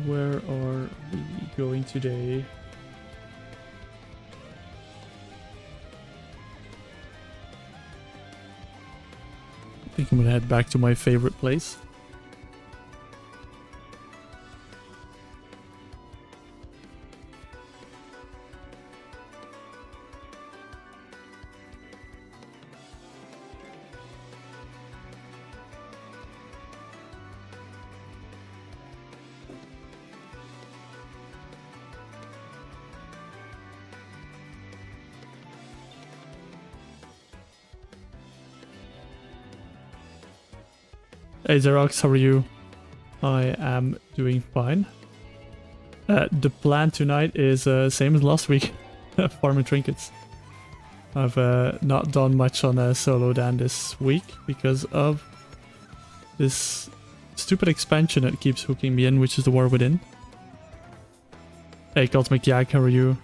Where are we going today? I think I'm gonna head back to my favorite place. Hey Xerox, how are you? I am doing fine. The plan tonight is same as last week, farming trinkets. I've not done much on Solo Dan this week because of this stupid expansion that keeps hooking me in, which is the War Within. Hey Cosmic Yak, how are you?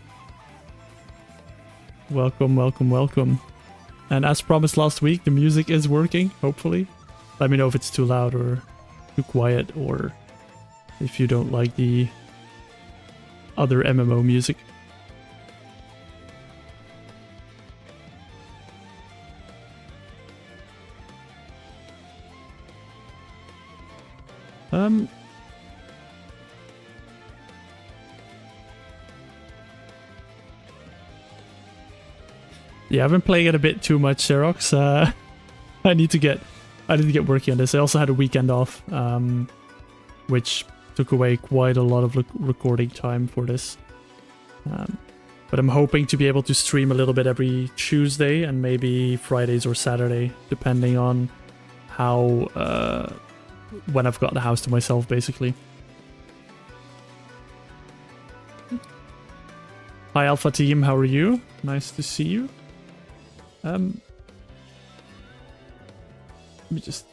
Welcome, welcome, welcome. And as promised last week, the music is working, hopefully. Let me know if it's too loud or too quiet, or if you don't like the other MMO music. Yeah, I've been playing it a bit too much, Xerox. I need to get working on this. I also had a weekend off, which took away quite a lot of recording time for this. But I'm hoping to be able to stream a little bit every Tuesday and maybe Fridays or Saturday, depending on how when I've got the house to myself, basically. Hi Alpha Team, how are you? Nice to see you. Let me just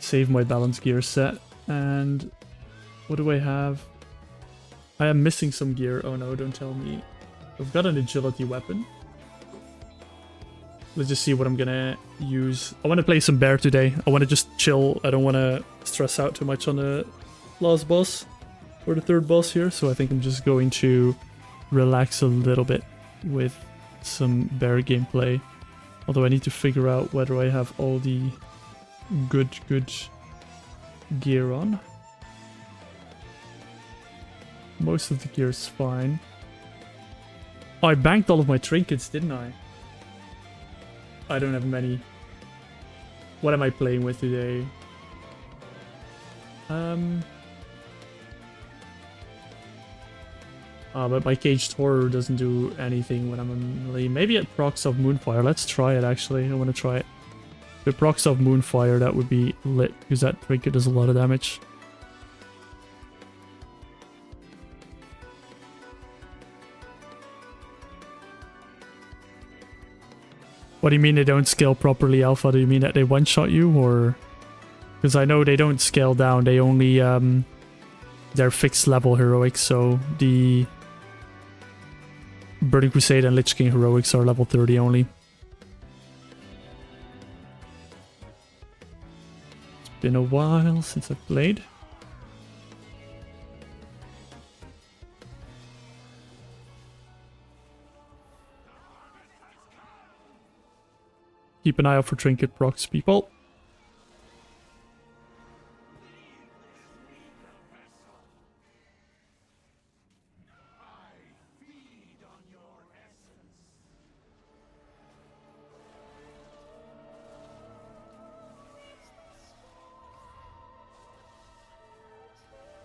save my balance gear set. And what do I have? I am missing some gear. Oh no, don't tell me. I've got an agility weapon. Let's just see what I'm gonna use. I want to play some bear today. I want to just chill. I don't want to stress out too much on the last boss or the third boss here. So I think I'm just going to relax a little bit with some bear gameplay. Although I need to figure out whether I have all the good gear on. Most of the gear is fine. Oh, I banked all of my trinkets, didn't I? I don't have many. What am I playing with today? But my caged horror doesn't do anything when I'm in melee. Maybe it procs of Moonfire. Let's try it, actually. I want to try it. If it procs of Moonfire, that would be lit, because that trinket does a lot of damage. What do you mean they don't scale properly, Alpha? Do you mean that they one-shot you, or...? Because I know they don't scale down. They only, they're fixed level heroics, so the... Burning Crusade and Lich King heroics are level 30 only. It's been a while since I've played. Keep an eye out for trinket procs, people.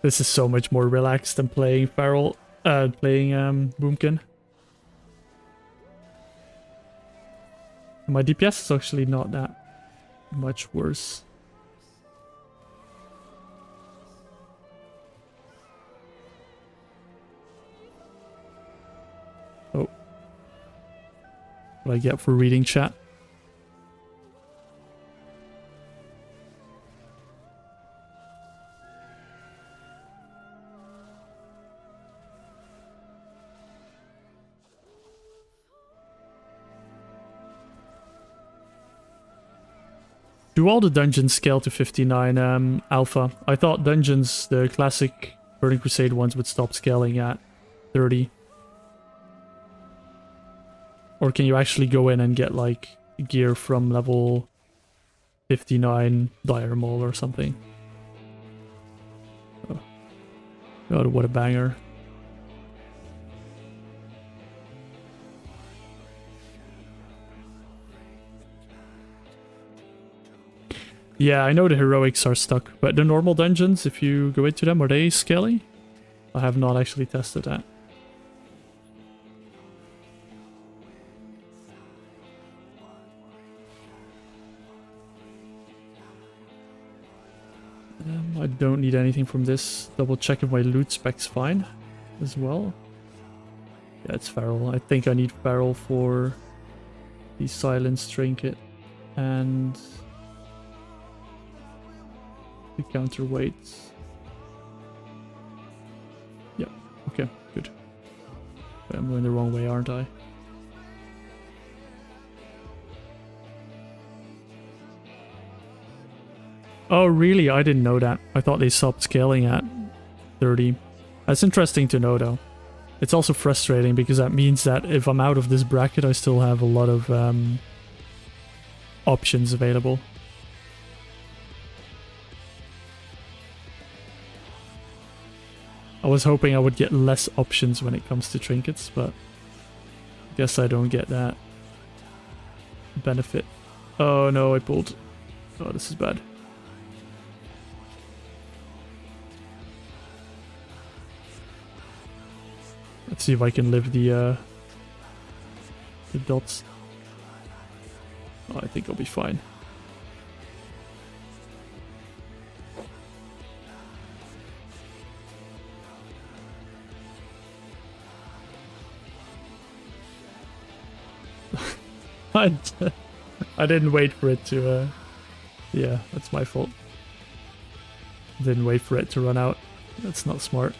This is so much more relaxed than playing Feral, Boomkin. My DPS is actually not that much worse. Oh. What do I get for reading chat? Do all the dungeons scale to 59 alpha? I thought dungeons, the classic Burning Crusade ones, would stop scaling at 30. Or can you actually go in and get like gear from level 59 Dire Maul or something? Oh. God, what a banger. Yeah, I know the heroics are stuck, but the normal dungeons, if you go into them, are they scaling? I have not actually tested that. I don't need anything from this. Double check if my loot spec's fine as well. Yeah, it's feral. I think I need feral for the silence trinket and the counterweights. Yeah, okay, good. I'm going the wrong way, aren't I? Oh, really? I didn't know that. I thought they stopped scaling at 30. That's interesting to know, though. It's also frustrating because that means that if I'm out of this bracket, I still have a lot of options available. I was hoping I would get less options when it comes to trinkets, but I guess I don't get that benefit. Oh no, I pulled. Oh, this is bad. Let's see if I can live the dots. Oh, I think I'll be fine. I didn't wait for it to, yeah, that's my fault. Didn't wait for it to run out. That's not smart.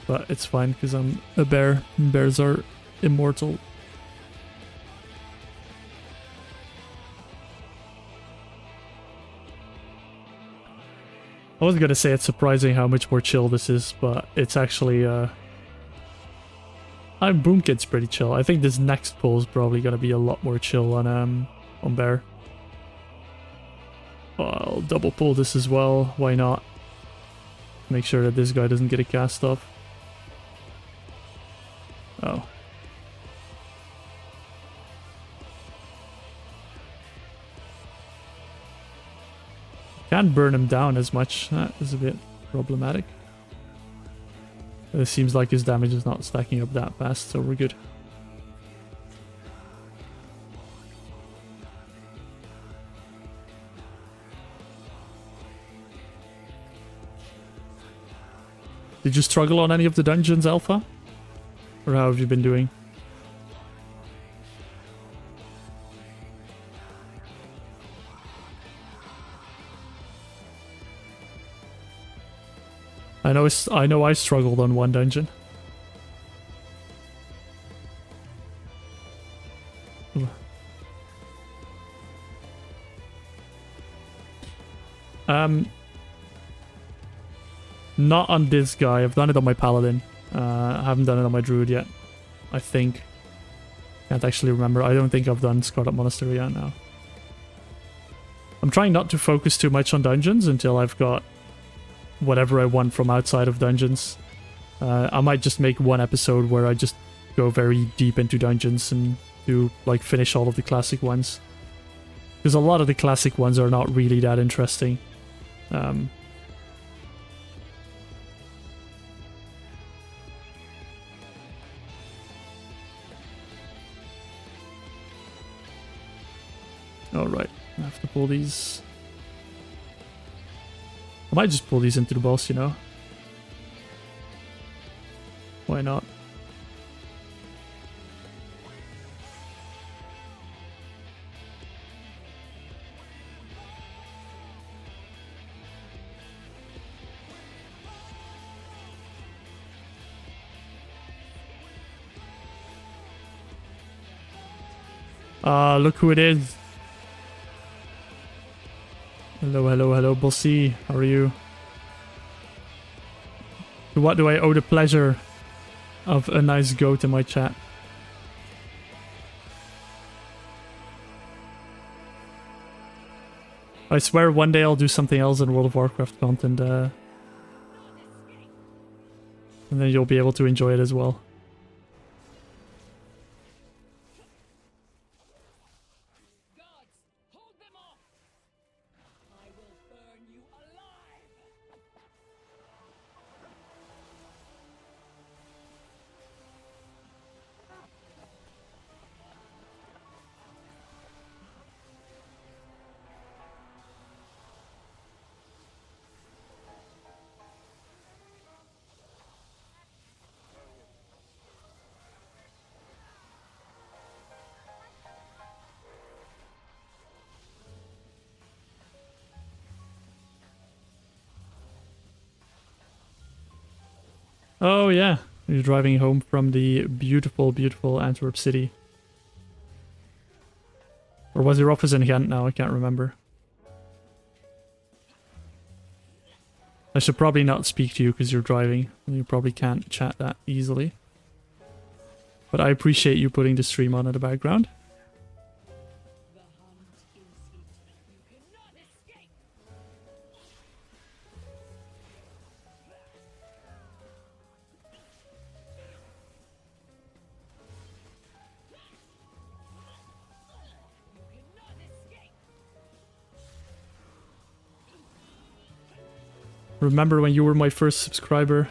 But it's fine because I'm a bear. Bears are immortal. I was gonna say it's surprising how much more chill this is, but it's actually Boomkit's pretty chill. I think this next pull is probably gonna be a lot more chill on bear. I'll double pull this as well. Why not? Make sure that this guy doesn't get a cast off. Oh. Can't burn him down as much. That is a bit problematic. It seems like his damage is not stacking up that fast, so we're good. Did you struggle on any of the dungeons, Alpha? Or how have you been doing? I know I struggled on one dungeon. Not on this guy. I've done it on my paladin. I haven't done it on my druid yet. I think. Can't actually remember. I don't think I've done Scarlet Monastery yet now. I'm trying not to focus too much on dungeons until I've got whatever I want from outside of dungeons. I might just make one episode where I just go very deep into dungeons and do like finish all of the classic ones. Because a lot of the classic ones are not really that interesting. Alright, I have to pull these. I might just pull these into the boss, you know? Why not? Look who it is. Hello, hello, hello, Bossy. How are you? To what do I owe the pleasure of a nice goat in my chat? I swear one day I'll do something else in World of Warcraft content, and then you'll be able to enjoy it as well. Oh yeah, you're driving home from the beautiful, beautiful Antwerp city. Or was your office in Ghent now? I can't remember. I should probably not speak to you because you're driving. You probably can't chat that easily. But I appreciate you putting the stream on in the background. Remember when you were my first subscriber?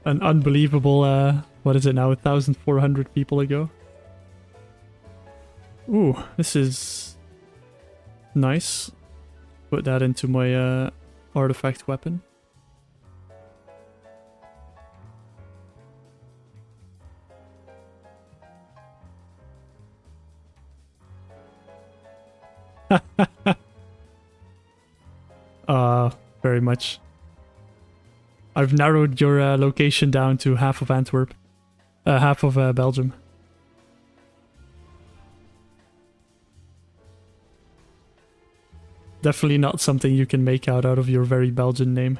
An unbelievable, what is it now, 1,400 people ago? Ooh, this is nice. Put that into my artifact weapon. Very much. I've narrowed your location down to half of Antwerp. Half of Belgium. Definitely not something you can make out of your very Belgian name.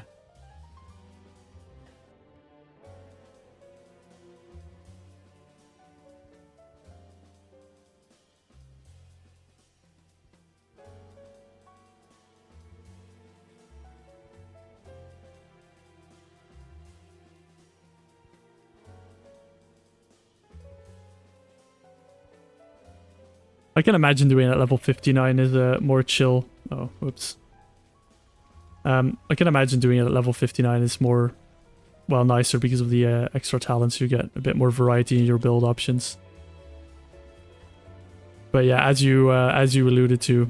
I can imagine doing it at level 59 is more chill. Oh, whoops. I can imagine doing it at level 59 is more, well, nicer because of the extra talents. You get a bit more variety in your build options. But yeah, as you alluded to,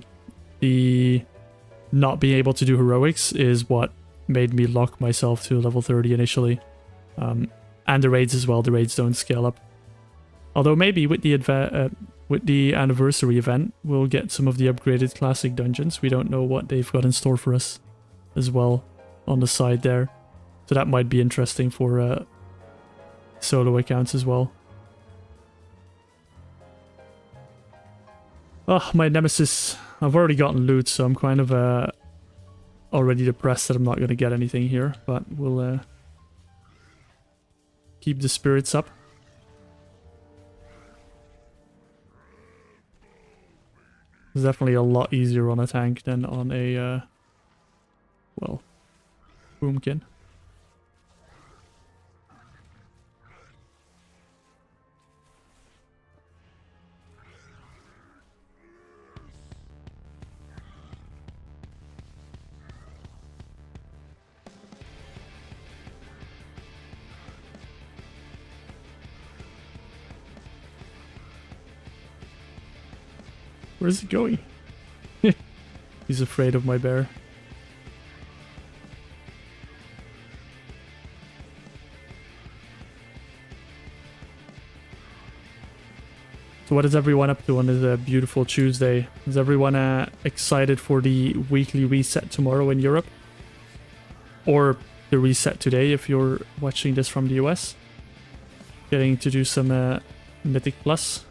the not being able to do heroics is what made me lock myself to level 30 initially. And the raids as well. The raids don't scale up. Although maybe with the anniversary event, we'll get some of the upgraded classic dungeons. We don't know what they've got in store for us as well on the side there. So that might be interesting for solo accounts as well. Oh, my nemesis. I've already gotten loot, so I'm kind of already depressed that I'm not going to get anything here. But we'll keep the spirits up. It's definitely a lot easier on a tank than on a, well, boomkin. Where's he going? He's afraid of my bear. So what is everyone up to on this beautiful Tuesday? Is everyone excited for the weekly reset tomorrow in Europe? Or the reset today if you're watching this from the US? getting to do some Mythic Plus.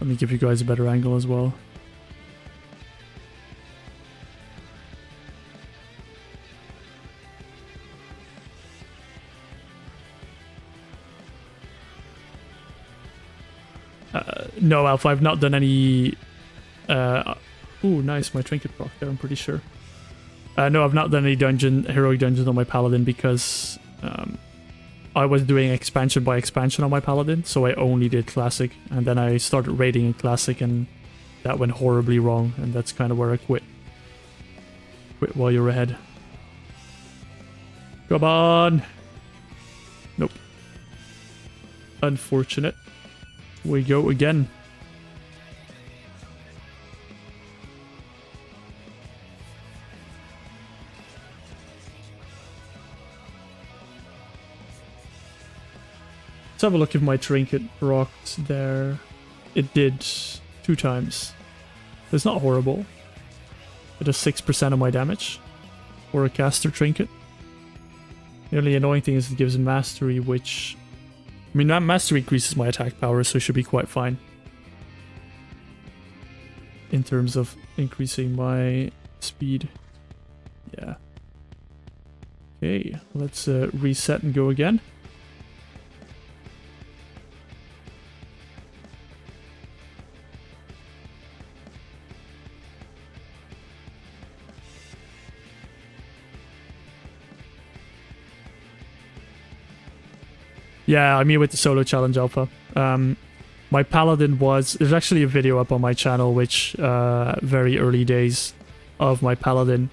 Let me give you guys a better angle as well. No, Alpha, I've not done any... ooh, nice, my trinket proc there, I'm pretty sure. No, I've not done any heroic dungeons on my paladin because I was doing expansion by expansion on my paladin, so I only did classic, and then I started raiding in classic, and that went horribly wrong, and that's kind of where I quit. Quit while you're ahead. Come on! Nope. Unfortunate. We go again. Let's have a look if my trinket rocked there. It did 2 times. It's not horrible. It does 6% of my damage for a caster trinket. The only annoying thing is it gives mastery, which... I mean, that mastery increases my attack power, so it should be quite fine. In terms of increasing my speed. Yeah. Okay, let's reset and go again. Yeah, I mean with the solo challenge alpha. My paladin was... There's actually a video up on my channel which... very early days of my paladin.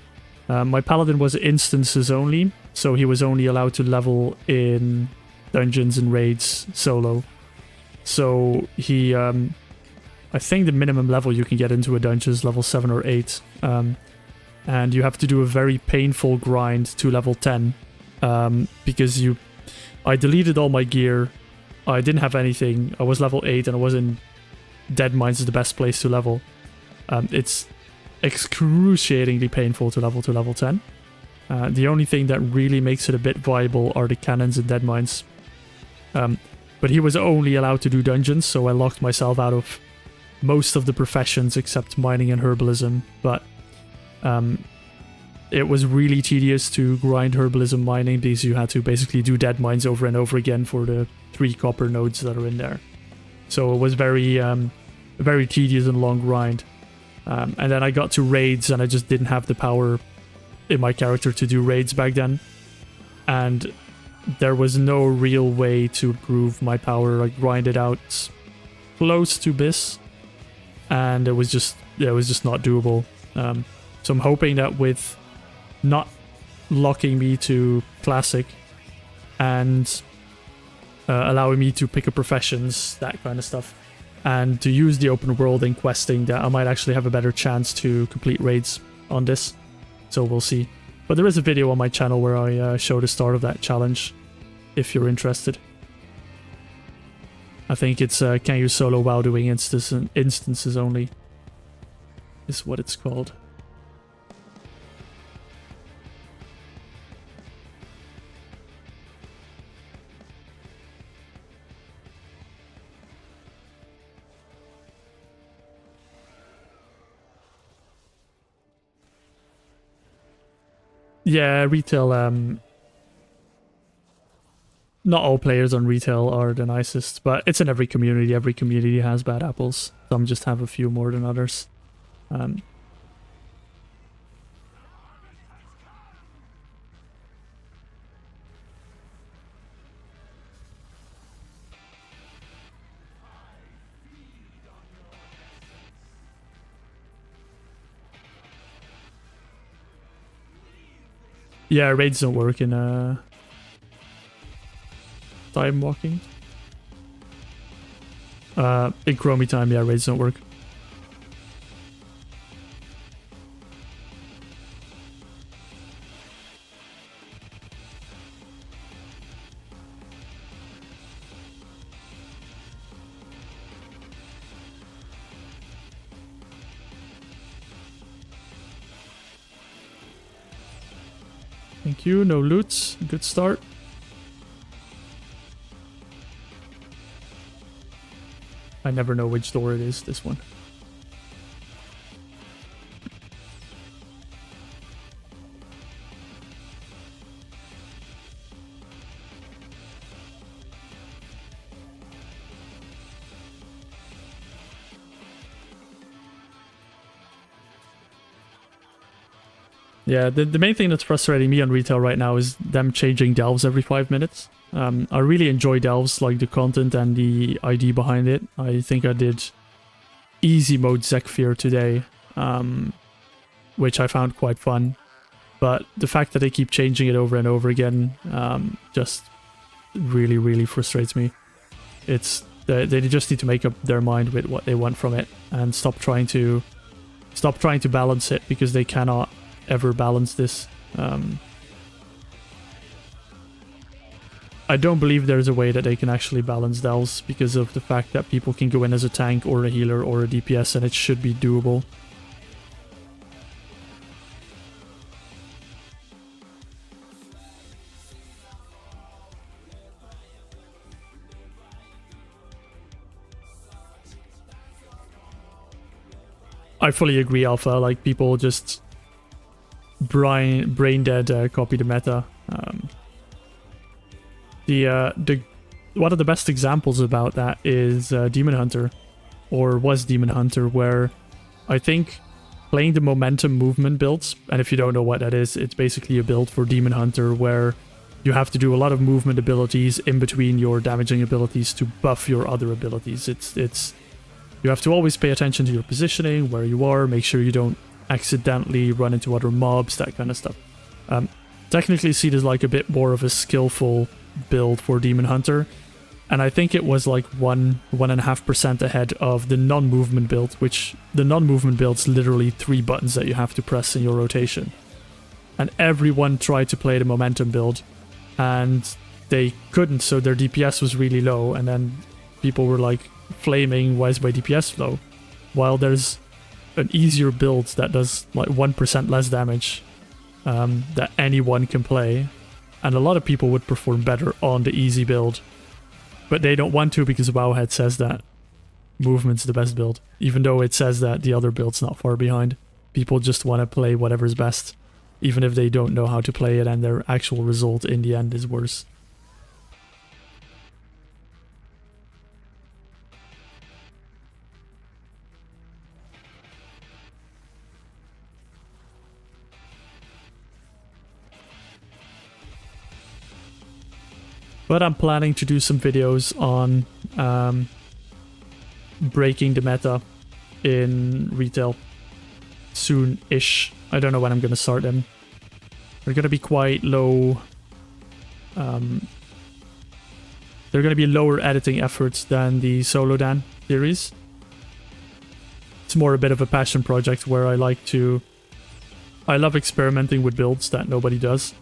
My paladin was instances only, so he was only allowed to level in dungeons and raids solo. So he... I think the minimum level you can get into a dungeon is level 7 or 8. And you have to do a very painful grind to level 10. Because you... I deleted all my gear. I didn't have anything. I was level 8 and I was in Dead Mines is the best place to level. It's excruciatingly painful to level 10. The only thing that really makes it a bit viable are the cannons in Dead Mines. But he was only allowed to do dungeons, so I locked myself out of most of the professions except mining and herbalism. But it was really tedious to grind herbalism mining because you had to basically do Dead Mines over and over again for the 3 copper nodes that are in there. So it was very tedious and long grind. And then I got to raids and I just didn't have the power in my character to do raids back then. And there was no real way to improve my power. I grinded out close to Bis, and it was just not doable. So I'm hoping that with not locking me to classic and allowing me to pick up professions, that kind of stuff, and to use the open world in questing, that I might actually have a better chance to complete raids on this. So we'll see. But there is a video on my channel where I show the start of that challenge, if you're interested. I think it's can you solo WoW doing instances only, is what it's called. Yeah, retail, not all players on retail are the nicest, but it's in every community. Every community has bad apples. Some just have a few more than others. Yeah, raids don't work in time walking. In Chromie time, yeah, raids don't work. Thank you. No loots. Good start. I never know which door it is, this one. Yeah, the main thing that's frustrating me on retail right now is them changing delves every 5 minutes. I really enjoy delves, like the content and the ID behind it. I think I did easy mode Zekfir today, which I found quite fun. But the fact that they keep changing it over and over again just really, really frustrates me. They just need to make up their mind with what they want from it and stop trying to balance it, because they cannot ever balance this. I don't believe there's a way that they can actually balance delves, because of the fact that people can go in as a tank or a healer or a DPS, and it should be doable. I fully agree, Alpha. Like, people just brain dead copy the meta. One of the best examples about that is Demon Hunter, or was Demon Hunter, where I think playing the momentum movement builds, and if you don't know what that is, it's basically a build for Demon Hunter where you have to do a lot of movement abilities in between your damaging abilities to buff your other abilities. It's you have to always pay attention to your positioning, where you are, make sure you don't accidentally run into other mobs, that kind of stuff. Technically see it as like a bit more of a skillful build for Demon Hunter, and I think it was like 1.5% ahead of the non-movement build, which the non-movement build's literally 3 buttons that you have to press in your rotation. And everyone tried to play the momentum build, and they couldn't, so their DPS was really low, and then people were like flaming, why is my DPS low? While there's an easier build that does like 1% less damage that anyone can play, and a lot of people would perform better on the easy build, but they don't want to, because Wowhead says that movement's the best build, even though it says that the other build's not far behind. People just want to play whatever's best, even if they don't know how to play it, and their actual result in the end is worse. But I'm planning to do some videos on breaking the meta in retail soon-ish. I don't know when I'm going to start them. They're going to be quite low. They're going to be lower editing efforts than the Solo Dan series. It's more a bit of a passion project where I love experimenting with builds that nobody does.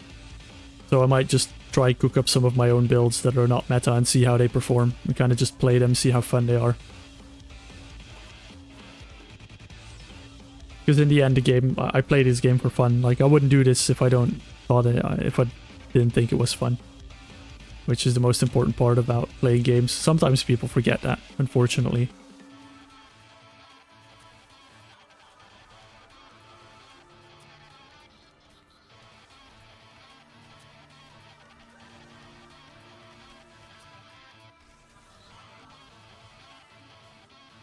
So I might just try cook up some of my own builds that are not meta and see how they perform, and kind of just play them, see how fun they are. Because in the end, the game, I play this game for fun. Like, I wouldn't do this if I didn't think it was fun, which is the most important part about playing games. Sometimes people forget that, unfortunately.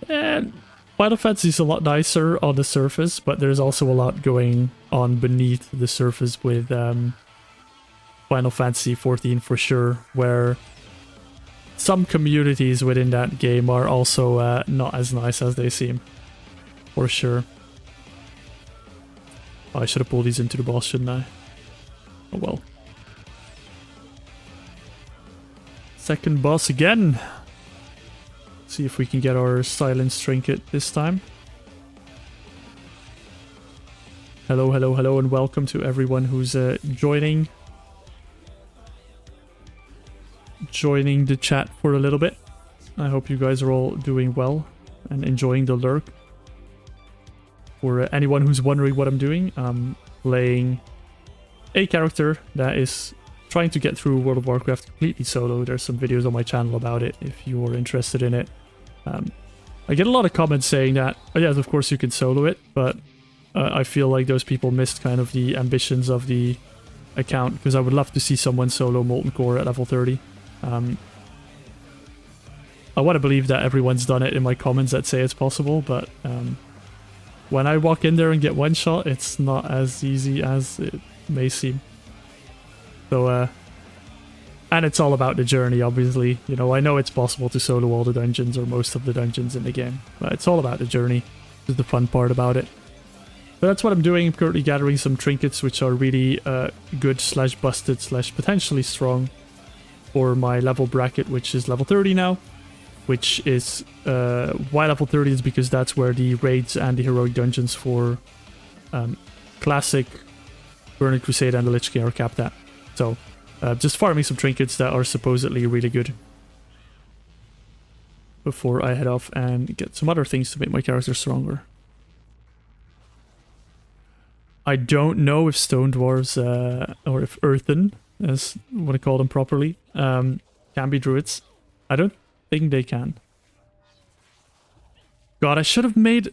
And Final Fantasy is a lot nicer on the surface, but there's also a lot going on beneath the surface with Final Fantasy 14 for sure, where some communities within that game are also not as nice as they seem, for sure. Oh, I should have pulled these into the boss, shouldn't I? Oh well. Second boss again. See if we can get our silence trinket this time. Hello, hello, hello, and welcome to everyone who's joining the chat for a little bit. I hope you guys are all doing well and enjoying the lurk. For anyone who's wondering what I'm doing, I'm playing a character that is trying to get through World of Warcraft completely solo. There's some videos on my channel about it if you are interested in it. I get a lot of comments saying that, oh yes, of course you can solo it, but I feel like those people missed kind of the ambitions of the account, because I would love to see someone solo Molten Core at level 30. I want to believe that everyone's done it in my comments that say it's possible, but when I walk in there and get one shot, it's not as easy as it may seem. So, and it's all about the journey, obviously. You know, I know it's possible to solo all the dungeons or most of the dungeons in the game, but it's all about the journey. This is the fun part about it. So that's what I'm doing. I'm currently gathering some trinkets, which are really good slash busted slash potentially strong for my level bracket, which is level 30 now. Which is, why level 30 is because that's where the raids and the heroic dungeons for classic Burning Crusade and the Lich King are capped at. So, just farming some trinkets that are supposedly really good before I head off and get some other things to make my character stronger. I don't know if stone dwarves, or if earthen, as I want to call them properly, can be druids. I don't think they can. God, I should have made...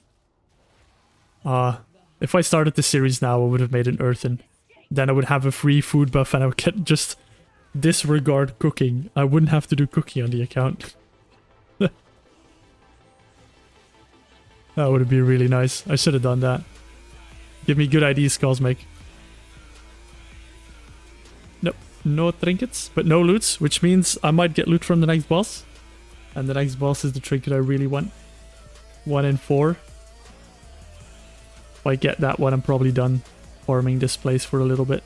if I started the series now, I would have made an earthen. Then I would have a free food buff and I would get just disregard cooking. I wouldn't have to do cooking on the account. That would be really nice. I should have done that. Give me good ideas, Cosmic. Nope, no trinkets, but no loots, which means I might get loot from the next boss. And the next boss is the trinket I really want. 1 in 4. If I get that one, I'm probably done farming this place for a little bit.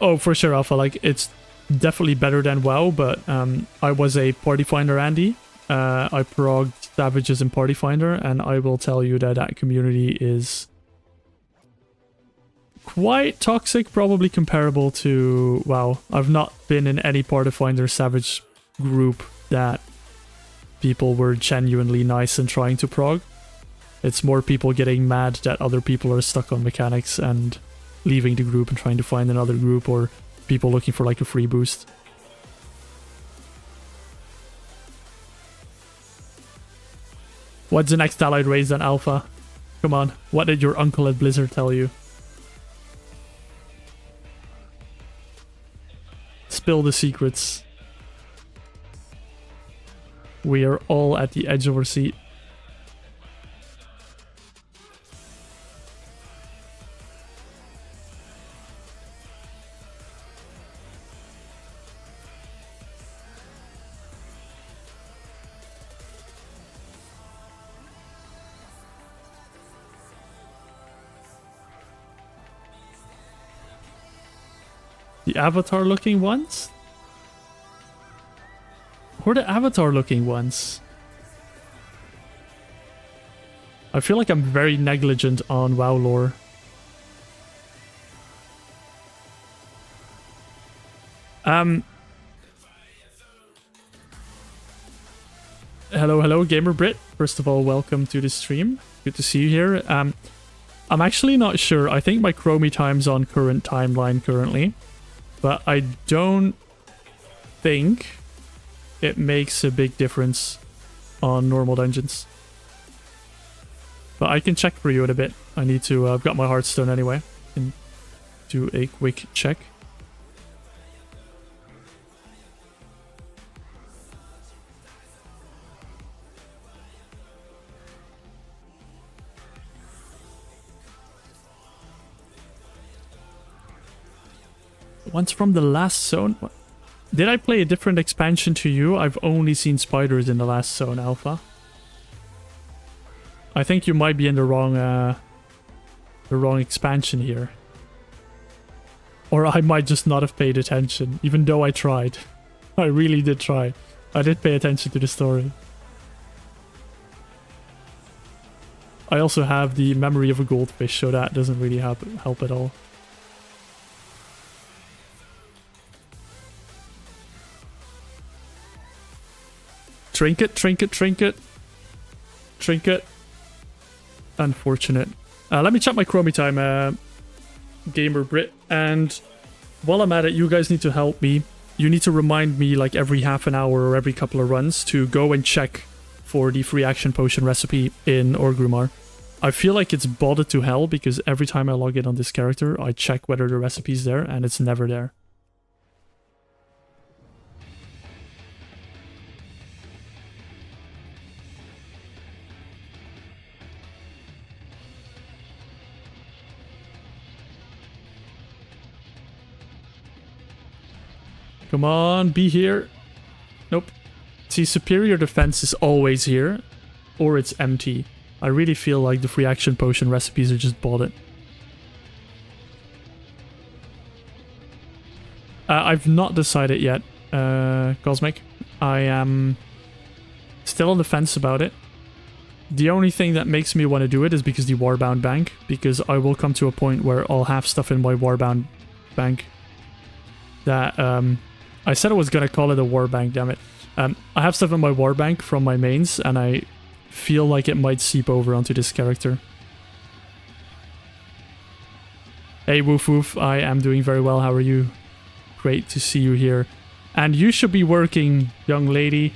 Oh, for sure, Alpha. Like, it's definitely better than WoW, but I was a party finder, Andy. I progged Savages in Party Finder, and I will tell you that that community is quite toxic, probably comparable to WoW. I've not been in any Party Finder Savage group that people were genuinely nice and trying to prog. It's more people getting mad that other people are stuck on mechanics and leaving the group and trying to find another group, or people looking for like a free boost. What's the next allied raise then, Alpha? Come on, what did your uncle at Blizzard tell you? Spill the secrets. We are all at the edge of our seat. The avatar looking ones? Who are the avatar looking ones? I feel like I'm very negligent on WoW lore. Hello, Gamer Brit. First of all, welcome to the stream. Good to see you here. I'm actually not sure. I think my Chromie time's on current timeline currently. But I don't think it makes a big difference on normal dungeons. But I can check for you in a bit. I need to, I've got my Hearthstone anyway. Can do a quick check. Once from the last zone? Did I play a different expansion to you? I've only seen spiders in the last zone, Alpha. I think you might be in the wrong expansion here. Or I might just not have paid attention, even though I tried. I really did try. I did pay attention to the story. I also have the memory of a goldfish, so that doesn't really help at all. Trinket, trinket, trinket. Trinket. Unfortunate. Let me check my Chromie time, Gamer Brit. And while I'm at it, you guys need to help me. You need to remind me like every half an hour or every couple of runs to go and check for the free action potion recipe in Orgrimmar. I feel like it's botted to hell because every time I log in on this character, I check whether the recipe's there and it's never there. Come on, be here. Nope. See, superior defense is always here, or it's empty. I really feel like the free action potion recipes are just botted. I've not decided yet, Cosmic. I am still on the fence about it. The only thing that makes me want to do it is because the Warbound bank, because I will come to a point where I'll have stuff in my Warbound bank that, I said I was gonna call it a war bank, damn it. I have stuff in my war bank from my mains, and I feel like it might seep over onto this character. Hey Woof Woof, I am doing very well, how are you? Great to see you here. And you should be working, young lady.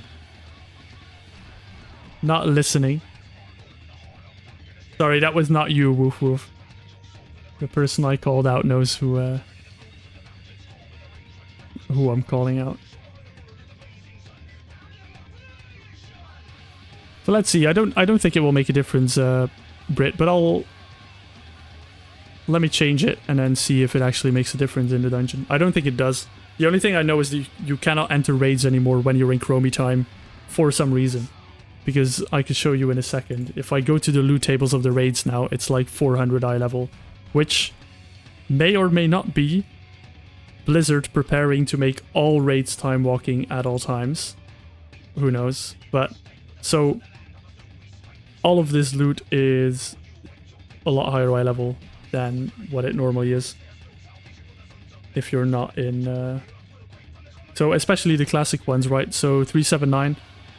Not listening. Sorry, that was not you, Woof Woof. The person I called out knows who I'm calling out. So let's see. I don't think it will make a difference, Brit, but let me change it and then see if it actually makes a difference in the dungeon. I don't think it does. The only thing I know is that you cannot enter raids anymore when you're in Chromie time for some reason. Because I can show you in a second. If I go to the loot tables of the raids now, it's like 400 eye level, which may or may not be Blizzard preparing to make all raids time walking at all times. Who knows? But so all of this loot is a lot higher eye level than what it normally is. If you're not in so especially the classic ones, right? So 379.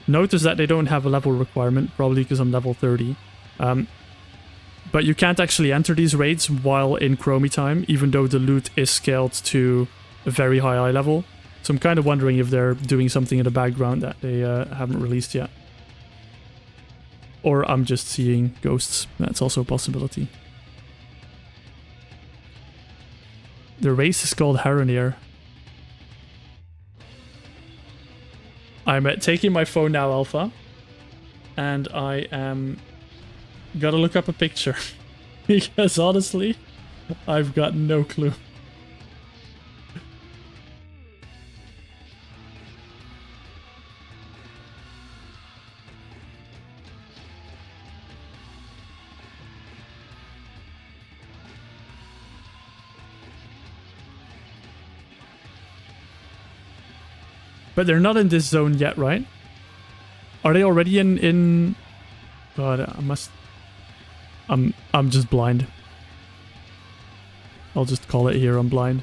Notice that they don't have a level requirement, probably because I'm level 30. But you can't actually enter these raids while in Chromie time, even though the loot is scaled to a very high eye level. So I'm kind of wondering if they're doing something in the background that they haven't released yet. Or I'm just seeing ghosts. That's also a possibility. The race is called Haronier. I'm taking my phone now, Alpha. And I am... gotta look up a picture. Because honestly, I've got no clue. But they're not in this zone yet, right? Are they already in... God, I must... I'm just blind. I'll just call it here, I'm blind.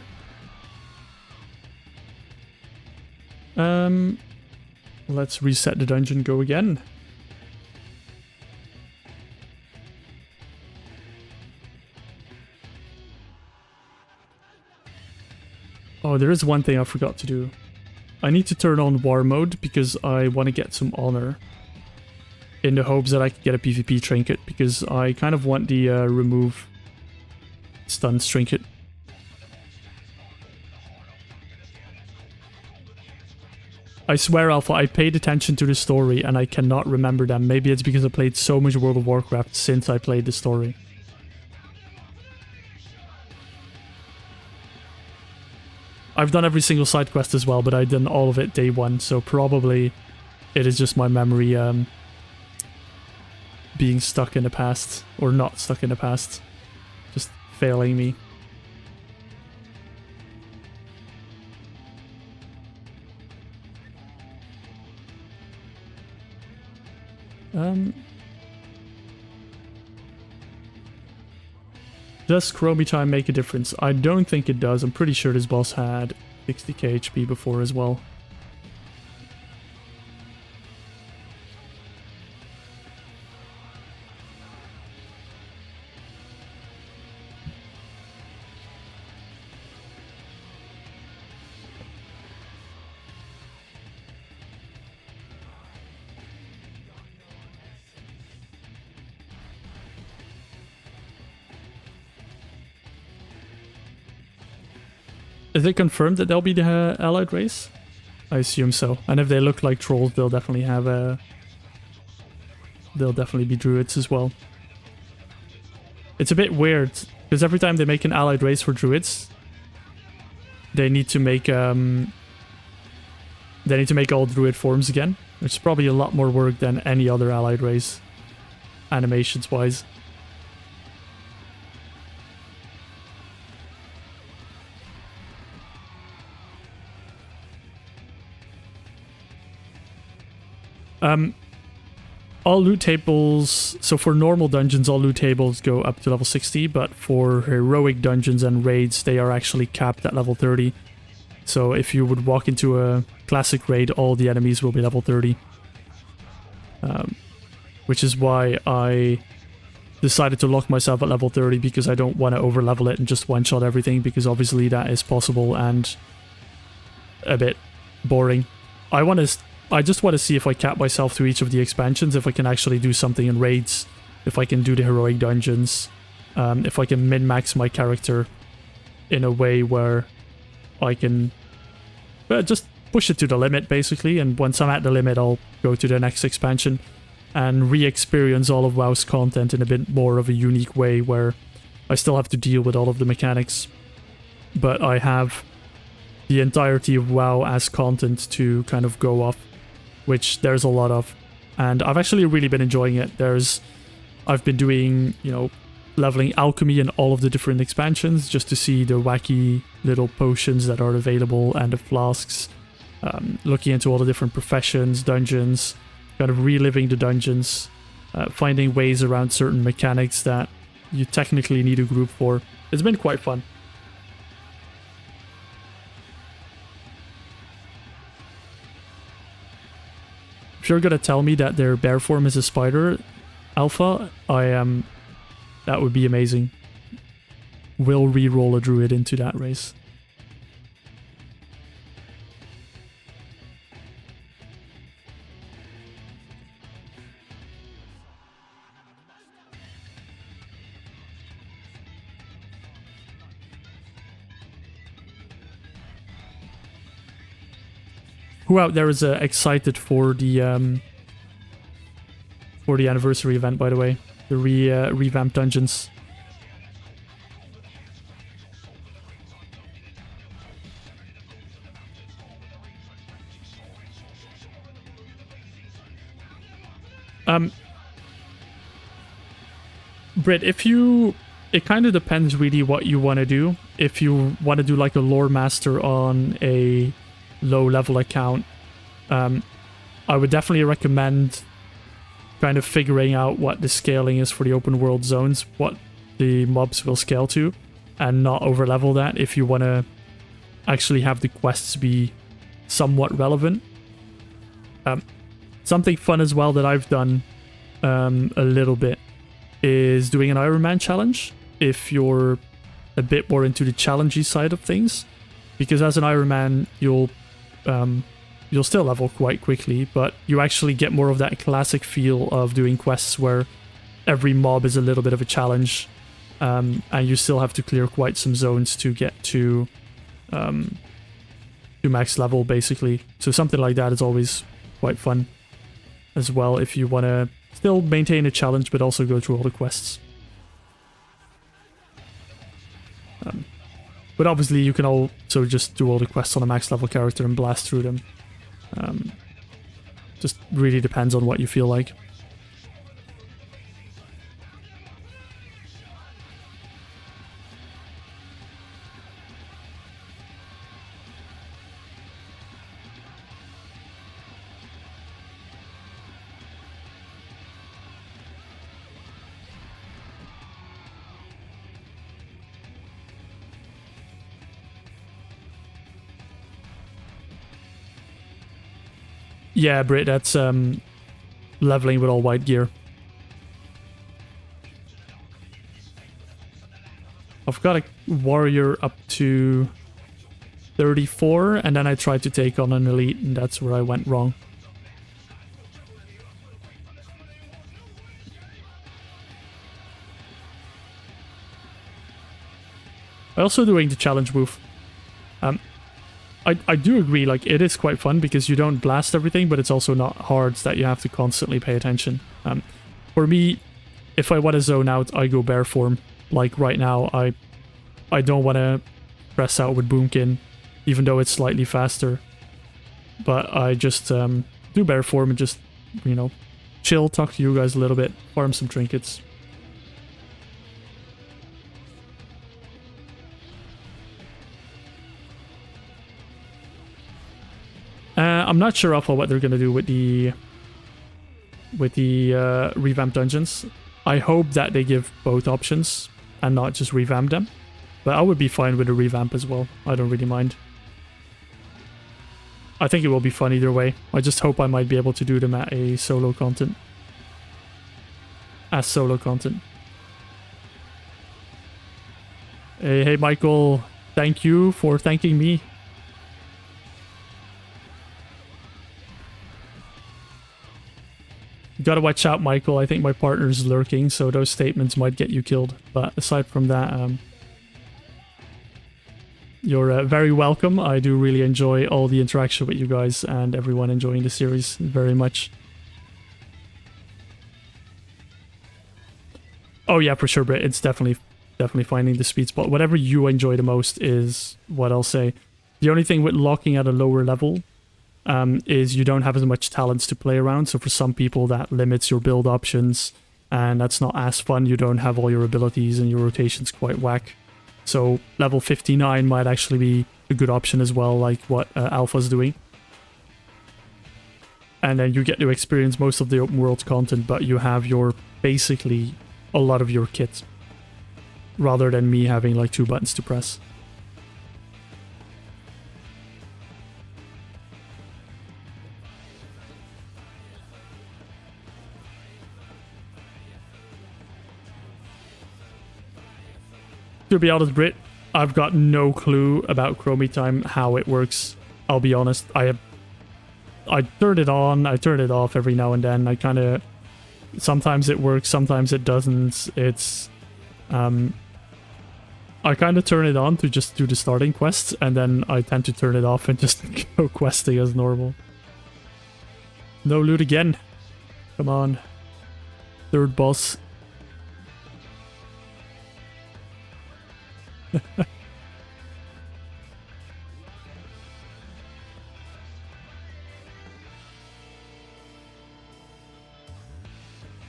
Let's reset the dungeon, go again. Oh, there is one thing I forgot to do. I need to turn on war mode because I want to get some honor. In the hopes that I can get a PvP trinket, because I kind of want the remove stuns trinket. I swear, Alpha, I paid attention to the story and I cannot remember them. Maybe it's because I played so much World of Warcraft since I played the story. I've done every single side quest as well, but I've done all of it day one, so probably it is just my memory being stuck in the past, or not stuck in the past, just failing me. Does Chromie time make a difference? I don't think it does. I'm pretty sure this boss had 60k HP before as well. Is it confirmed that they'll be the allied race? I assume so. And if they look like trolls, they'll definitely have a... They'll definitely be druids as well. It's a bit weird, because every time they make an allied race for druids, they need to make all druid forms again, which is probably a lot more work than any other allied race, animations-wise. All loot tables, so for normal dungeons, all loot tables go up to level 60, but for heroic dungeons and raids, they are actually capped at level 30. So if you would walk into a classic raid, all the enemies will be level 30. Which is why I decided to lock myself at level 30, because I don't want to over-level it and just one-shot everything, because obviously that is possible and a bit boring. I just want to see if I cap myself to each of the expansions, if I can actually do something in raids, if I can do the heroic dungeons, if I can min-max my character in a way where I can just push it to the limit, basically, and once I'm at the limit, I'll go to the next expansion and re-experience all of WoW's content in a bit more of a unique way, where I still have to deal with all of the mechanics, but I have the entirety of WoW as content to kind of go off, which there's a lot of, and I've actually really been enjoying it. I've been doing, leveling alchemy in all of the different expansions just to see the wacky little potions that are available and the flasks, looking into all the different professions, dungeons, kind of reliving the dungeons, finding ways around certain mechanics that you technically need a group for. It's been quite fun. If you're gonna tell me that their bear form is a spider alpha, that would be amazing. We'll re-roll a druid into that race. Who out there is excited for the anniversary event, by the way? The revamped dungeons. Britt, it kind of depends really what you want to do. If you want to do like a lore master on a low level account, I would definitely recommend kind of figuring out what the scaling is for the open world zones, what the mobs will scale to, and not over level that if you want to actually have the quests be somewhat relevant. Something fun as well that I've done a little bit is doing an Iron Man challenge if you're a bit more into the challengey side of things, because as an Iron Man you'll still level quite quickly, but you actually get more of that classic feel of doing quests where every mob is a little bit of a challenge, and you still have to clear quite some zones to get to max level, basically. So something like that is always quite fun as well if you want to still maintain a challenge but also go through all the quests. But obviously you can also just do all the quests on a max level character and blast through them. Just really depends on what you feel like. Yeah, Brit, that's leveling with all white gear. I've got a warrior up to 34, and then I tried to take on an elite, and that's where I went wrong. I'm also doing the challenge move. I do agree, like, it is quite fun because you don't blast everything, but it's also not hard that you have to constantly pay attention. For me, if I want to zone out, I go bear form. Like, right now, I don't want to press out with Boomkin, even though it's slightly faster. But I just do bear form and just, you know, chill, talk to you guys a little bit, farm some trinkets. I'm not sure Alpha what they're gonna do with the revamp dungeons. I hope that they give both options and not just revamp them. But I would be fine with a revamp as well. I don't really mind. I think it will be fun either way. I just hope I might be able to do them at a solo content. As solo content. Hey Michael, thank you for thanking me. You gotta watch out, Michael. I think my partner's lurking, so those statements might get you killed. But aside from that, you're very welcome. I do really enjoy all the interaction with you guys and everyone enjoying the series very much. Oh yeah, for sure, Britt. It's definitely finding the sweet spot. Whatever you enjoy the most is what I'll say. The only thing with locking at a lower level is you don't have as much talents to play around. So for some people that limits your build options and that's not as fun. You don't have all your abilities and your rotation's quite whack. So level 59 might actually be a good option as well, like what Alpha's doing. And then you get to experience most of the open world content, but you have your basically a lot of your kit rather than me having like 2 buttons to press. To be honest, Brit, I've got no clue about Chromie time, how it works. I'll be honest. I turn it on, I turn it off every now and then. I kind of... Sometimes it works, sometimes it doesn't. It's... I kind of turn it on to just do the starting quests, and then I tend to turn it off and just go questing as normal. No loot again. Come on. Third boss.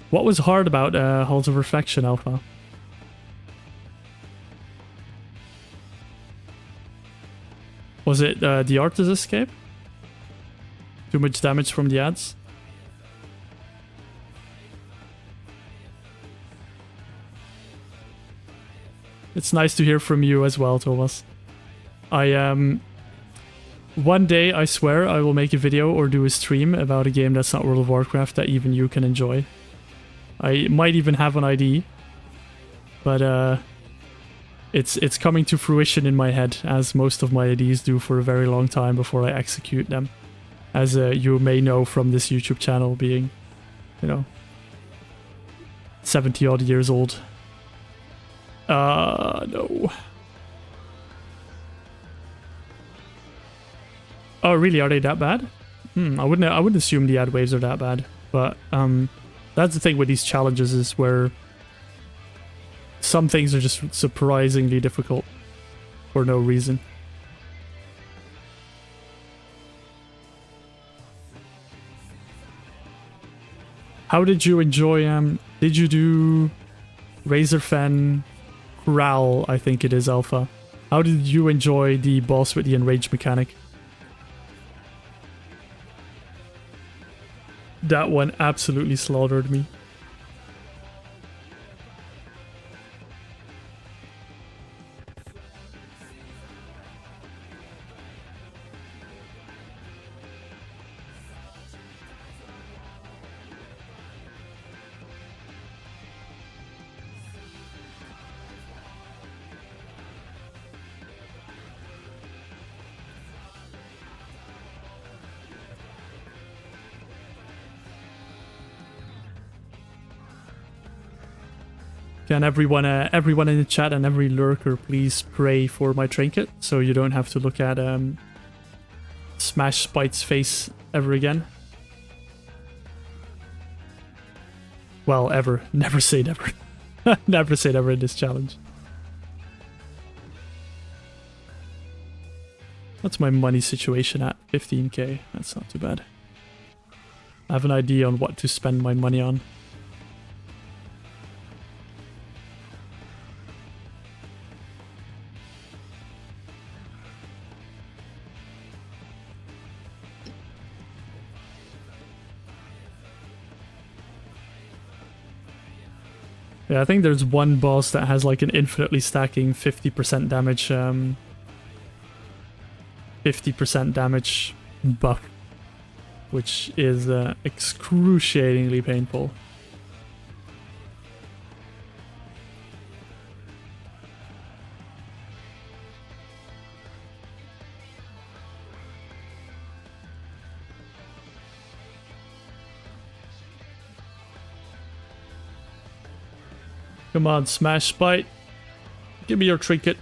What was hard about Halls of Reflection, Alpha? Was it the Artist Escape? Too much damage from the ads? It's nice to hear from you as well, Thomas. One day, I swear, I will make a video or do a stream about a game that's not World of Warcraft that even you can enjoy. I might even have an ID, but it's coming to fruition in my head, as most of my IDs do for a very long time before I execute them. As you may know from this YouTube channel being, you know, 70 odd years old. No. Oh, really? Are they that bad? I wouldn't assume the ad waves are that bad, but that's the thing with these challenges is where some things are just surprisingly difficult for no reason. How did you enjoy did you do Razorfen Growl, I think it is, Alpha? How did you enjoy the boss with the enraged mechanic? That one absolutely slaughtered me. Can everyone in the chat and every lurker please pray for my trinket so you don't have to look at Smash Spite's face ever again? Well, ever. Never say never. Never say never in this challenge. What's my money situation at? 15k. That's not too bad. I have an idea on what to spend my money on. Yeah, I think there's one boss that has like an infinitely stacking 50% damage, 50% damage buff, which is excruciatingly painful. Come on, Smash Spite. Give me your trinket.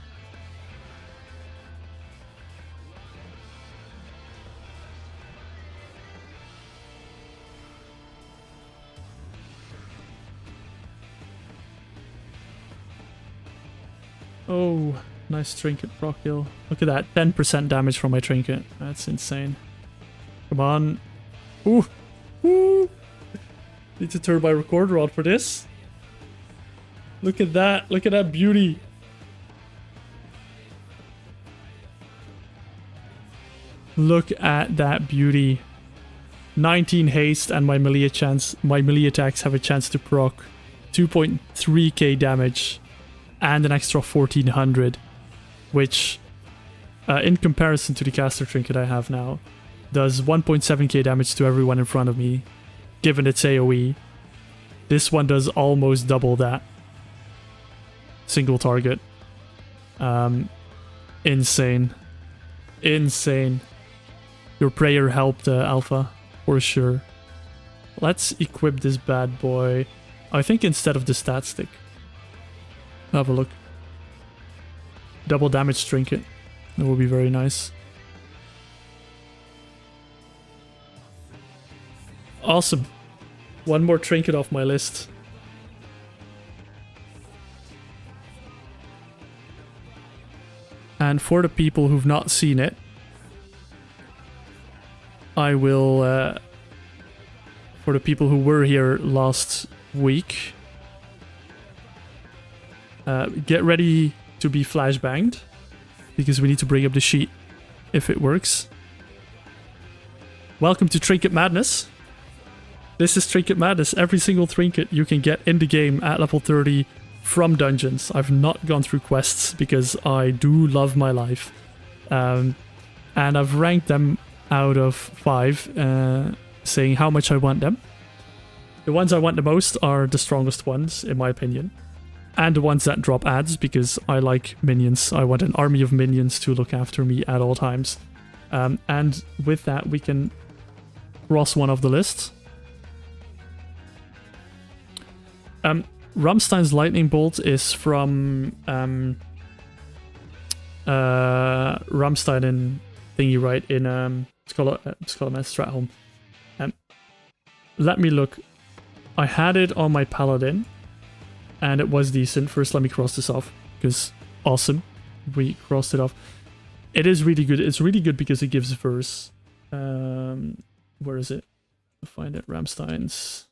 Oh, nice trinket proc kill. Look at that, 10% damage from my trinket. That's insane. Come on. Ooh. Ooh. Need to turn my recorder on for this. Look at that. Look at that beauty. Look at that beauty. 19 haste and my melee attacks have a chance to proc 2.3k damage and an extra 1400, which in comparison to the caster trinket I have now does 1.7k damage to everyone in front of me given its AoE. This one does almost double that. Single target. Insane. Insane. Your prayer helped, Alpha, for sure. Let's equip this bad boy. I think instead of the stat stick. Have a look. Double damage trinket. That would be very nice. Awesome. One more trinket off my list. And for the people who've not seen it, I will, for the people who were here last week, get ready to be flashbanged, because we need to bring up the sheet if it works. Welcome to Trinket Madness. This is Trinket Madness. Every single trinket you can get in the game at level 30 from dungeons. I've not gone through quests because I do love my life. And I've ranked them out of 5, saying how much I want them. The ones I want the most are the strongest ones, in my opinion. And the ones that drop ads, because I like minions. I want an army of minions to look after me at all times. And with that, we can cross one of the lists. Rammstein's Lightning Bolt is from Rammstein in thingy, right? In Scholar Stratholm. Let me look. I had it on my Paladin, and it was decent. First, let me cross this off, because awesome. We crossed it off. It is really good. It's really good because it gives verse. Where is it? I'll find it. Rammstein's.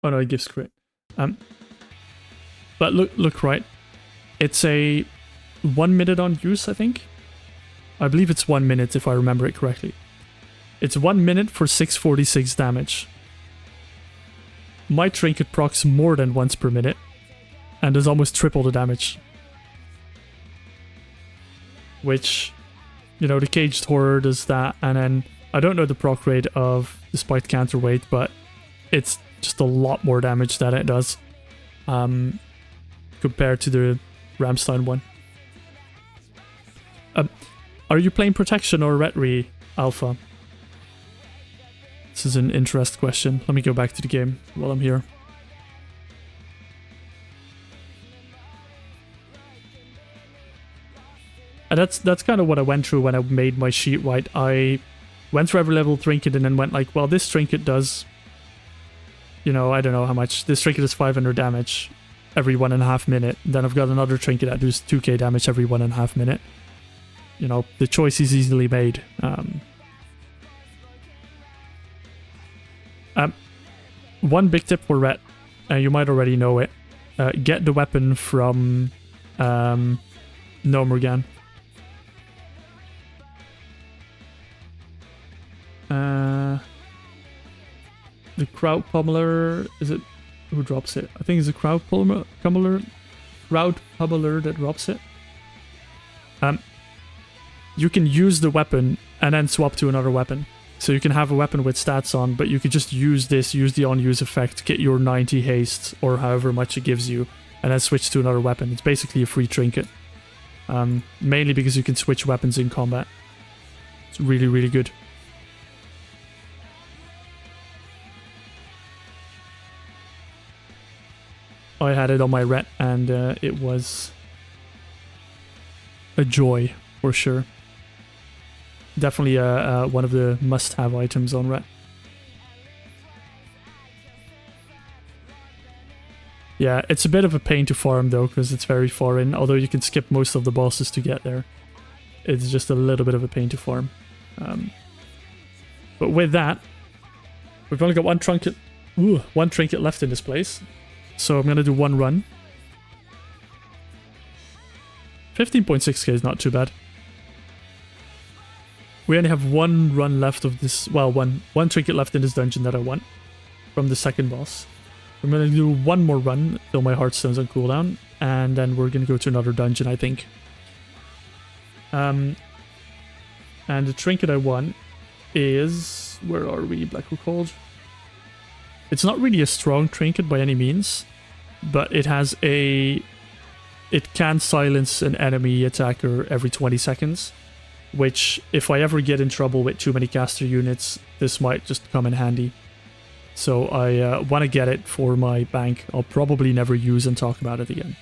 Oh no, it gives crit. But look right. It's a 1 minute on use, I think. I believe it's 1 minute if I remember it correctly. It's 1 minute for 646 damage. My trinket procs more than once per minute, and does almost triple the damage. Which, you know, the Caged Horror does that, and then I don't know the proc rate of the Spiked Counterweight, but it's just a lot more damage that it does compared to the Rammstein one. Are you playing Protection or Retri, Alpha? This is an interest question. Let me go back to the game while I'm here. And that's kind of what I went through when I made my sheet, right? I went through every level trinket and then went like, well, this trinket does, you know, I don't know how much. This trinket is 500 damage every 1.5 minute. Then I've got another trinket that does 2k damage every 1.5 minute. You know, the choice is easily made. One big tip for Ret, you might already know it. Get the weapon from Nomurgan. The crowd pummeler, is it? Who drops it? I think it's a crowd pummeler that drops it. You can use the weapon and then swap to another weapon. So you can have a weapon with stats on, but you could just use this, use the on-use effect, get your 90 haste, or however much it gives you, and then switch to another weapon. It's basically a free trinket. Mainly because you can switch weapons in combat. It's really, really good. I had it on my Ret, and it was a joy, for sure. Definitely one of the must-have items on Ret. Yeah, it's a bit of a pain to farm though, because it's very far in, although you can skip most of the bosses to get there. It's just a little bit of a pain to farm. But with that, we've only got one trinket left in this place. So I'm going to do one run. 15.6k is not too bad. We only have one run left of this, well, one trinket left in this dungeon that I want from the second boss. I'm going to do one more run till my Heartstone's on cooldown, and then we're going to go to another dungeon, I think. And the trinket I want is... Where are we? Blackwood Cold. It's not really a strong trinket by any means, but it has a... It can silence an enemy attacker every 20 seconds, which, if I ever get in trouble with too many caster units, this might just come in handy. So I want to get it for my bank. I'll probably never use and talk about it again.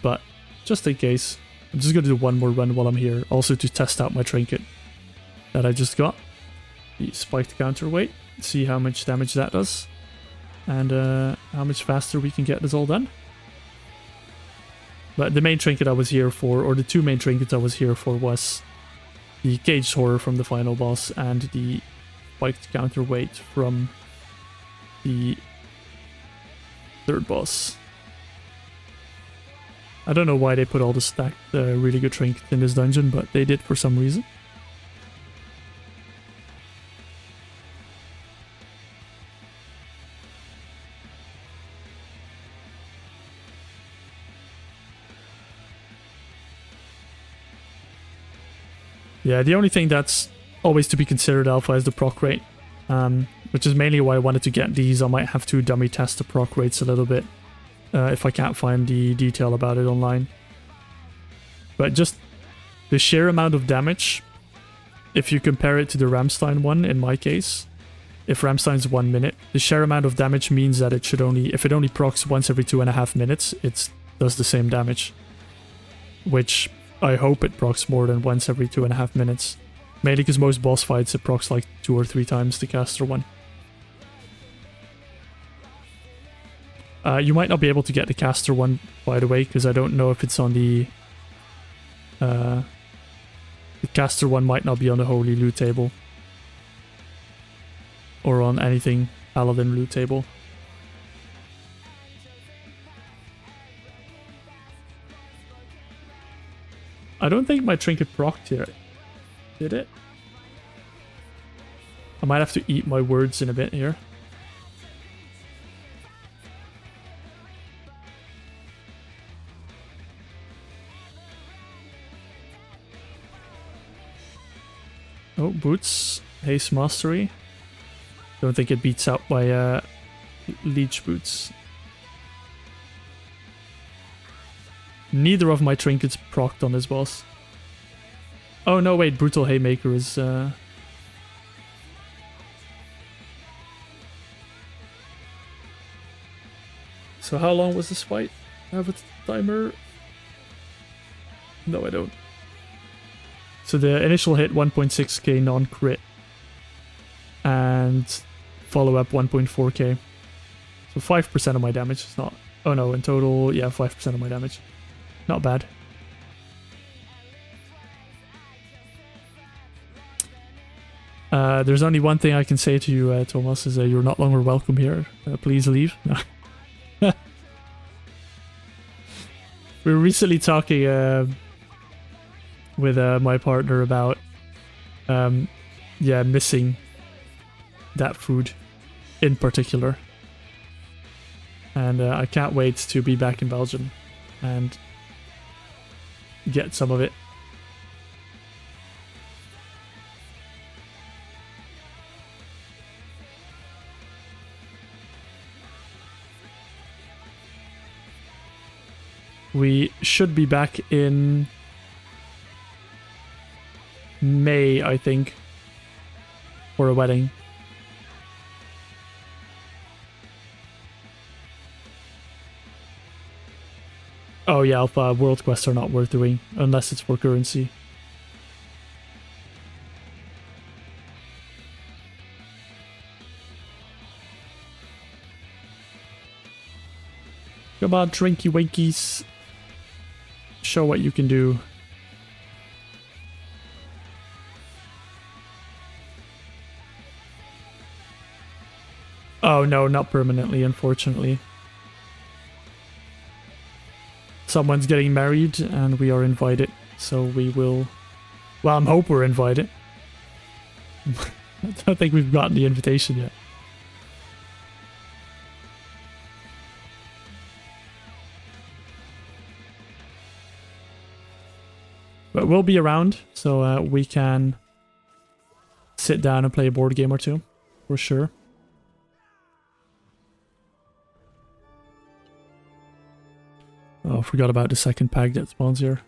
But just in case, I'm just going to do one more run while I'm here, also to test out my trinket that I just got. The spiked counterweight, see how much damage that does, and how much faster we can get this all done. But the main trinket I was here for, or the two main trinkets I was here for, was the Caged Horror from the final boss and the spiked counterweight from the third boss. I don't know why they put all the stacked really good trinkets in this dungeon, but they did for some reason. Yeah, the only thing that's always to be considered alpha is the proc rate, which is mainly why I wanted to get these. I might have to dummy test the proc rates a little bit if I can't find the detail about it online. But just the sheer amount of damage, if you compare it to the Ramstein one, in my case, if Ramstein's 1 minute, the sheer amount of damage means that it should only, if it only procs once every 2.5 minutes, it does the same damage. Which I hope it procs more than once every 2.5 minutes. Mainly because most boss fights it procs like 2 or 3 times the caster one. You might not be able to get the caster one, by the way, because I don't know if it's on the... the caster one might not be on the Holy Loot table. Or on anything Paladin loot table. I don't think my trinket procced here. Did it? I might have to eat my words in a bit here. Oh, boots. Haste mastery. Don't think it beats out by leech boots. Neither of my trinkets procced on this boss. Oh no, wait, Brutal Haymaker is... So how long was this fight? I have a timer? No, I don't. So the initial hit 1.6k non-crit and follow-up 1.4k. So 5% of my damage. It's not... Oh no, in total, yeah, 5% of my damage. Not bad. There's only one thing I can say to you, Thomas, is you're not longer welcome here. Please leave. No. We were recently talking with my partner about yeah, missing that food in particular. And I can't wait to be back in Belgium and get some of it. We should be back in May, I think, for a wedding. Oh yeah, Alpha, world quests are not worth doing, unless it's for currency. Come on, Trinky Winkies. Show what you can do. Oh no, not permanently, unfortunately. Someone's getting married and we are invited, so we will... Well, I hope we're invited. I don't think we've gotten the invitation yet. But we'll be around, so we can sit down and play a board game or two, for sure. Oh, forgot about the second pack that spawns here.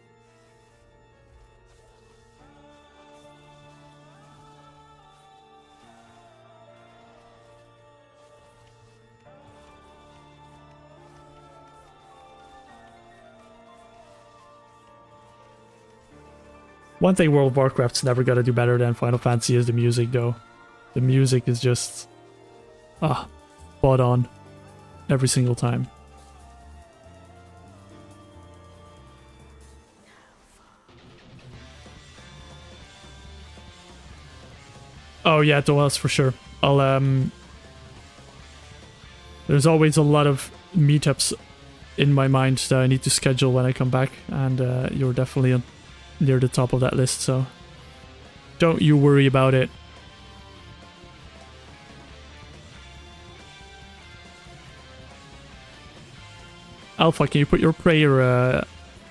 One thing World of Warcraft's never gonna do better than Final Fantasy is the music, though. The music is just... spot on. Every single time. Oh yeah, Thomas, for sure. I'll, There's always a lot of meetups in my mind that I need to schedule when I come back, and you're definitely near the top of that list, so don't you worry about it. Alpha, can you put your prayer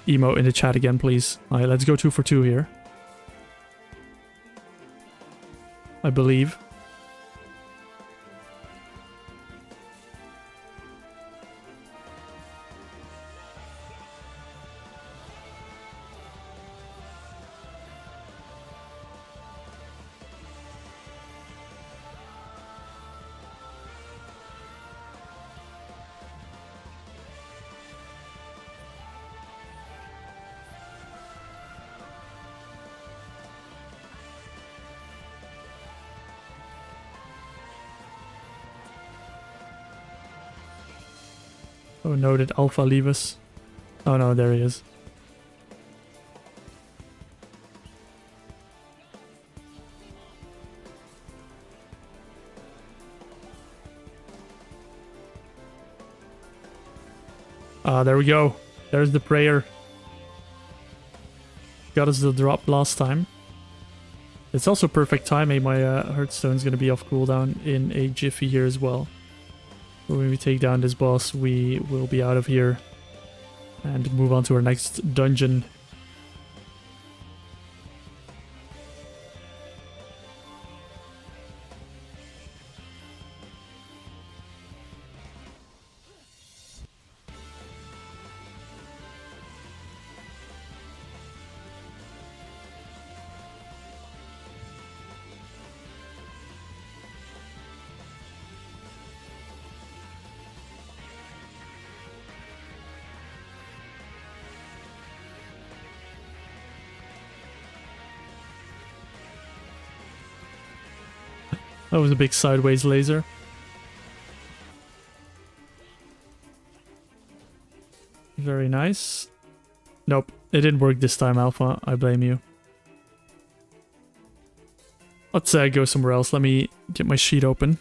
emote in the chat again, please? Alright, let's go 2 for 2 here. I believe. Oh no, did Alpha leave us? Oh no, there he is. Ah, there we go. There's the prayer. Got us the drop last time. It's also perfect timing. My Hearthstone's gonna be off cooldown in a jiffy here as well. When we take down this boss, we will be out of here and move on to our next dungeon. That was a big sideways laser. Very nice. Nope, it didn't work this time, Alpha. I blame you. Let's go somewhere else. Let me get my sheet open.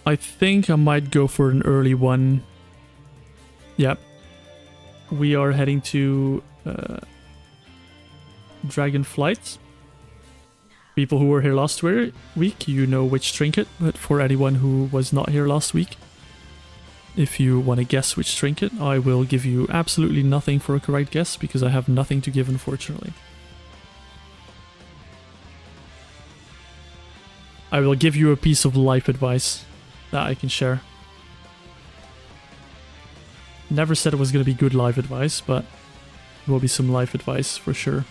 I think I might go for an early one. Yep. We are heading to Dragonflight. People who were here last week, you know which trinket, but for anyone who was not here last week, if you want to guess which trinket, I will give you absolutely nothing for a correct guess because I have nothing to give, unfortunately. I will give you a piece of life advice that I can share. Never said it was going to be good life advice, but there will be some life advice for sure.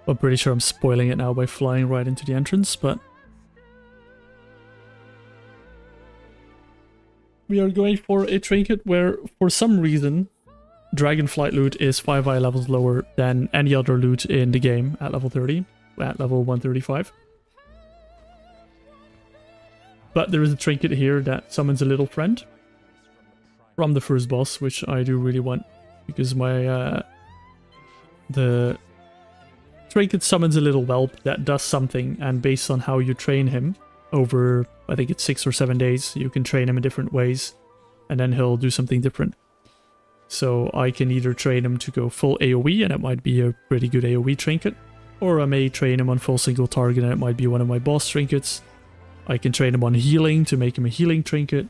I'm pretty sure I'm spoiling it now by flying right into the entrance, but we are going for a trinket where, for some reason, Dragonflight loot is 5 eye levels lower than any other loot in the game at level 30, at level 135. But there is a trinket here that summons a little friend from the first boss, which I do really want, because my the trinket summons a little whelp that does something, and based on how you train him over, I think it's 6 or 7 days, you can train him in different ways, and then he'll do something different. So I can either train him to go full AoE, and it might be a pretty good AoE trinket, or I may train him on full single target, and it might be one of my boss trinkets. I can train him on healing to make him a healing trinket.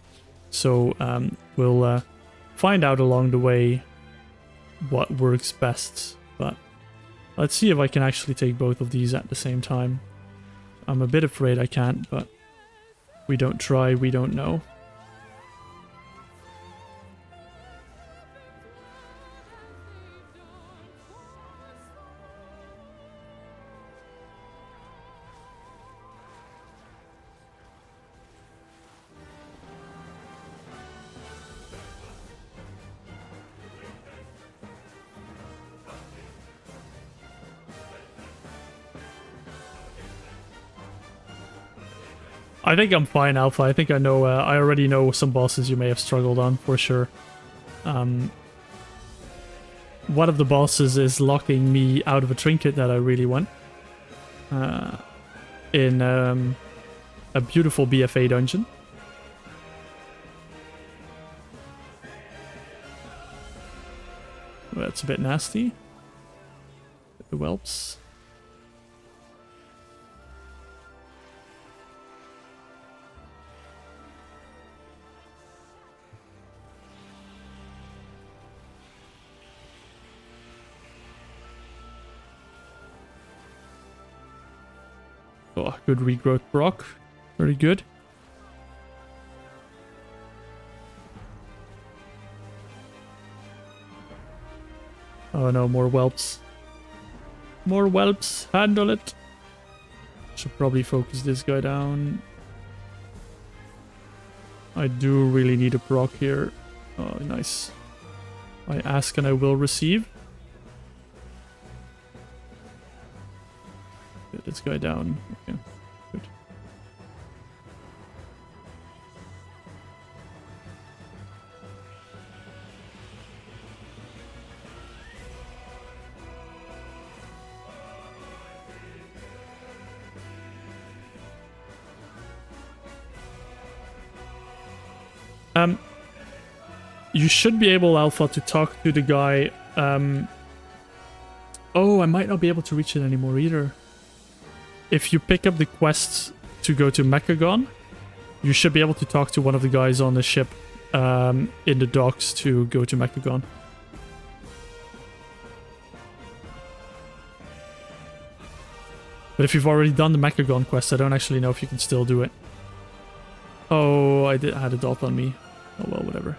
So we'll find out along the way what works best, but let's see if I can actually take both of these at the same time. I'm a bit afraid I can't, but we don't try, we don't know. I think I'm fine, Alpha. I think I know. I already know some bosses you may have struggled on, for sure. One of the bosses is locking me out of a trinket that I really want. In a beautiful BFA dungeon. That's a bit nasty. The whelps. Oh, good regrowth proc. Very good. Oh no, more whelps. More whelps. Handle it. Should probably focus this guy down. I do really need a proc here. Oh, nice. I ask and I will receive. Get this guy down. Okay, good. Um, you should be able, Alpha, to talk to the guy. Oh, I might not be able to reach it anymore either. If you pick up the quest to go to Mechagon, you should be able to talk to one of the guys on the ship in the docks to go to Mechagon. But if you've already done the Mechagon quest, I don't actually know if you can still do it. Oh, I had a dot on me. Oh well, whatever.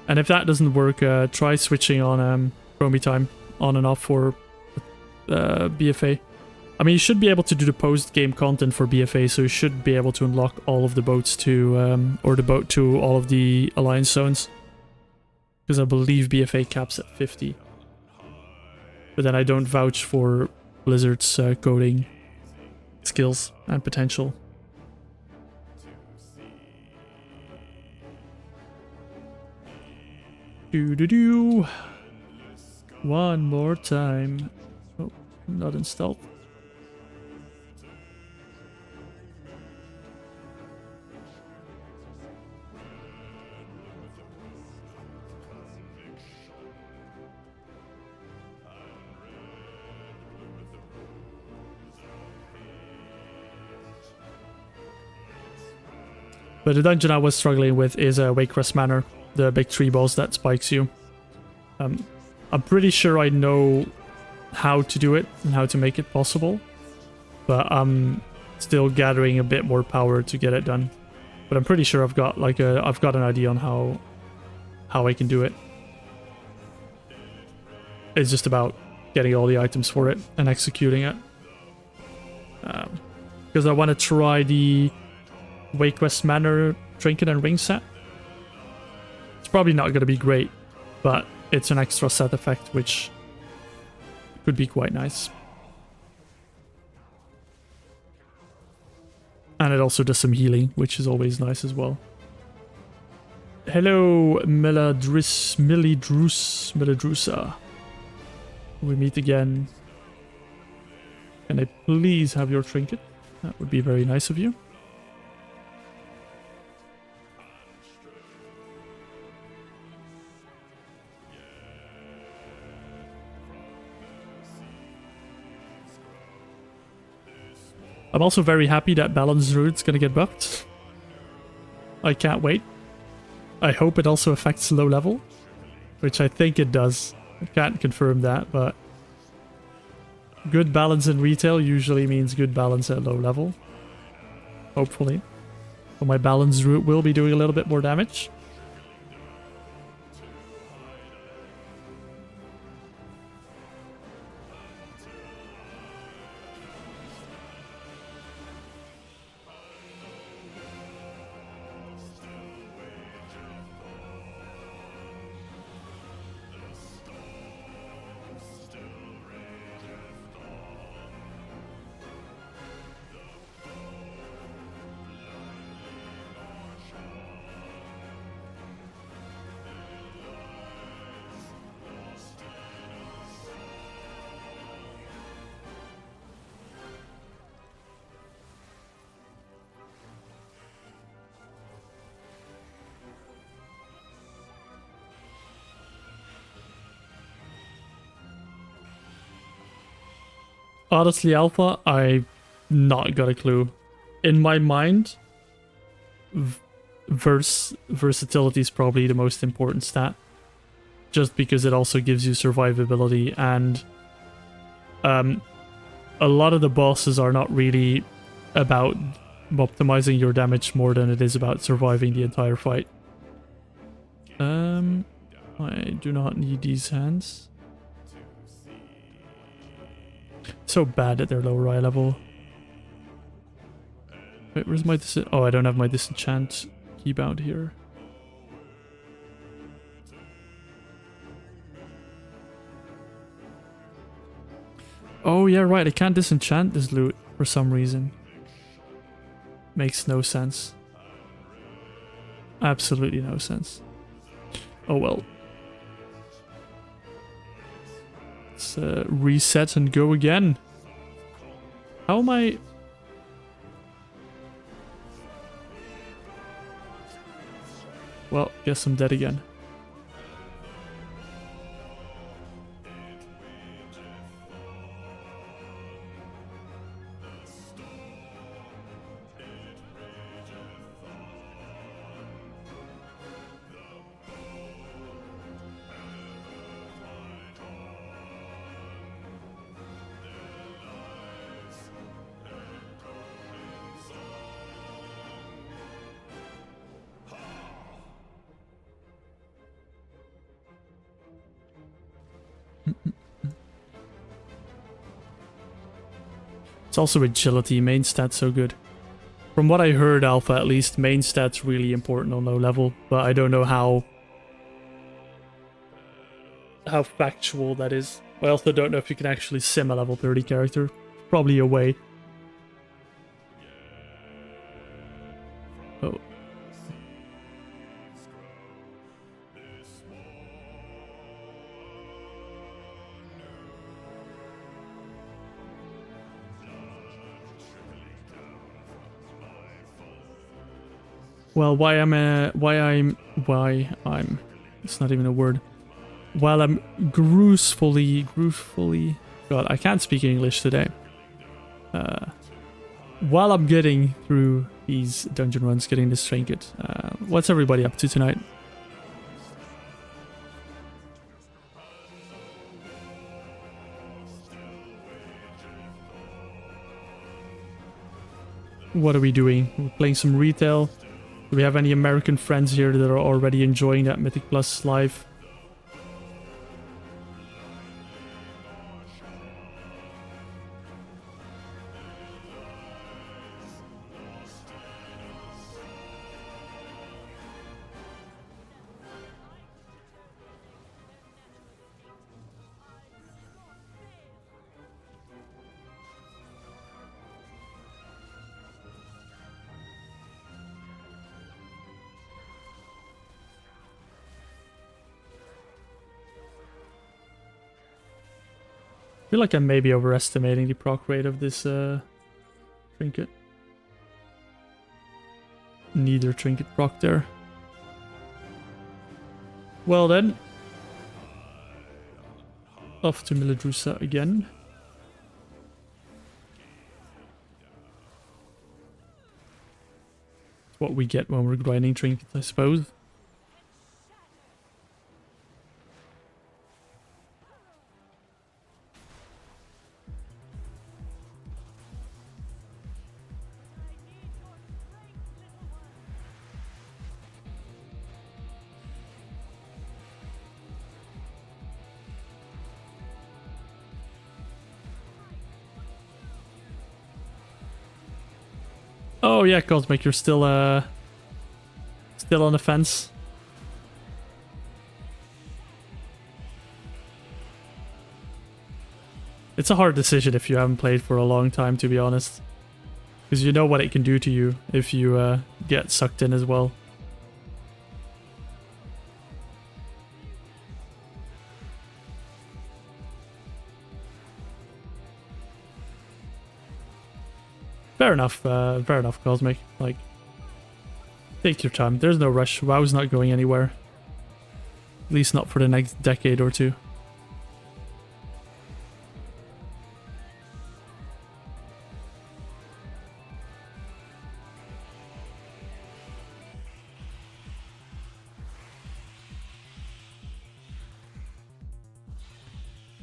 And if that doesn't work, try switching on Chromie time on and off for BFA. I mean, you should be able to do the post-game content for BFA, so you should be able to unlock all of the boats to, or the boat to all of the Alliance zones. Because I believe BFA caps at 50. But then I don't vouch for Blizzard's coding skills and potential. Do. One more time. Oh, not installed. But the dungeon I was struggling with is Warcraft Manor, the big tree boss that spikes you. I'm pretty sure I know how to do it and how to make it possible, but I'm still gathering a bit more power to get it done. But I'm pretty sure I've got an idea on how I can do it. It's just about getting all the items for it and executing it. Because I want to try the Warcraft Manor trinket and ring set. It's probably not going to be great, but it's an extra set effect, which could be quite nice. And it also does some healing, which is always nice as well. Hello, Milidrusa. We meet again. Can I please have your trinket? That would be very nice of you. I'm also very happy that Balance Druid's gonna get buffed. I can't wait. I hope it also affects low level, which I think it does. I can't confirm that, but good balance in retail usually means good balance at low level. Hopefully. So my Balance Druid will be doing a little bit more damage. Honestly, Alpha, I not got a clue. In my mind, versatility is probably the most important stat. Just because it also gives you survivability, and a lot of the bosses are not really about optimizing your damage more than it is about surviving the entire fight. I do not need these hands. So bad at their lower eye level. Wait, where's my oh, I don't have my disenchant keybound here. Oh yeah, right, I can't disenchant this loot for some reason. Makes no sense. Absolutely no sense. Oh well. Let's reset and go again. How am I... Well, guess I'm dead again. It's also agility, main stats so good. From what I heard, Alpha at least, main stats really important on low level, but I don't know how factual that is. I also don't know if you can actually sim a level 30 character. Probably a way. Oh. Well, why I'm it's not even a word. While I'm gruesfully, God, I can't speak English today. While I'm getting through these dungeon runs, getting this trinket, what's everybody up to tonight? What are we doing? We're playing some retail. Do we have any American friends here that are already enjoying that Mythic Plus live? I feel like I may be overestimating the proc rate of this trinket. Neither trinket proc there. Well then. Off to Miladrusa again. It's what we get when we're grinding trinkets, I suppose. Oh yeah, Cosmic, you're still on the fence. It's a hard decision if you haven't played for a long time, to be honest. Because you know what it can do to you if you get sucked in as well. Fair enough, Cosmic. Like, take your time. There's no rush. WoW's not going anywhere. At least not for the next decade or two.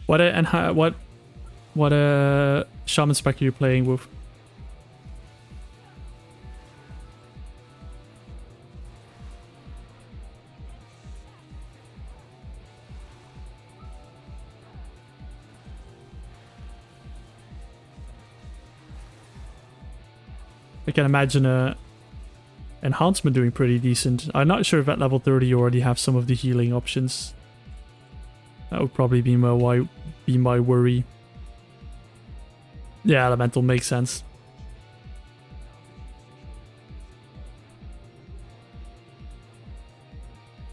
What shaman spec are you playing with? I can imagine a enhancement doing pretty decent. I'm not sure if at level 30 you already have some of the healing options. That would probably be my worry. Yeah, elemental makes sense.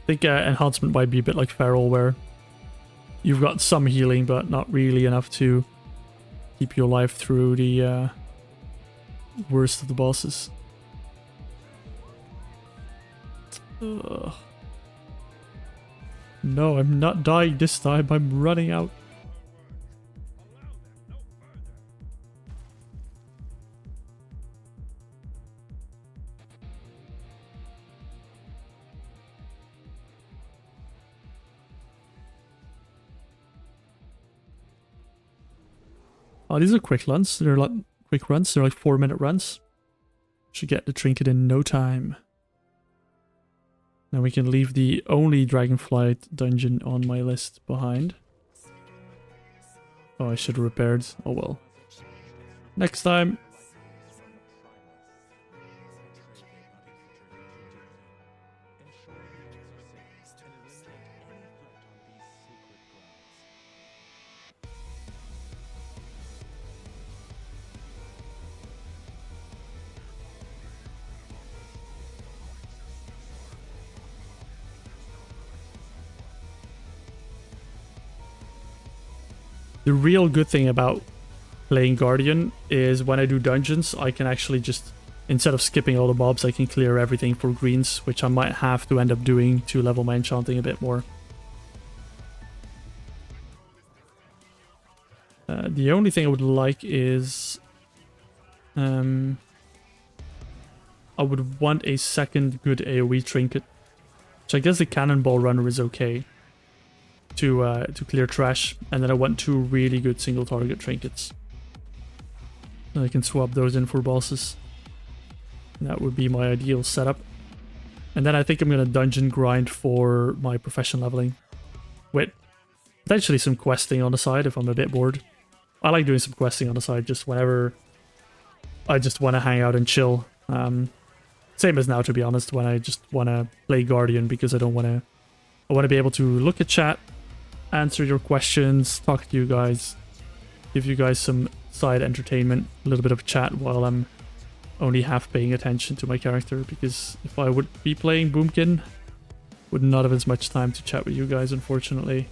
I think enhancement might be a bit like Feral, where you've got some healing, but not really enough to keep you alive through the worst of the bosses. Ugh. No, I'm not dying this time. I'm running out. Oh, these are quick runs. They're like quick runs. They're like 4-minute runs. Should get the trinket in no time. Now we can leave the only Dragonflight dungeon on my list behind. Oh, I should have repaired. Oh well. Next time. The real good thing about playing Guardian is when I do dungeons, I can actually just, instead of skipping all the mobs, I can clear everything for greens, which I might have to end up doing to level my enchanting a bit more. The only thing I would like is... I would want a second good AoE trinket, which I guess the Cannonball Runner is okay to clear trash, and then I want 2 really good single target trinkets. I can swap those in for bosses. That would be my ideal setup. And then I think I'm gonna dungeon grind for my profession leveling, with potentially some questing on the side if I'm a bit bored. I like doing some questing on the side just whenever I just want to hang out and chill. Same as now, to be honest, when I just want to play Guardian because I don't want to... I want to be able to look at chat, answer your questions, talk to you guys, give you guys some side entertainment, a little bit of chat while I'm only half paying attention to my character, because if I would be playing Boomkin, would not have as much time to chat with you guys, unfortunately.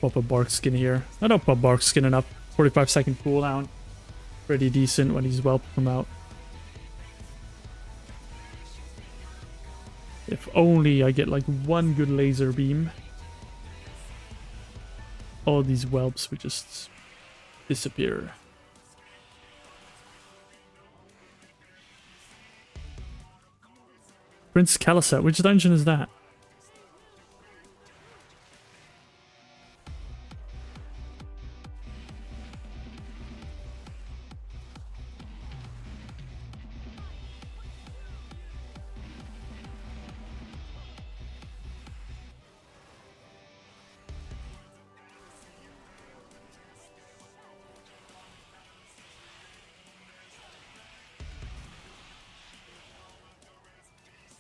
Pop a bark skin here. I don't pop bark skin enough. 45-second cooldown. Pretty decent when he's well come out. If only I get like 1 good laser beam, all these whelps would just disappear. Prince Caliset, which dungeon is that?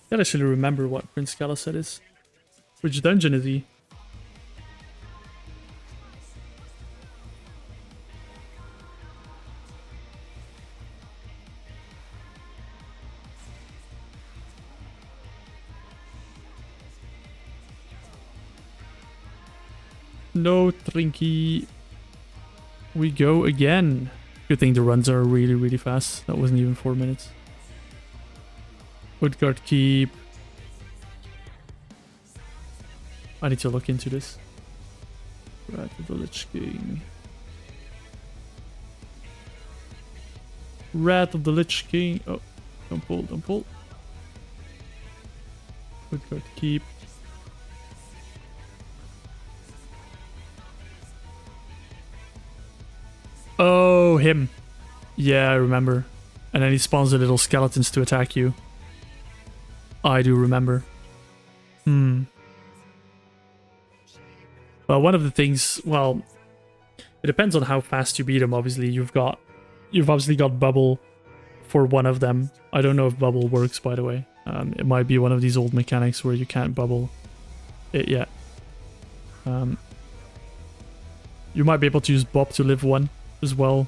I gotta actually remember what Prince Caliset is. Which dungeon is he? No, Trinky. We go again. Good thing the runs are really, really fast. That wasn't even 4 minutes. Woodguard Keep. I need to look into this. Wrath of the Lich King. Wrath of the Lich King. Oh, don't pull, don't pull. Woodguard Keep. Oh, him. Yeah, I remember. And then he spawns the little skeletons to attack you. I do remember. Well, one of the things, well, it depends on how fast you beat him. Obviously, you've obviously got bubble for one of them. I don't know if bubble works, by the way. It might be one of these old mechanics where you can't bubble it yet. You might be able to use Bob to live 1 as well,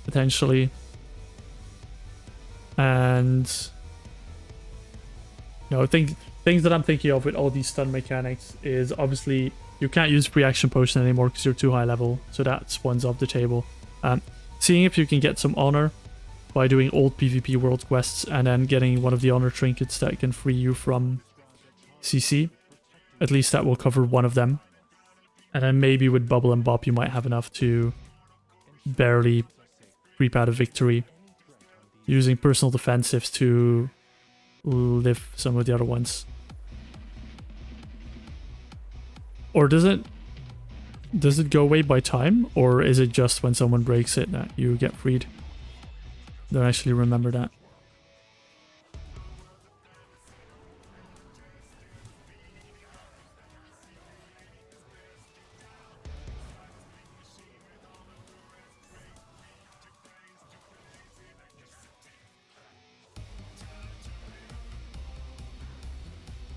potentially. And things that I'm thinking of with all these stun mechanics is obviously you can't use pre-action potion anymore because you're too high level, so that's one's off the table. Seeing if you can get some honor by doing old PvP world quests and then getting one of the honor trinkets that can free you from CC. At least that will cover one of them. And then maybe with Bubble and Bop you might have enough to barely creep out of victory. Using personal defensives to live some of the other ones. Or does it go away by time? Or is it just when someone breaks it that you get freed? Don't actually remember that.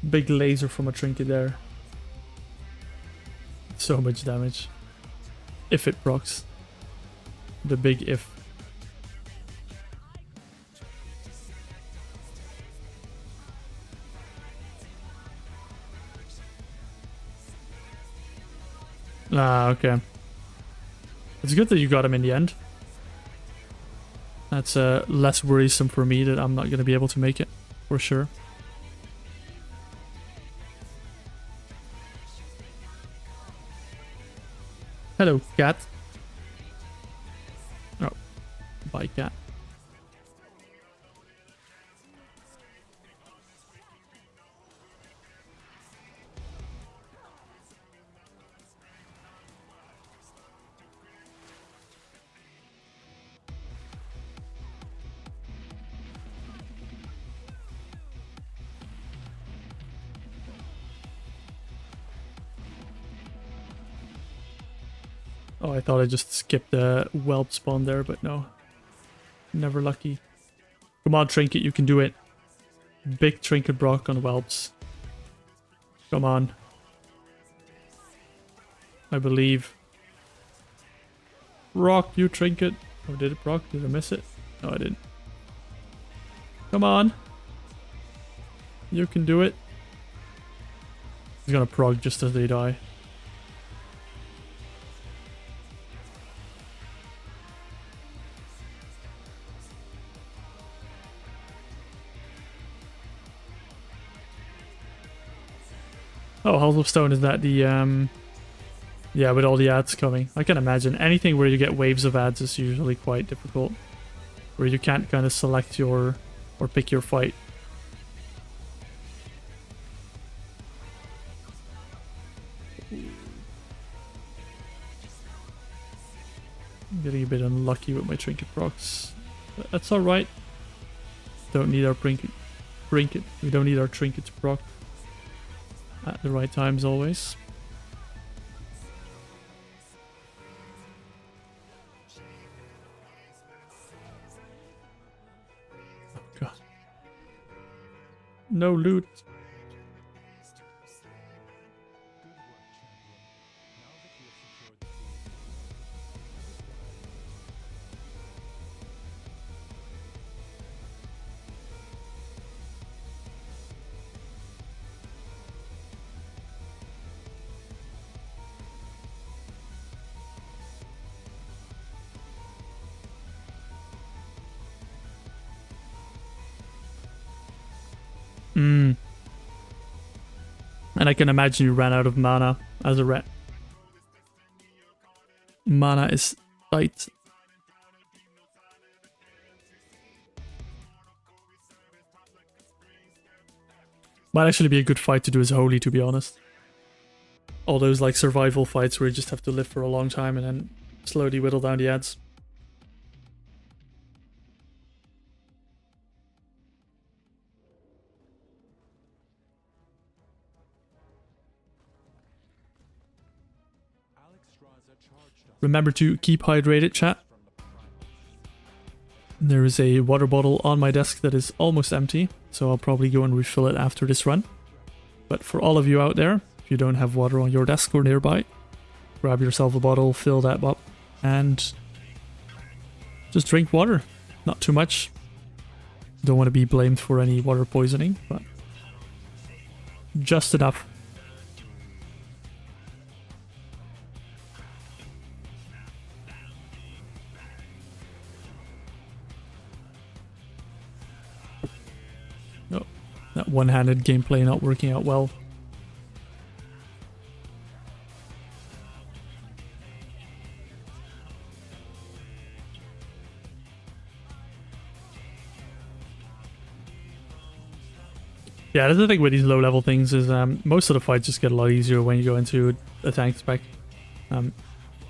Big laser from a trinket there. So much damage. If it procs. The big if. Ah, okay. It's good that you got him in the end. That's less worrisome for me that I'm not going to be able to make it, for sure. Hello, cat. Oh, bye, cat. Oh, I thought I just skipped the whelp spawn there, but no. Never lucky. Come on, Trinket, you can do it. Big Trinket Brock on whelps. Come on. I believe. Rock, you Trinket. Oh, did it proc? Did I miss it? No, I didn't. Come on. You can do it. He's gonna proc just as they die. Oh, Halls of Stone, is that the, yeah, with all the ads coming. I can imagine. Anything where you get waves of ads is usually quite difficult. Where you can't kind of select your, or pick your fight. I'm getting a bit unlucky with my Trinket procs. But that's alright. Don't need our Trinket. We don't need our Trinket to proc. At the right times always. Oh god. No loot. And I can imagine you ran out of mana as a ret. Mana is tight. Might actually be a good fight to do as Holy, to be honest. All those like survival fights where you just have to live for a long time and then slowly whittle down the ads. Remember to keep hydrated, chat. There is a water bottle on my desk that is almost empty, so I'll probably go and refill it after this run. But for all of you out there, if you don't have water on your desk or nearby, grab yourself a bottle, fill that up, and just drink water. Not too much. Don't want to be blamed for any water poisoning, but just enough. Oh, that one-handed gameplay not working out well. Yeah, that's the thing with these low-level things is most of the fights just get a lot easier when you go into a tank spec.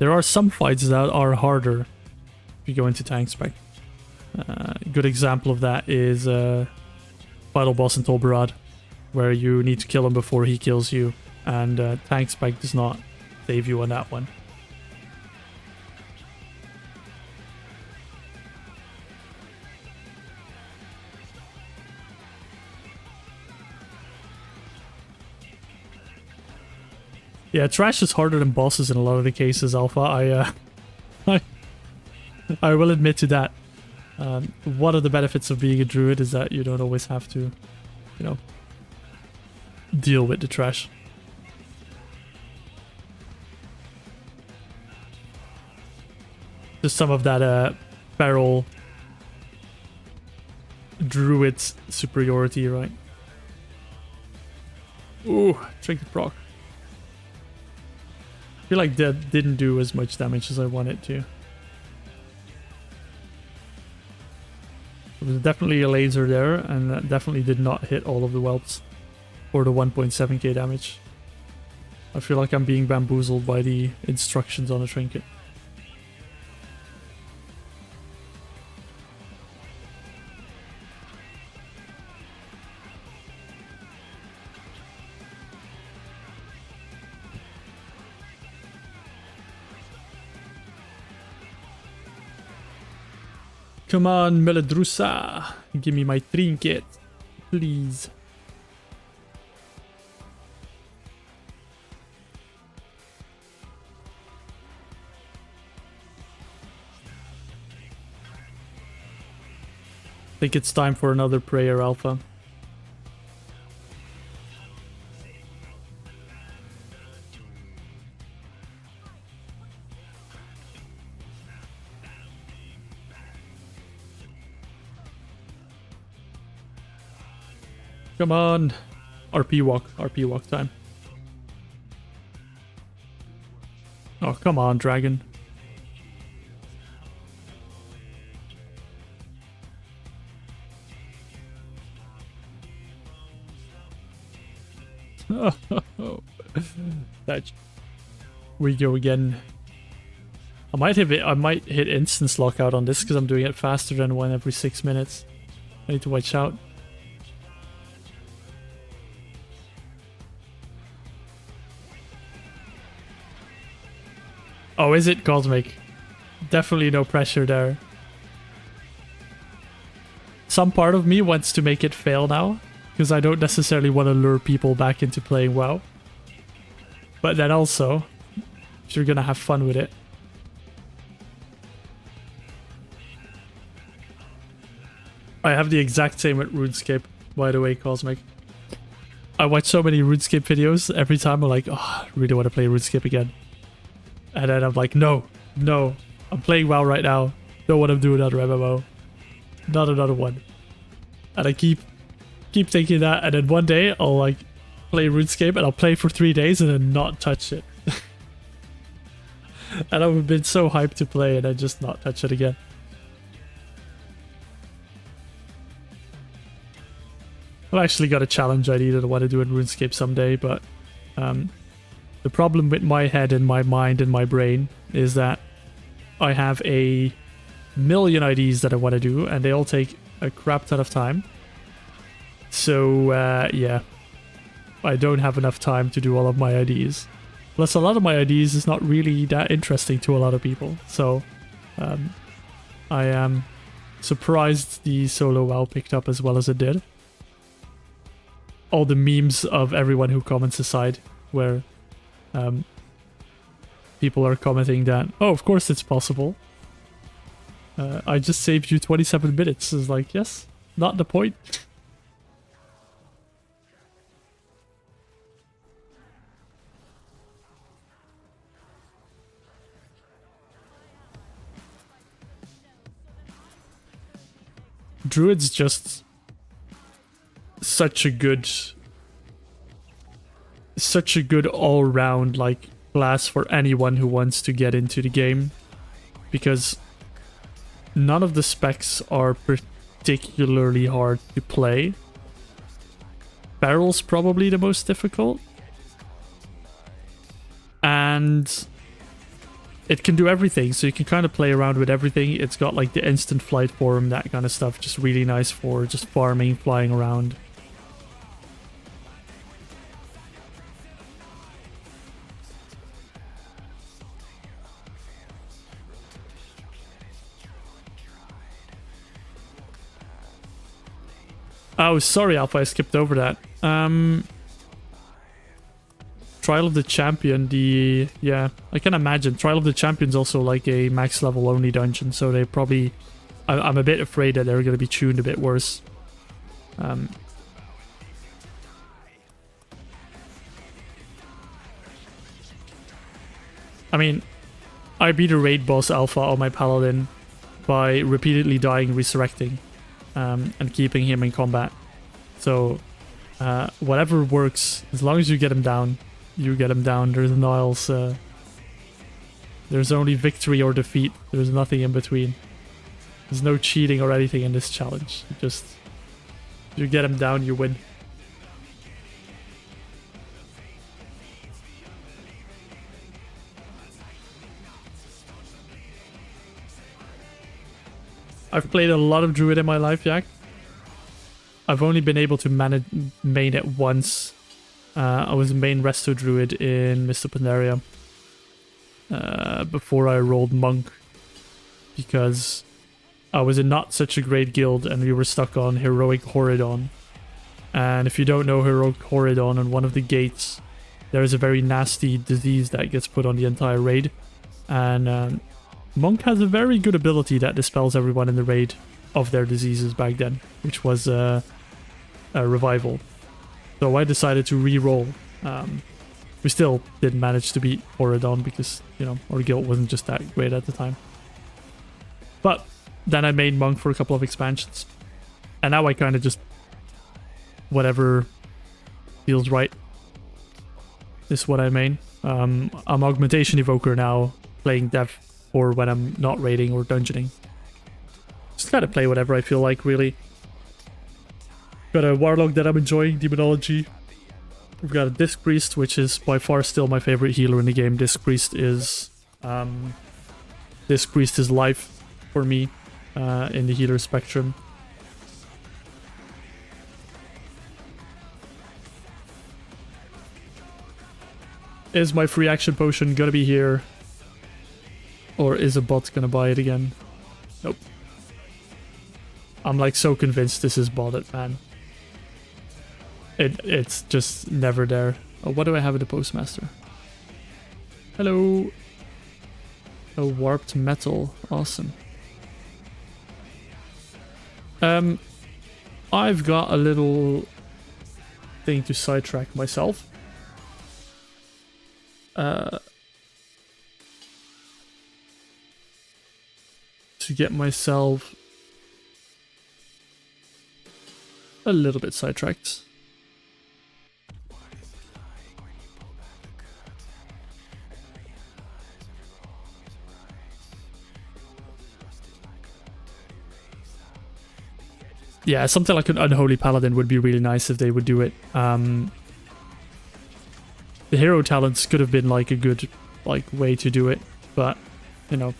There are some fights that are harder if you go into tank spec. A good example of that is Final Boss in Tolbarad, where you need to kill him before he kills you, and tank spec does not save you on that one. Yeah, trash is harder than bosses in a lot of the cases, Alpha. I will admit to that. One of the benefits of being a druid is that you don't always have to, you know, deal with the trash. Just some of that feral druid superiority, right? Ooh, trinket proc. I feel like that didn't do as much damage as I wanted to. There was definitely a laser there, and that definitely did not hit all of the whelps for the 1.7k damage. I feel like I'm being bamboozled by the instructions on the trinket. Come on, Meladrusa, give me my trinket, please. I think it's time for another prayer, Alpha. Come on. RP walk time. Oh, come on, dragon. That we go again. I might hit instance lockout on this because I'm doing it faster than one every 6 minutes. I need to watch out. Oh, is it Cosmic? Definitely no pressure there. Some part of me wants to make it fail now, because I don't necessarily want to lure people back into playing WoW. But then also, if you're gonna have fun with it. I have the exact same with RuneScape, by the way, Cosmic. I watch so many RuneScape videos, every time I'm like, oh, I really want to play RuneScape again. And then I'm like, no, I'm playing WoW right now. Don't want to do another MMO. Not another one. And I keep thinking that, and then one day I'll like play RuneScape and I'll play for 3 days and then not touch it. And I've been so hyped to play and I just not touch it again. I've actually got a challenge I need that I want to do in RuneScape someday, but the problem with my head and my mind and my brain is that I have a million ideas that I want to do, and they all take a crap ton of time. So, yeah, I don't have enough time to do all of my ideas. Plus, a lot of my ideas is not really that interesting to a lot of people. So, I am surprised the solo WoW picked up as well as it did. All the memes of everyone who comments aside, where people are commenting that, oh, of course it's possible. I just saved you 27 minutes. It's like, yes, not the point. Druid's just such a good all-round like class for anyone who wants to get into the game, because none of the specs are particularly hard to play. Barrel's probably the most difficult, and it can do everything, so you can kind of play around with everything. It's got like the instant flight form, that kind of stuff, just really nice for just farming, flying around. Oh, sorry, Alpha, I skipped over that. Trial of the Champion, yeah, I can imagine. Trial of the Champion's also like a max level only dungeon, so they probably... I'm a bit afraid that they're going to be tuned a bit worse. I mean, I beat a raid boss Alpha on my Paladin by repeatedly dying, resurrecting, and keeping him in combat. So, whatever works, as long as you get him down, you get him down. There's no else. There's only victory or defeat. There's nothing in between. There's no cheating or anything in this challenge. You get him down, you win. I've played a lot of Druid in my life, Jack. I've only been able to main it once. I was main Resto Druid in Mr. Pandaria before I rolled Monk, because I was in not such a great guild and we were stuck on Heroic Horidon. And if you don't know Heroic Horidon, on one of the gates there is a very nasty disease that gets put on the entire raid. And Monk has a very good ability that dispels everyone in the raid of their diseases back then, which was a revival. So I decided to re-roll. We still didn't manage to beat Horidon because, you know, our guild wasn't just that great at the time. But then I made Monk for a couple of expansions. And now I kind of just... whatever feels right is what I main. I'm Augmentation Evoker now, playing Dev, or when I'm not raiding or dungeoning. Just gotta play whatever I feel like, really. Got a Warlock that I'm enjoying, Demonology. We've got a Disc Priest, which is by far still my favorite healer in the game. Disc Priest is life for me in the healer spectrum. Is my free action potion gonna be here? Or is a bot gonna buy it again? Nope. I'm like so convinced this is botted, man. It's just never there. Oh, what do I have in the Postmaster? Hello. A warped metal. Awesome. I've got a little thing to sidetrack myself. To get myself a little bit sidetracked. Yeah, something like an Unholy Paladin would be really nice if they would do it. The hero talents could have been like a good way to do it, but you know,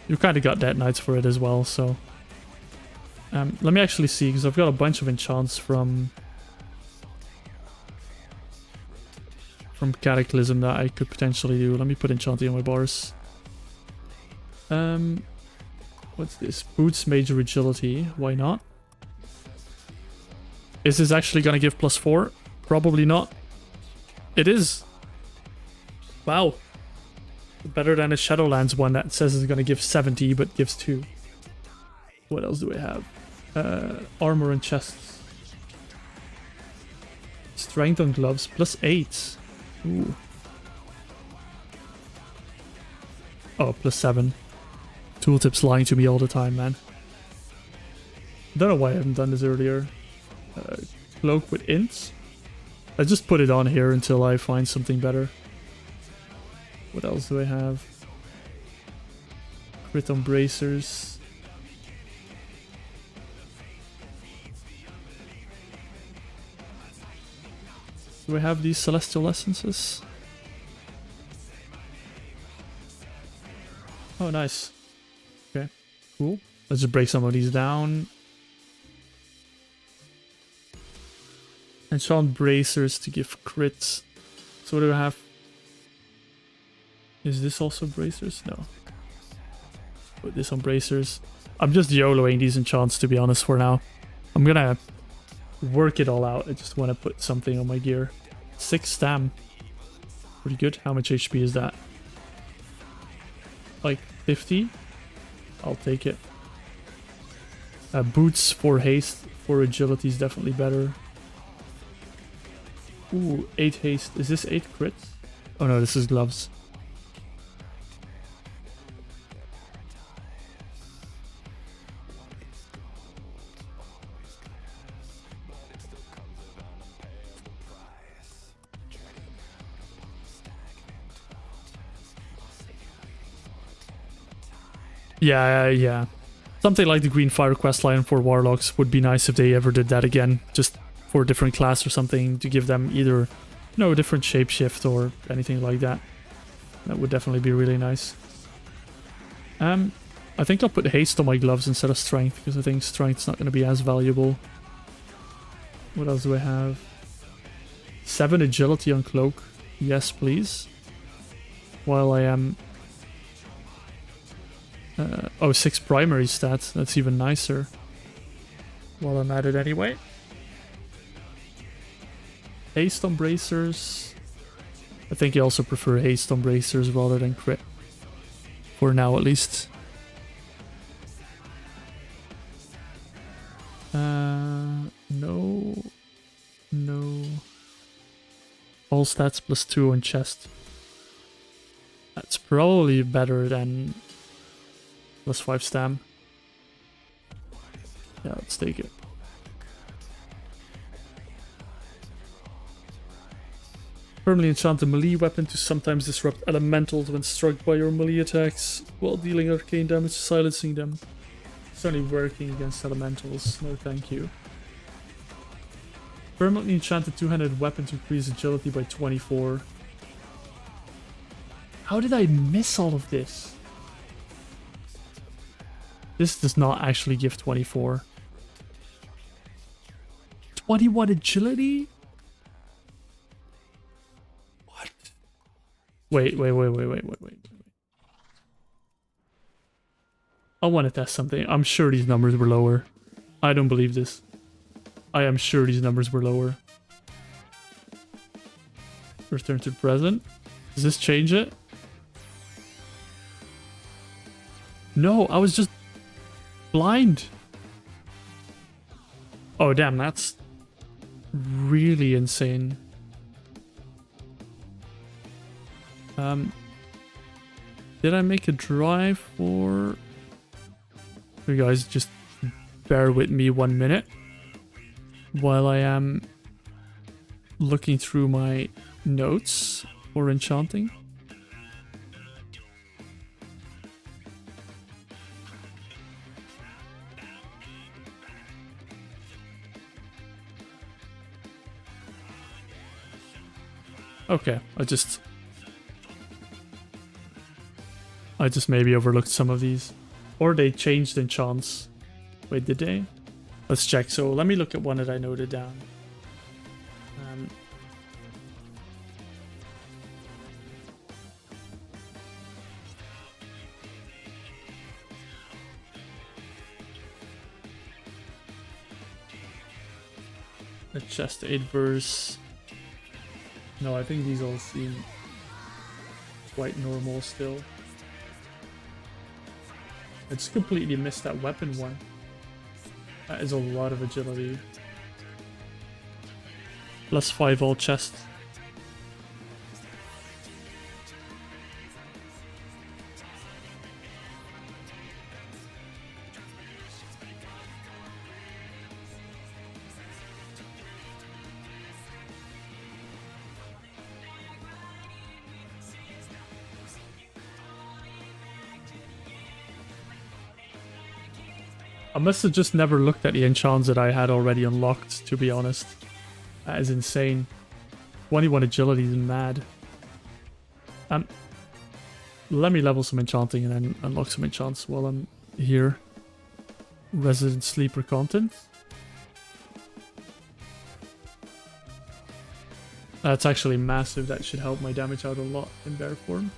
you kind of got Dead Knights for it as well. So let me actually see, because I've got a bunch of enchants from Cataclysm that I could potentially do. Let me put enchanting on my bars. What's this? Boots major agility. Why not? Is this actually gonna give +4? Probably not. It is. Wow. Better than a Shadowlands one that says it's gonna give 70 but gives 2. What else do we have? Armor and chests. Strength on gloves +8. Ooh. Oh, +7. Tooltip's lying to me all the time, man. Don't know why I haven't done this earlier. Cloak with ints. I just put it on here until I find something better. What else do I have? Crit on bracers. Do I have these celestial essences? Oh, nice. Okay, cool. Let's just break some of these down. Enchant bracers to give crits. So what do I have? Is this also bracers? No. Put this on bracers. I'm just YOLOing these enchants, to be honest, for now. I'm gonna work it all out. I just want to put something on my gear. 6 stam. Pretty good. How much HP is that? Like 50? I'll take it. Boots for haste. For agility is definitely better. Ooh, 8 haste. Is this 8 crits? Oh no, this is gloves. Yeah. Something like the Green Fire questline for Warlocks would be nice if they ever did that again. Just for a different class or something, to give them either, you know, a different shapeshift or anything like that. That would definitely be really nice. I think I'll put haste on my gloves instead of strength, because I think strength's not going to be as valuable. What else do I have? 7 agility on cloak. Yes, please. While I am... 6 primary stats. That's even nicer. While I'm at it anyway. Haste on bracers. I think you also prefer haste on bracers rather than crit. For now, at least. No. All stats +2 on chest. That's probably better than +5 stam. Yeah, let's take it. Permanently enchant a melee weapon to sometimes disrupt elementals when struck by your melee attacks while dealing arcane damage, silencing them. It's only working against elementals. No thank you. Permanently enchanted two-handed weapon to increase agility by 24. How did I miss all of this? This does not actually give 24. 21 agility? What? Wait. I want to test something. I'm sure these numbers were lower. I don't believe this. I am sure these numbers were lower. Return to present. Does this change it? No, I was just blind. Oh, damn, that's really insane. Did I make a drive for... You guys just bear with me 1 minute while I am looking through my notes for enchanting. Okay, I just maybe overlooked some of these. Or they changed enchants. Wait, did they? Let's check. So let me look at one that I noted down. A chest 8 verse. No, I think these all seem quite normal still. I just completely missed that weapon one. That is a lot of agility. +5 all chest. I must have just never looked at the enchants that I had already unlocked, to be honest. That is insane. 21 agility is mad. Let me level some enchanting and then unlock some enchants while I'm here. Resident Sleeper content. That's actually massive. That should help my damage out a lot in bear form.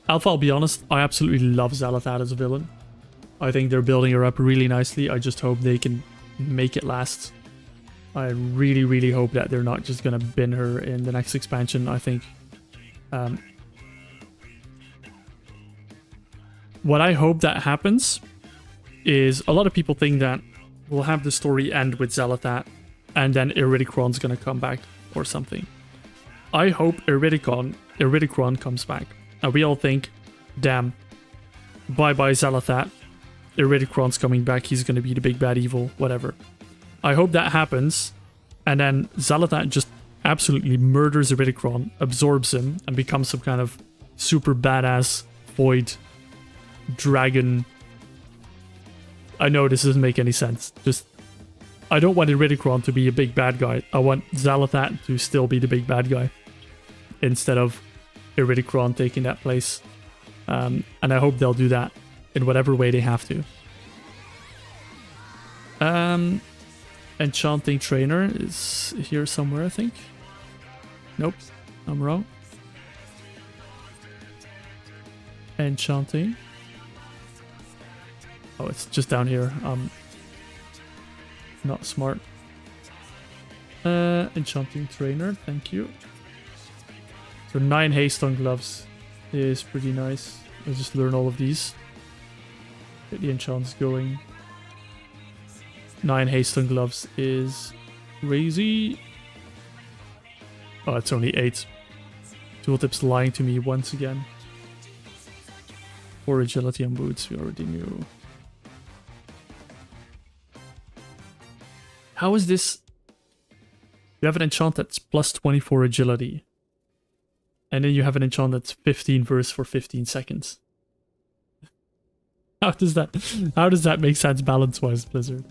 Alpha, I'll be honest, I absolutely love Xalathad as a villain. I think they're building her up really nicely. I just hope they can make it last. I really, really hope that they're not just going to bin her in the next expansion. I think... what I hope that happens is a lot of people think that we'll have the story end with Xalathad and then Iridikron's going to come back or something. I hope Iridikron comes back. And we all think, damn, bye-bye Xalathad. Iridikron's coming back, he's going to be the big bad evil, whatever. I hope that happens, and then Xalathad just absolutely murders Iridikron, absorbs him, and becomes some kind of super badass void dragon. I know this doesn't make any sense. Just, I don't want Iridikron to be a big bad guy. I want Xalathad to still be the big bad guy, instead of Iridikron taking that place. And I hope they'll do that in whatever way they have to. Enchanting Trainer is here somewhere, I think. Nope, I'm wrong. Enchanting. Oh, it's just down here. Not smart. Enchanting Trainer, thank you. So 9 haste on gloves is pretty nice. Let's just learn all of these. Get the enchants going. 9 haste on gloves is crazy. Oh, it's only 8. Tooltip's lying to me once again. 4 agility on boots, we already knew. How is this? You have an enchant that's plus 24 agility. And then you have an enchant that's 15 verse for 15 seconds. How does that make sense balance-wise, Blizzard?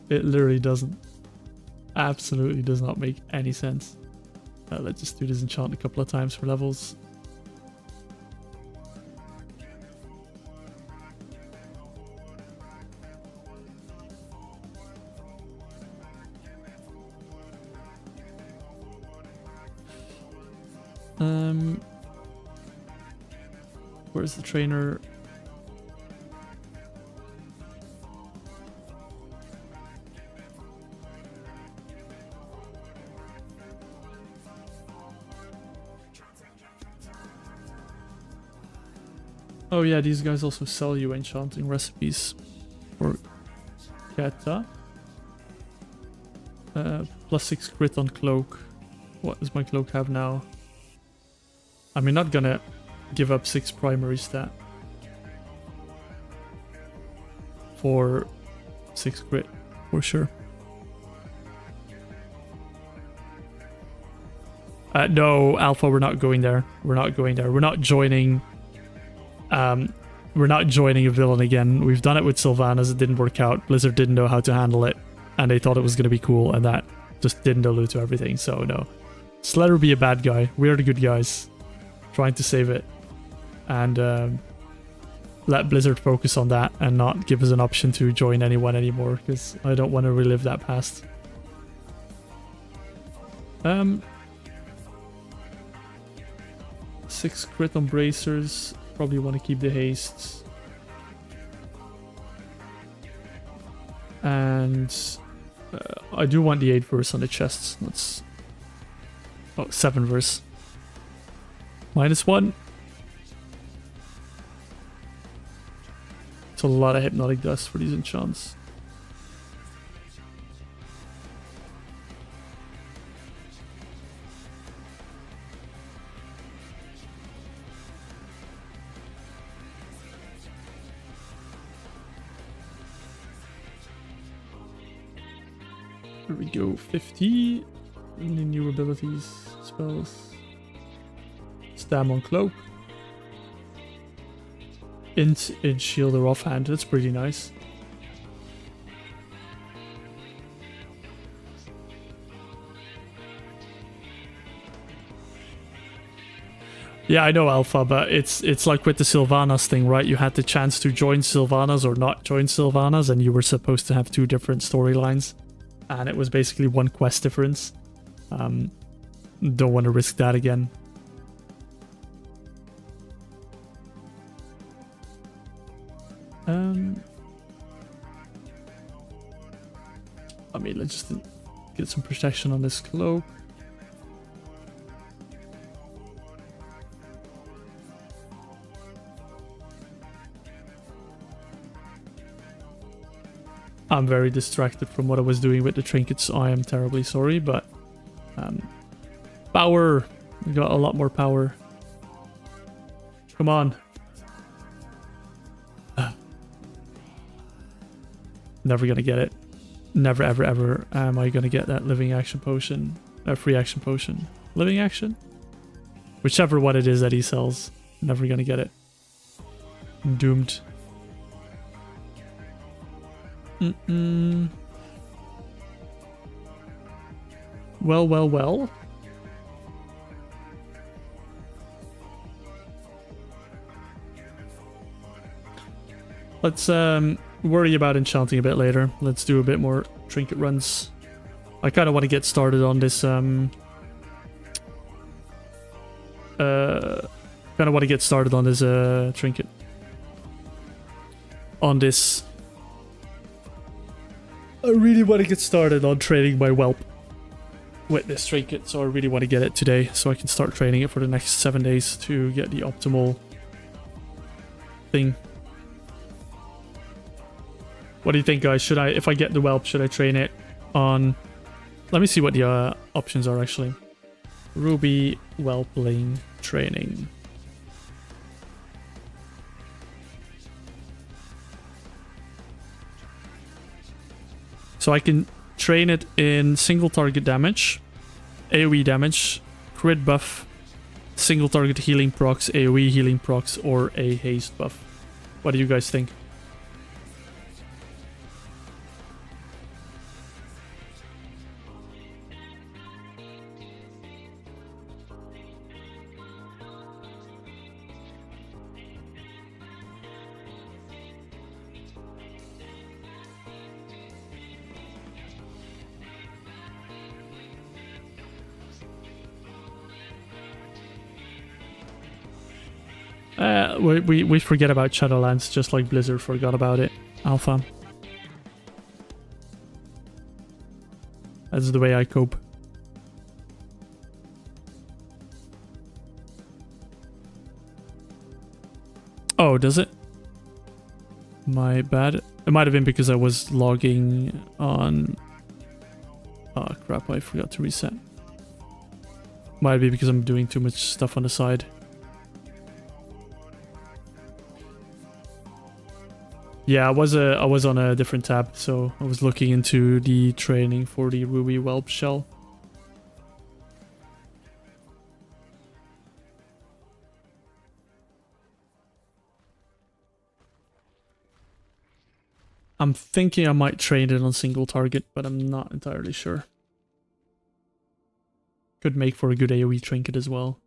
It literally doesn't. Absolutely does not make any sense. Let's just do this enchant a couple of times for levels. Where's the trainer? Oh yeah, these guys also sell you enchanting recipes for Keta. +6 crit on cloak. What does my cloak have now? I mean, not gonna give up 6 primary stat for 6 crit, for sure. No, Alpha, we're not going there. We're not going there. We're not joining... we're not joining a villain again. We've done it with Sylvanas, it didn't work out. Blizzard didn't know how to handle it, and they thought it was going to be cool, and that just didn't allude to everything, so no. Just let her be a bad guy. We're the good guys. Trying to save it. And let Blizzard focus on that and not give us an option to join anyone anymore, because I don't want to relive that past. 6 crit on bracers. Probably want to keep the haste. And I do want the 8 verse on the chests. Let's... Oh, 7 verse. -1. It's a lot of hypnotic dust for these enchants. Here we go, 50. Any new abilities, spells. Stam on cloak. Int shield or offhand, that's pretty nice. Yeah, I know Alpha, but it's like with the Sylvanas thing, right? You had the chance to join Sylvanas or not join Sylvanas, and you were supposed to have 2 different storylines. And it was basically 1 quest difference. Don't want to risk that again. I mean, let's just get some protection on this cloak. I'm very distracted from what I was doing with the trinkets. I am terribly sorry, but power. We got a lot more power. Come on. Never gonna get it. Never, ever, ever am I gonna get that living action potion. Free action potion. Living action? Whichever one it is that he sells. Never gonna get it. I'm doomed. Well, well, well. Let's worry about enchanting a bit later. Let's do a bit more trinket runs. I kind of want to get started on this kind of want to get started on this trinket. On this. I really want to get started on training my whelp with this trinket, so I really want to get it today so I can start training it for the next 7 days to get the optimal thing. What do you think, guys? Should I, if I get the whelp, should I train it on... Let me see what the options are, actually. Ruby whelpling training. So I can train it in single target damage, AoE damage, crit buff, single target healing procs, AoE healing procs, or a haste buff. What do you guys think? We forget about Shadowlands just like Blizzard forgot about it. Alpha. That's the way I cope. Oh, does it? My bad. It might have been because I was logging on... Oh crap, I forgot to reset. Might be because I'm doing too much stuff on the side. Yeah, I was on a different tab, so I was looking into the training for the Ruby Whelp shell. I'm thinking I might train it on single target, but I'm not entirely sure. Could make for a good AoE trinket as well.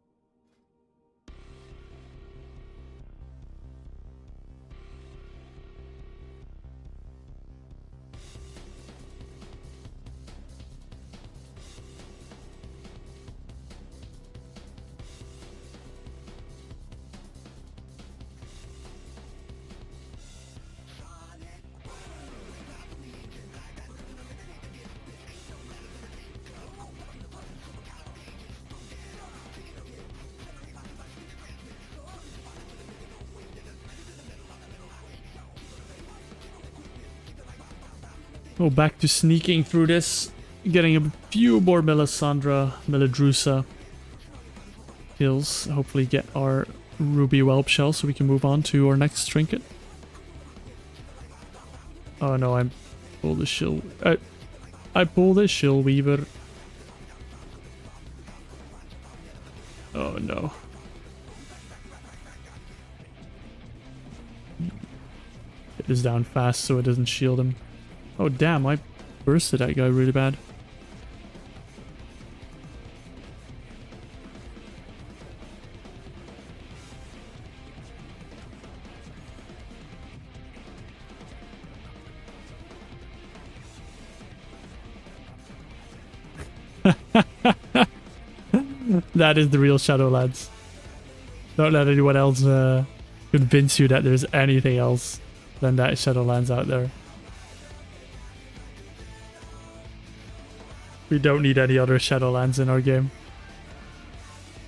Go back to sneaking through this. Getting a few more Meladrusa kills. Hopefully get our Ruby Whelp Shell so we can move on to our next trinket. Oh no, I pulled the shill. I pulled the shill weaver. Oh no. Get this down fast so it doesn't shield him. Oh damn, I bursted that guy really bad. That is the real Shadowlands. Don't let anyone else convince you that there's anything else than that Shadowlands out there. We don't need any other Shadowlands in our game.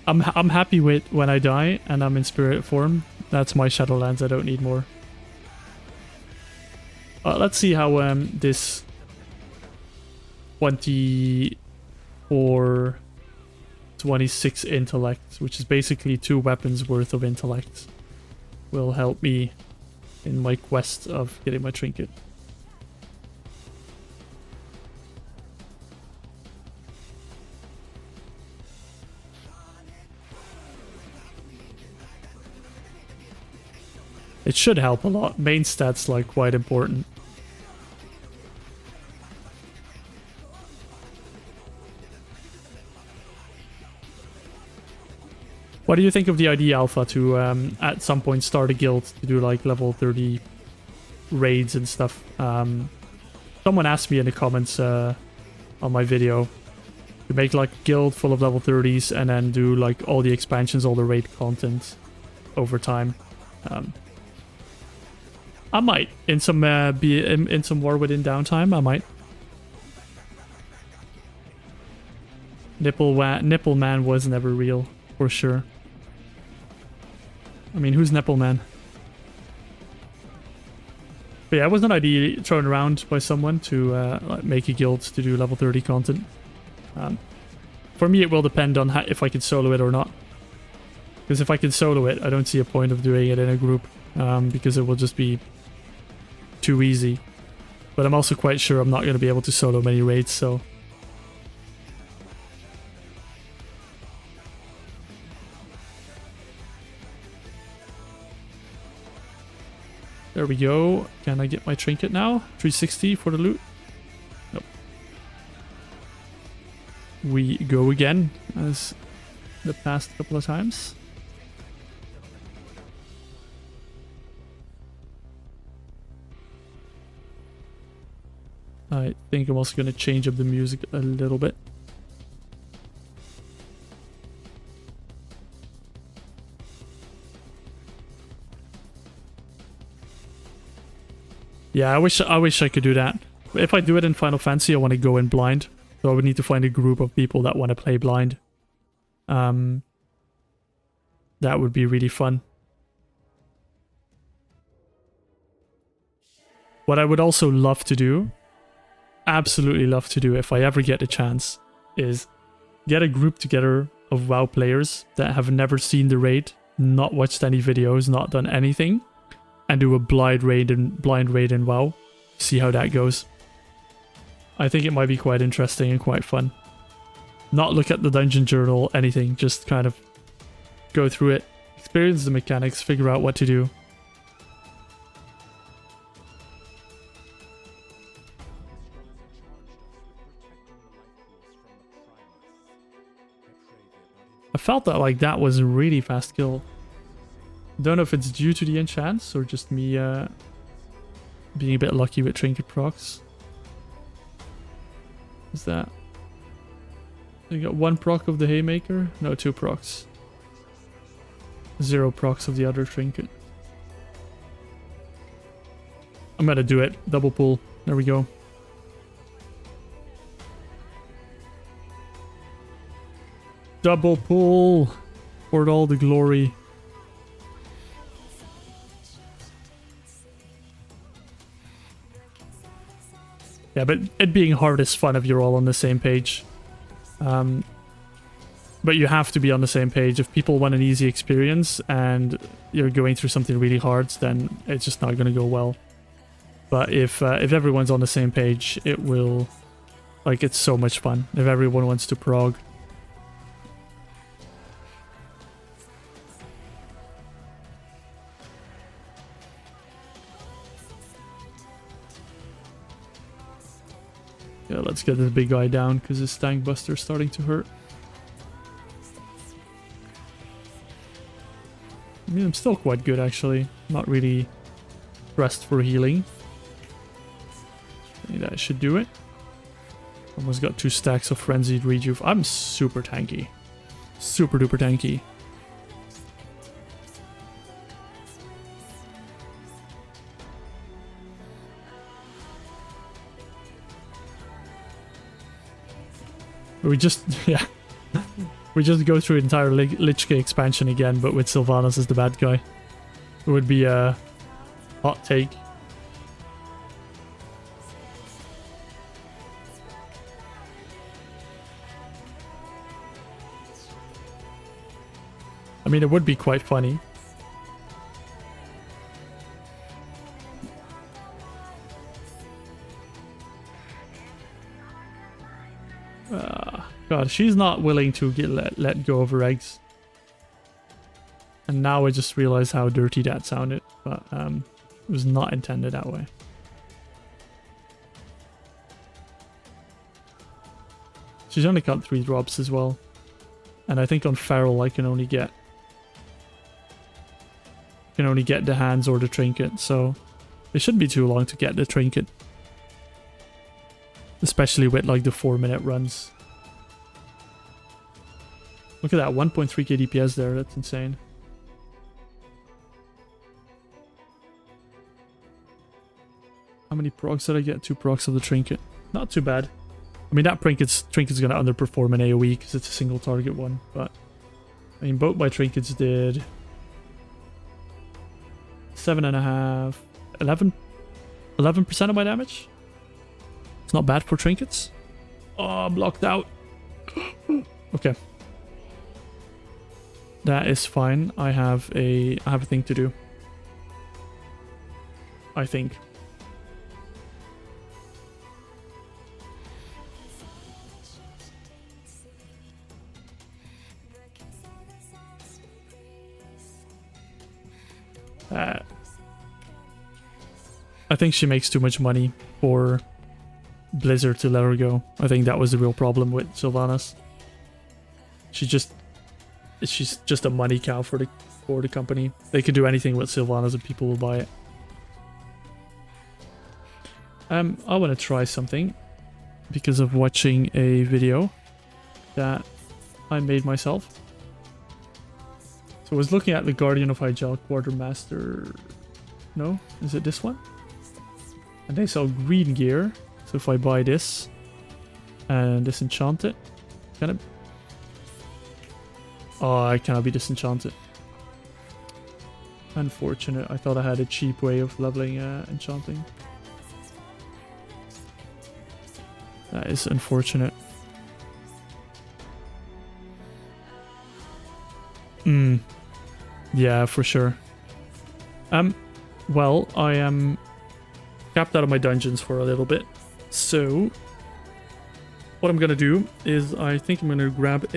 I'm happy with when I die and I'm in spirit form. That's my Shadowlands. I don't need more. Let's see how this 24, 26 intellect, which is basically 2 weapons worth of intellect, will help me in my quest of getting my trinket. It should help a lot. Main stats like quite important. What do you think of the idea, Alpha, to at some point start a guild to do like level 30 raids and stuff? Someone asked me in the comments on my video to make like a guild full of level 30s and then do like all the expansions, all the raid content over time. I might in some be in some War Within downtime. I might. Nipple Man was never real for sure. I mean, who's Nipple Man? But yeah, it was an idea thrown around by someone to like make a guild to do level 30 content. For me, it will depend on if I can solo it or not. Because if I can solo it, I don't see a point of doing it in a group. Because it will just be too easy. But I'm also quite sure I'm not going to be able to solo many raids, so... There we go. Can I get my trinket now? 360 for the loot? Nope. We go again, as the past couple of times. I think I'm also going to change up the music a little bit. Yeah, I wish I could do that. If I do it in Final Fantasy, I want to go in blind. So I would need to find a group of people that want to play blind. That would be really fun. What I would also love to do, absolutely love to do if I ever get a chance, is get a group together of WoW players that have never seen the raid, not watched any videos, not done anything, and do a blind raid in WoW. See how that goes. I think it might be quite interesting and quite fun. Not look at the dungeon journal, anything, just kind of go through it, experience the mechanics, figure out what to do. I felt that like that was a really fast kill. Don't know if it's due to the enchants or just me being a bit lucky with trinket procs. Is that? I got 1 proc of the haymaker? No, 2 procs. 0 procs of the other trinket. I'm gonna do it. Double pull. There we go. Double pull for all the glory. Yeah, but it being hard is fun if you're all on the same page. But you have to be on the same page. If people want an easy experience and you're going through something really hard, then it's just not going to go well. But if everyone's on the same page, it will... Like, it's so much fun if everyone wants to prog. Yeah, let's get this big guy down because his tank buster's starting to hurt. I mean, I'm still quite good actually. Not really pressed for healing. I think that should do it. Almost got 2 stacks of frenzied rejuve. I'm super tanky. Super duper tanky. We just, yeah. We just go through entire Lich King expansion again, but with Sylvanas as the bad guy. It would be a hot take. I mean, it would be quite funny. God, she's not willing to get let go of her eggs. And now I just realized how dirty that sounded, but it was not intended that way. She's only got 3 drops as well. And I think on Feral I can only get the hands or the trinket, so it shouldn't be too long to get the trinket. Especially with like the 4-minute runs. Look at that, 1.3k DPS there, that's insane. How many procs did I get? 2 procs of the trinket. Not too bad. I mean, that trinket's gonna underperform in AoE because it's a single target one, but I mean, both my trinkets did 7.5, 11% of my damage. It's not bad for trinkets. Oh, I'm locked out. Okay. That is fine. I have a thing to do. I think. I think she makes too much money for Blizzard to let her go. I think that was the real problem with Sylvanas. She's just a money cow for the company. They can do anything with Sylvanas and people will buy it. I want to try something because of watching a video that I made myself. So I was looking at the Guardian of Hyjal Quartermaster. No? Is it this one? And they sell green gear. So if I buy this and disenchant it, can it? Oh, I cannot be disenchanted. Unfortunate. I thought I had a cheap way of leveling enchanting. That is unfortunate. Yeah, for sure. Well, I am capped out of my dungeons for a little bit. So, what I'm gonna do is I think I'm gonna grab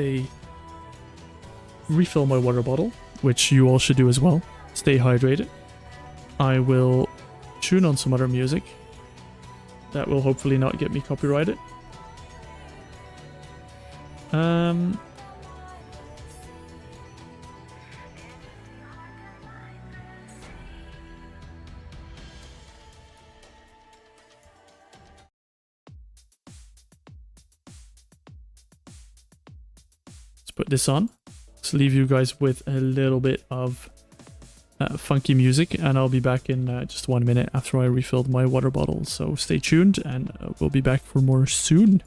refill my water bottle, which you all should do as well. Stay hydrated. I will tune on some other music that will hopefully not get me copyrighted. Let's put this on. Let's leave you guys with a little bit of funky music, and I'll be back in just 1 minute after I refilled my water bottle. So stay tuned, and we'll be back for more soon.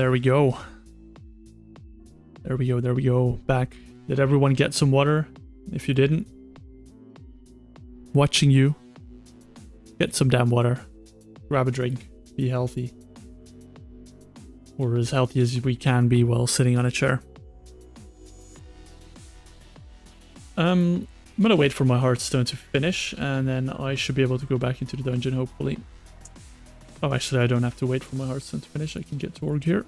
There we go. There we go, there we go. Back. Did everyone get some water? If you didn't, watching you. Get some damn water. Grab a drink. Be healthy. Or as healthy as we can be while sitting on a chair. I'm gonna wait for my Hearthstone to finish, and then I should be able to go back into the dungeon, hopefully. Oh, actually, I don't have to wait for my Hearthstone to finish. I can get to work here.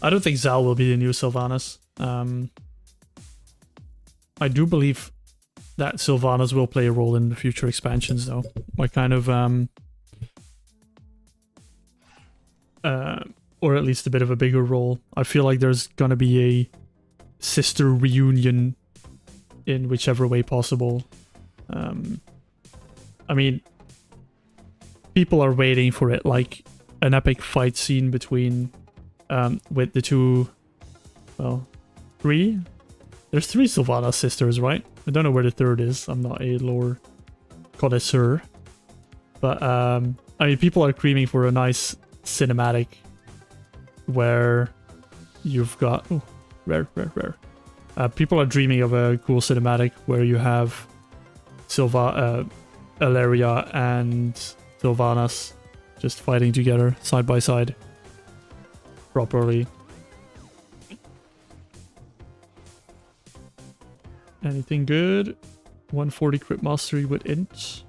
I don't think Zal will be the new Sylvanas. I do believe that Sylvanas will play a role in the future expansions, though. Like kind of, or at least a bit of a bigger role. I feel like there's gonna be a sister reunion in whichever way possible. I mean, people are waiting for it, like an epic fight scene between, with the two, well, three? There's three Sylvanas sisters, right? I don't know where the third is. I'm not a lore connoisseur. But, I mean, people are screaming for a nice cinematic where you've got... Oh, rare. People are dreaming of a cool cinematic where you have Ilaria and Sylvanas just fighting together, side by side. Properly. Anything good? 140 crit mastery with int.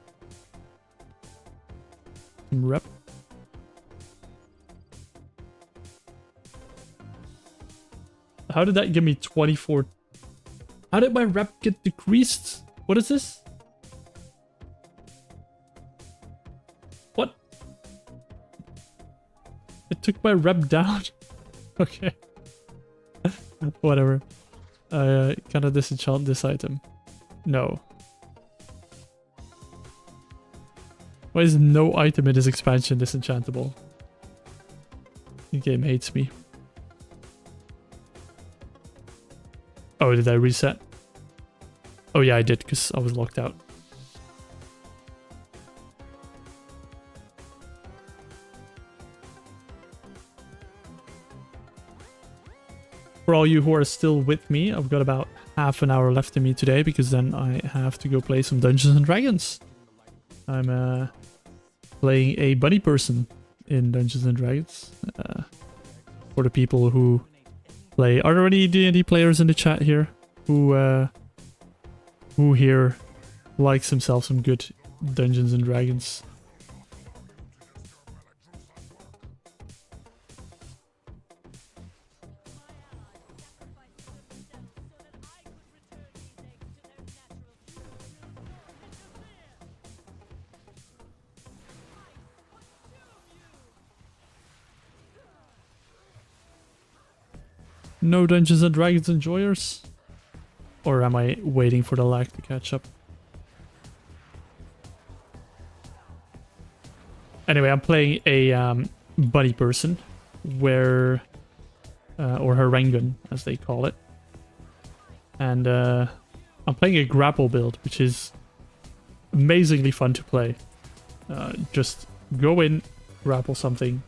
Some rep. How did that give me 24? How did my rep get decreased? What is this? What? It took my rep down. Okay. Whatever. Can I disenchant this item? No. Why is no item in this expansion disenchantable? The game hates me. Oh, did I reset? Oh yeah, I did, because I was locked out. For all you who are still with me, I've got about half an hour left in me today, because then I have to go play some Dungeons and Dragons. I'm playing a bunny person in Dungeons and Dragons. For the people who play, are there any D&D players in the chat here who here likes himself some good Dungeons and Dragons? No Dungeons and Dragons enjoyers? Or am I waiting for the lag to catch up? Anyway, I'm playing a bunny person, where, or Harangun, as they call it. And I'm playing a grapple build, which is amazingly fun to play. Just go in, grapple something,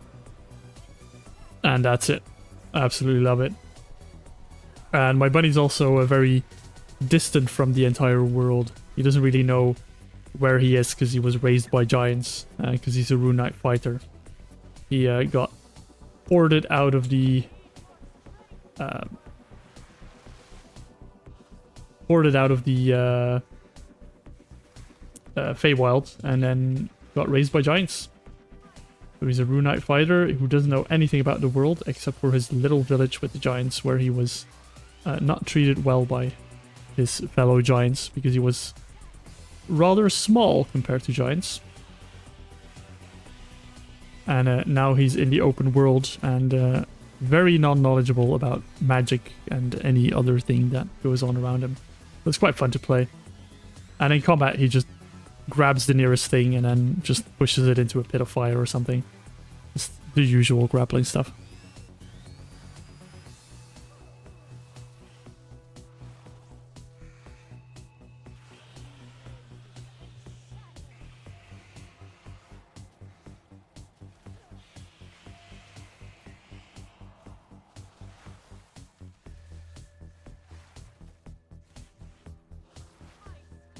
and that's it. I absolutely love it. And my bunny's also very distant from the entire world. He doesn't really know where he is because he was raised by giants, because he's a Rune Knight fighter. He got ported out of the Feywild, and then got raised by giants. So he's a Rune Knight fighter who doesn't know anything about the world except for his little village with the giants, where he was not treated well by his fellow giants because he was rather small compared to giants. And now he's in the open world and very non-knowledgeable about magic and any other thing that goes on around him. So it's quite fun to play. And in combat, he just grabs the nearest thing and then just pushes it into a pit of fire or something. Just the usual grappling stuff.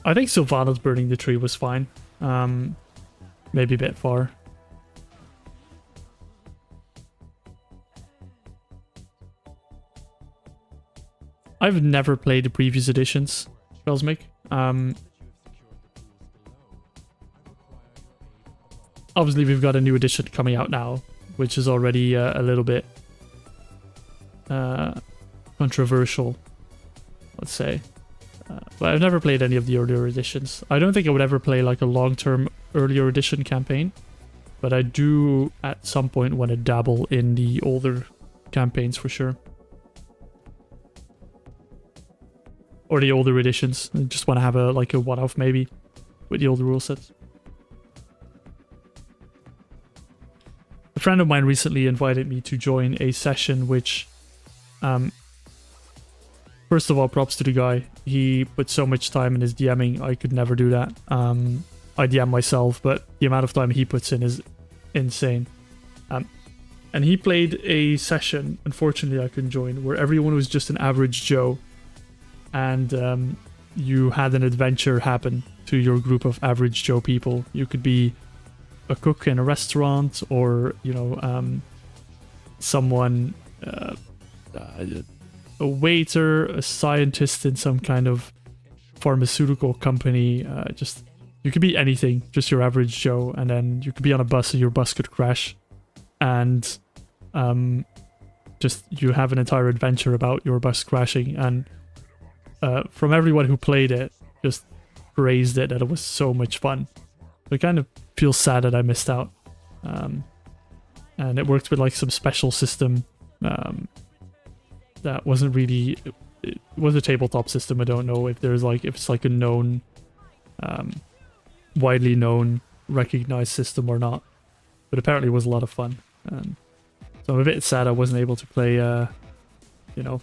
I think Sylvanas burning the tree was fine. Maybe a bit far. I've never played the previous editions, Spellsmic. Obviously, we've got a new edition coming out now, which is already a little bit controversial, let's say. But I've never played any of the earlier editions. I don't think I would ever play like a long-term earlier edition campaign, but I do at some point want to dabble in the older campaigns for sure. Or the older editions. I just want to have a one-off maybe with the older rule sets. A friend of mine recently invited me to join a session which first of all, props to the guy. He put so much time in his DMing. I could never do that. I DM myself, but the amount of time he puts in is insane. And he played a session, unfortunately I couldn't join, where everyone was just an average Joe. And you had an adventure happen to your group of average Joe people. You could be a cook in a restaurant, or, you know, someone... a waiter, a scientist in some kind of pharmaceutical company, just you could be anything, just your average Joe, and then you could be on a bus and your bus could crash, and just you have an entire adventure about your bus crashing, and from everyone who played it, just praised it, that it was so much fun. So I kind of feel sad that I missed out, and it worked with like some special system. That wasn't really, it was a tabletop system. I don't know if there's like, if it's like a known, widely known, recognized system or not, but apparently it was a lot of fun. So I'm a bit sad I wasn't able to play, you know,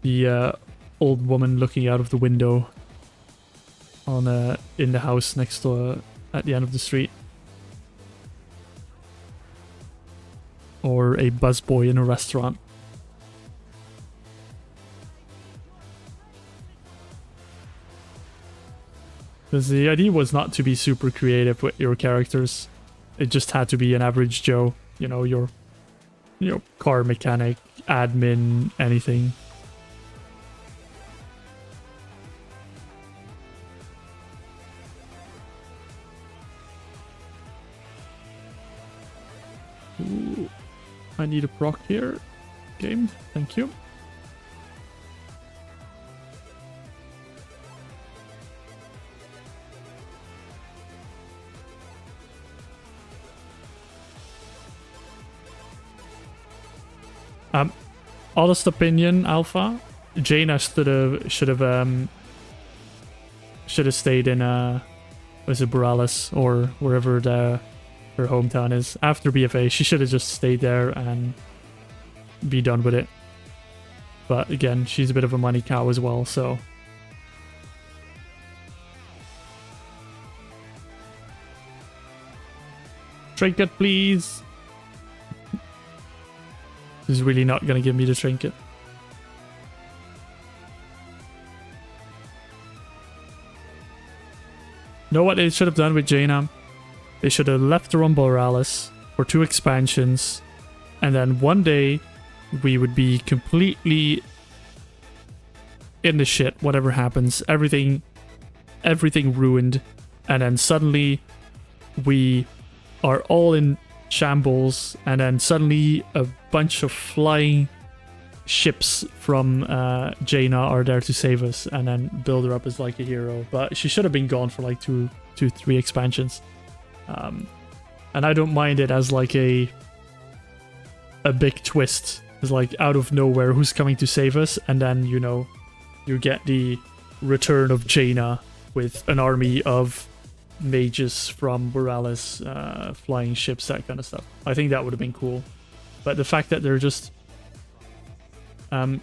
the old woman looking out of the window on in the house next to at the end of the street, or a busboy in a restaurant. Because the idea was not to be super creative with your characters. It just had to be an average Joe. You know, your car mechanic, admin, anything. Ooh, I need a proc here. Game, thank you. Honest opinion, Alpha. Jaina should have stayed in was it Borealis or wherever her hometown is after BFA. She should have just stayed there and be done with it. But again, she's a bit of a money cow as well, so. Trinket, please. He's really not going to give me the trinket. Know what they should have done with Jaina? They should have left her on Borealis for 2 expansions, and then one day we would be completely in the shit, whatever happens, everything ruined, and then suddenly we are all in shambles, and then suddenly a bunch of flying ships from Jaina are there to save us, and then build her up as like a hero. But she should have been gone for like 3 expansions. And I don't mind it as like a big twist. It's like out of nowhere, who's coming to save us, and then, you know, you get the return of Jaina with an army of mages from Borealis, flying ships, that kind of stuff. I think that would have been cool. But the fact that they're just... the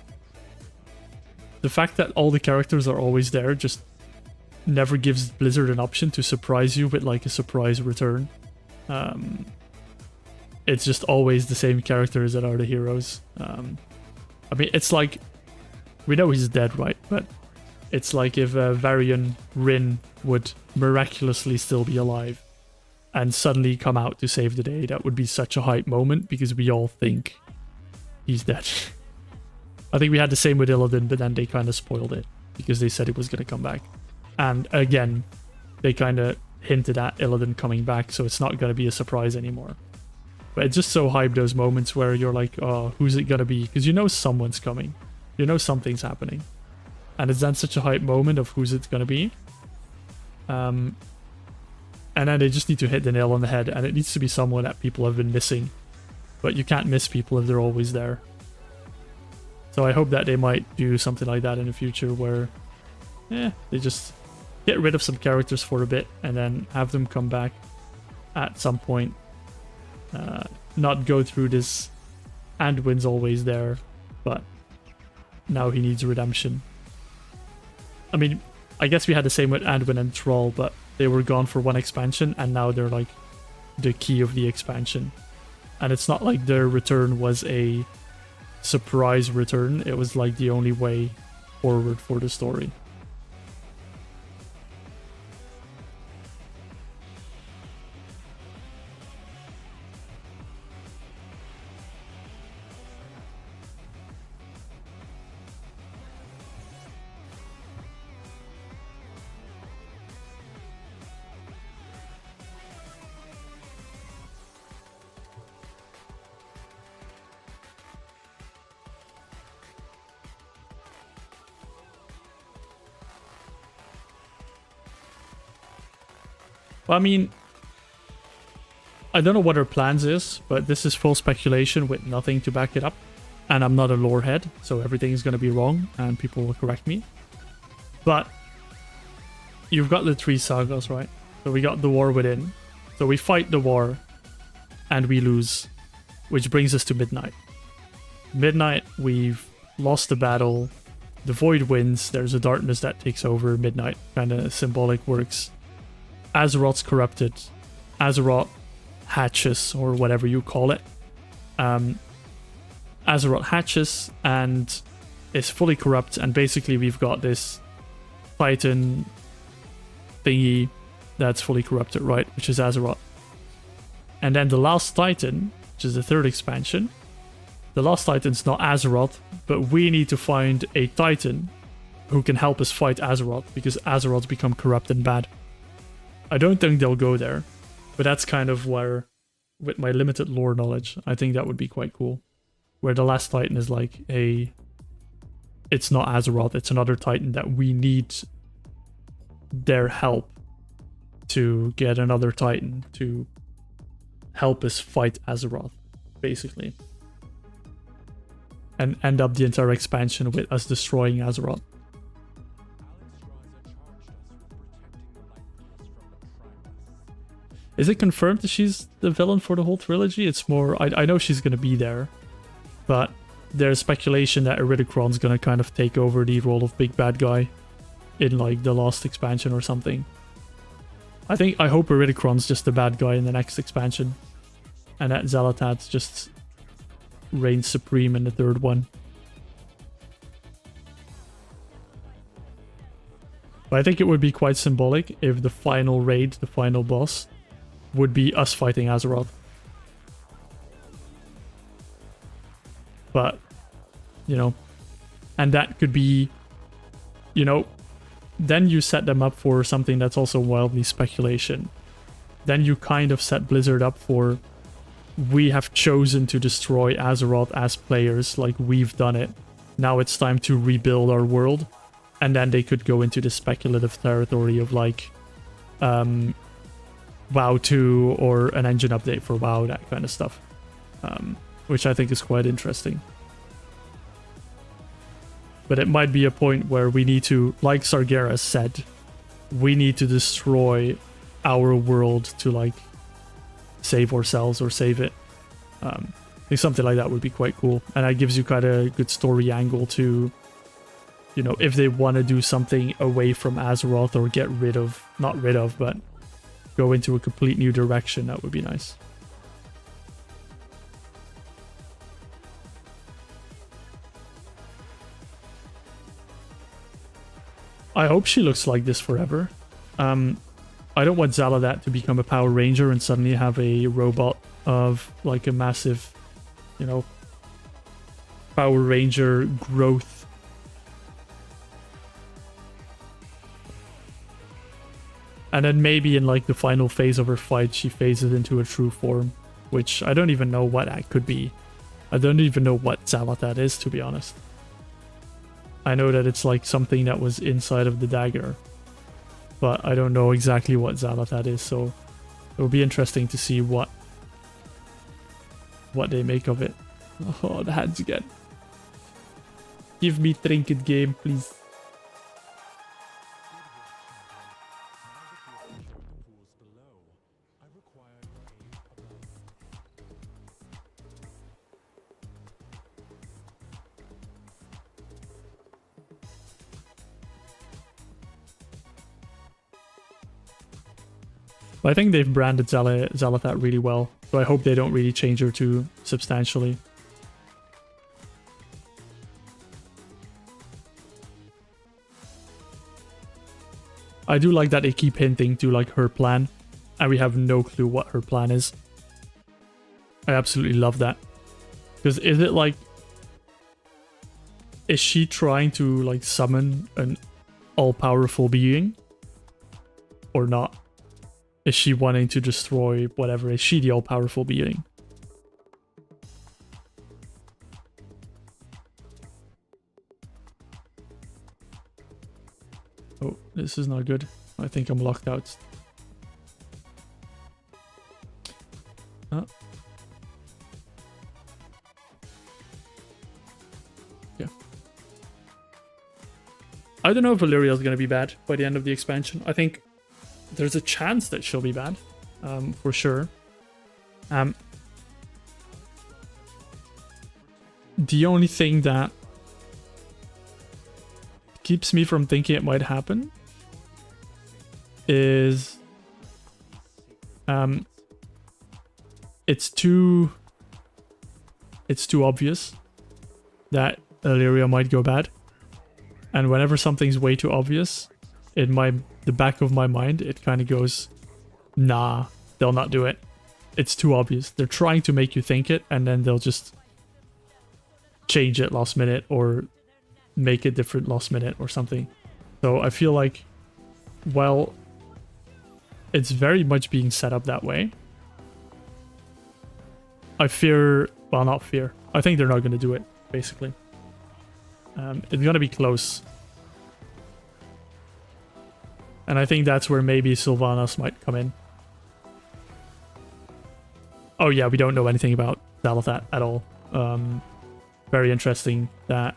fact that all the characters are always there just never gives Blizzard an option to surprise you with like a surprise return. It's just always the same characters that are the heroes. I mean, it's like... We know he's dead, right? But it's like if Varian Rin would miraculously still be alive and suddenly come out to save the day. That would be such a hype moment because we all think he's dead. I think we had the same with Illidan, but then they kind of spoiled it because they said it was going to come back. And again, they kind of hinted at Illidan coming back, so it's not going to be a surprise anymore. But it's just so hype, those moments where you're like, oh, who's it going to be? Because you know someone's coming. You know something's happening. And it's then such a hype moment of who's it going to be. And then they just need to hit the nail on the head, and it needs to be someone that people have been missing. But you can't miss people if they're always there. So I hope that they might do something like that in the future where they just get rid of some characters for a bit and then have them come back at some point. Not go through this Anduin's always there, but now he needs redemption. I mean, I guess we had the same with Anduin and Thrall, but they were gone for one expansion and now they're like the key of the expansion. And it's not like their return was a surprise return, it was like the only way forward for the story. Well, I mean, I don't know what her plans is, but this is full speculation with nothing to back it up. And I'm not a lore head, so everything is going to be wrong and people will correct me. But you've got the three sagas, right? So we got the war within. So we fight the war and we lose, which brings us to Midnight. Midnight, we've lost the battle. The Void wins. There's a darkness that takes over. Midnight kind of symbolic works. Azeroth's corrupted. Azeroth hatches, or whatever you call it. Azeroth hatches and is fully corrupt, and basically we've got this Titan thingy that's fully corrupted, right? Which is Azeroth. And then the last Titan, which is the third expansion. The last Titan's not Azeroth, but we need to find a Titan who can help us fight Azeroth, because Azeroth's become corrupt and bad. I don't think they'll go there, but that's kind of where, with my limited lore knowledge, I think that would be quite cool. Where the last Titan is like it's not Azeroth, it's another Titan that we need their help to get another Titan to help us fight Azeroth, basically. And end up the entire expansion with us destroying Azeroth. Is it confirmed that she's the villain for the whole trilogy? It's more... I know she's going to be there. But there's speculation that Iridikron's going to kind of take over the role of big bad guy in like the last expansion or something. I hope Iridikron's just the bad guy in the next expansion. And that Xal'atath just reigns supreme in the third one. But I think it would be quite symbolic if the final raid, the final boss, would be us fighting Azeroth. But, you know, and that could be, you know, then you set them up for something that's also wildly speculation. Then you kind of set Blizzard up for, we have chosen to destroy Azeroth as players, like we've done it. Now it's time to rebuild our world. And then they could go into the speculative territory of like, WoW 2 or an engine update for WoW, that kind of stuff. Which I think is quite interesting. But it might be a point where we need to, like Sargeras said, we need to destroy our world to like save ourselves or save it. I think something like that would be quite cool, and that gives you kind of a good story angle to, you know, if they want to do something away from Azeroth or get rid of, not rid of, but go into a complete new direction, that would be nice. I hope she looks like this forever. I don't want Xaladat to become a Power Ranger and suddenly have a robot of like a massive, you know, Power Ranger growth. And then maybe in like the final phase of her fight, she phases into a true form, which I don't even know what that could be. I don't even know what Xalatat is, to be honest. I know that it's like something that was inside of the dagger, but I don't know exactly what Xalatat is, so it will be interesting to see what they make of it. Oh, the hands again. Give me Trinket game, please. I think they've branded Xalatat really well, so I hope they don't really change her too substantially. I do like that they keep hinting to like her plan, and we have no clue what her plan is. I absolutely love that. Because is it like... Is she trying to like summon an all-powerful being? Or not? Is she wanting to destroy whatever? Is she the all-powerful being? Oh, this is not good. I think I'm locked out. Oh. Yeah. I don't know if Valyria is going to be bad by the end of the expansion. I think there's a chance that she'll be bad, for sure. The only thing that keeps me from thinking it might happen is it's too obvious that Valyria might go bad, and whenever something's way too obvious, in the back of my mind, it kind of goes, nah, they'll not do it. It's too obvious. They're trying to make you think it, and then they'll just change it last minute or make it different last minute or something. So I feel like, well, it's very much being set up that way. I fear, well, not fear. I think they're not going to do it, basically. It's going to be close. And I think that's where maybe Sylvanas might come in. Oh yeah, we don't know anything about Xalatat at all. Very interesting that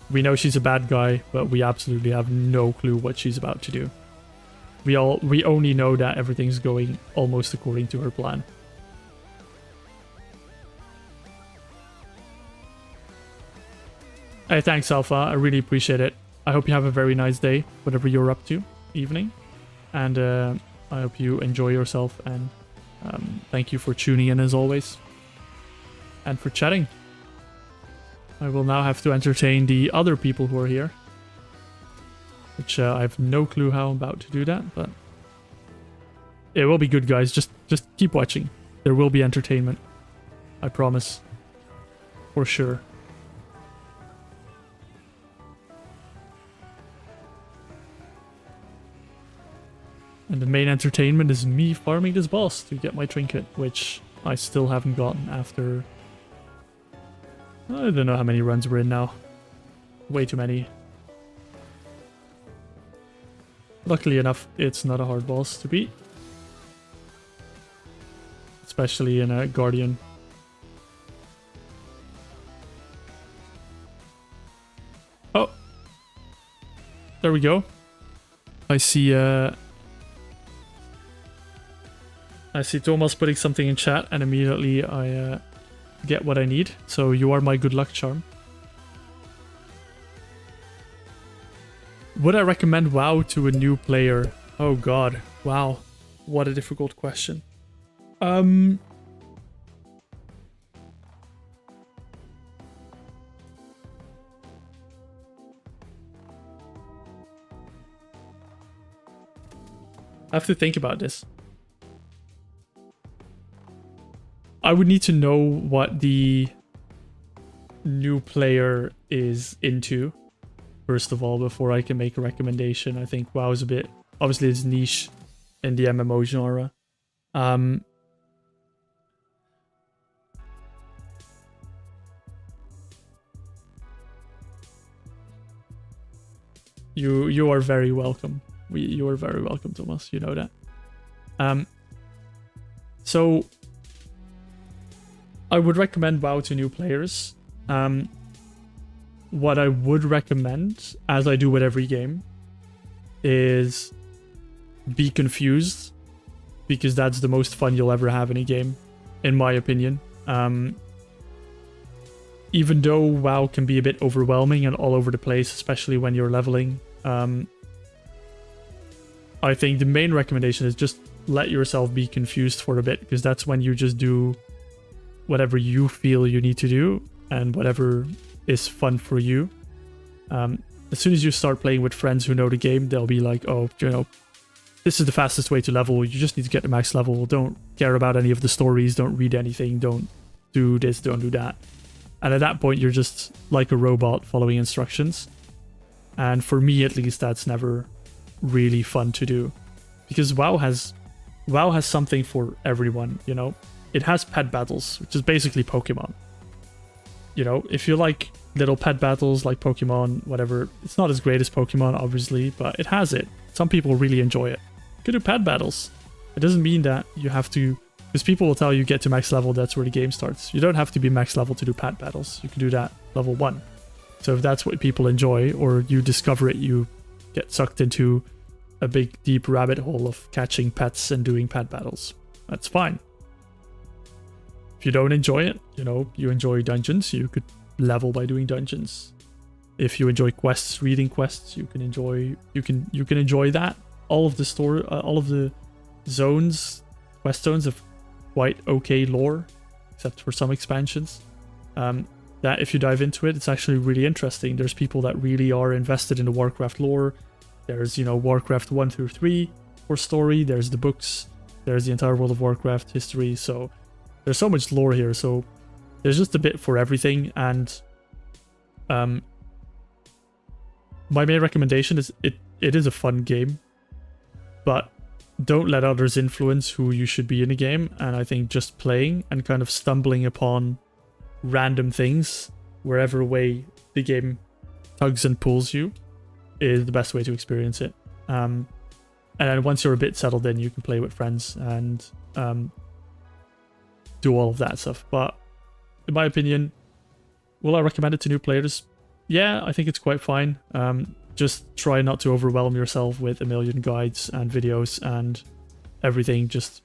we know she's a bad guy, but we absolutely have no clue what she's about to do. We only know that everything's going almost according to her plan. Hey, thanks Alpha, I really appreciate it. I hope you have a very nice day, whatever you're up to, evening. And I hope you enjoy yourself, and thank you for tuning in as always. And for chatting. I will now have to entertain the other people who are here. Which I have no clue how I'm about to do that, but... It will be good, guys. Just keep watching. There will be entertainment. I promise. For sure. And the main entertainment is me farming this boss to get my trinket, which I still haven't gotten after... I don't know how many runs we're in now. Way too many. Luckily enough, it's not a hard boss to beat. Especially in a Guardian. Oh! There we go. I see I see Thomas putting something in chat, and immediately I get what I need. So you are my good luck charm. Would I recommend WoW to a new player? Oh god, wow. What a difficult question. I have to think about this. I would need to know what the new player is into, first of all, before I can make a recommendation. I think WoW is a bit... Obviously, it's niche in the MMO genre. You are very welcome. You are very welcome, Thomas. You know that. So I would recommend WoW to new players. What I would recommend, as I do with every game, is be confused, because that's the most fun you'll ever have in a game, in my opinion. Even though WoW can be a bit overwhelming and all over the place, especially when you're leveling, I think the main recommendation is just let yourself be confused for a bit, because that's when you just do whatever you feel you need to do and whatever is fun for you. As soon as you start playing with friends who know the game, they'll be like, oh, you know, this is the fastest way to level. You just need to get to max level. Don't care about any of the stories. Don't read anything. Don't do this. Don't do that. And at that point, you're just like a robot following instructions. And for me, at least, that's never really fun to do, because WoW has something for everyone. You know, it has pet battles, which is basically Pokemon. You know, if you like little pet battles like Pokemon, whatever, it's not as great as Pokemon, obviously, but it has it. Some people really enjoy it. You can do pet battles. It doesn't mean that you have to, because people will tell you get to max level, that's where the game starts. You don't have to be max level to do pet battles. You can do that level 1. So if that's what people enjoy, or you discover it, you get sucked into a big deep rabbit hole of catching pets and doing pet battles, that's fine. If you don't enjoy it, you know, you enjoy dungeons, you could level by doing dungeons. If you enjoy quests, reading quests, you can enjoy that. All of the zones, quest zones have quite okay lore, except for some expansions. That if you dive into it, it's actually really interesting. There's people that really are invested in the Warcraft lore. There's, you know, Warcraft 1 through 3 for story. There's the books. There's the entire World of Warcraft history. So there's so much lore here. So there's just a bit for everything. And my main recommendation is it is a fun game, but don't let others influence who you should be in a game. And I think just playing and kind of stumbling upon random things wherever way the game tugs and pulls you is the best way to experience it. And then once you're a bit settled in, you can play with friends and do all of that stuff. But in my opinion, will I recommend it to new players? Yeah, I think it's quite fine. Just try not to overwhelm yourself with a million guides and videos and everything. Just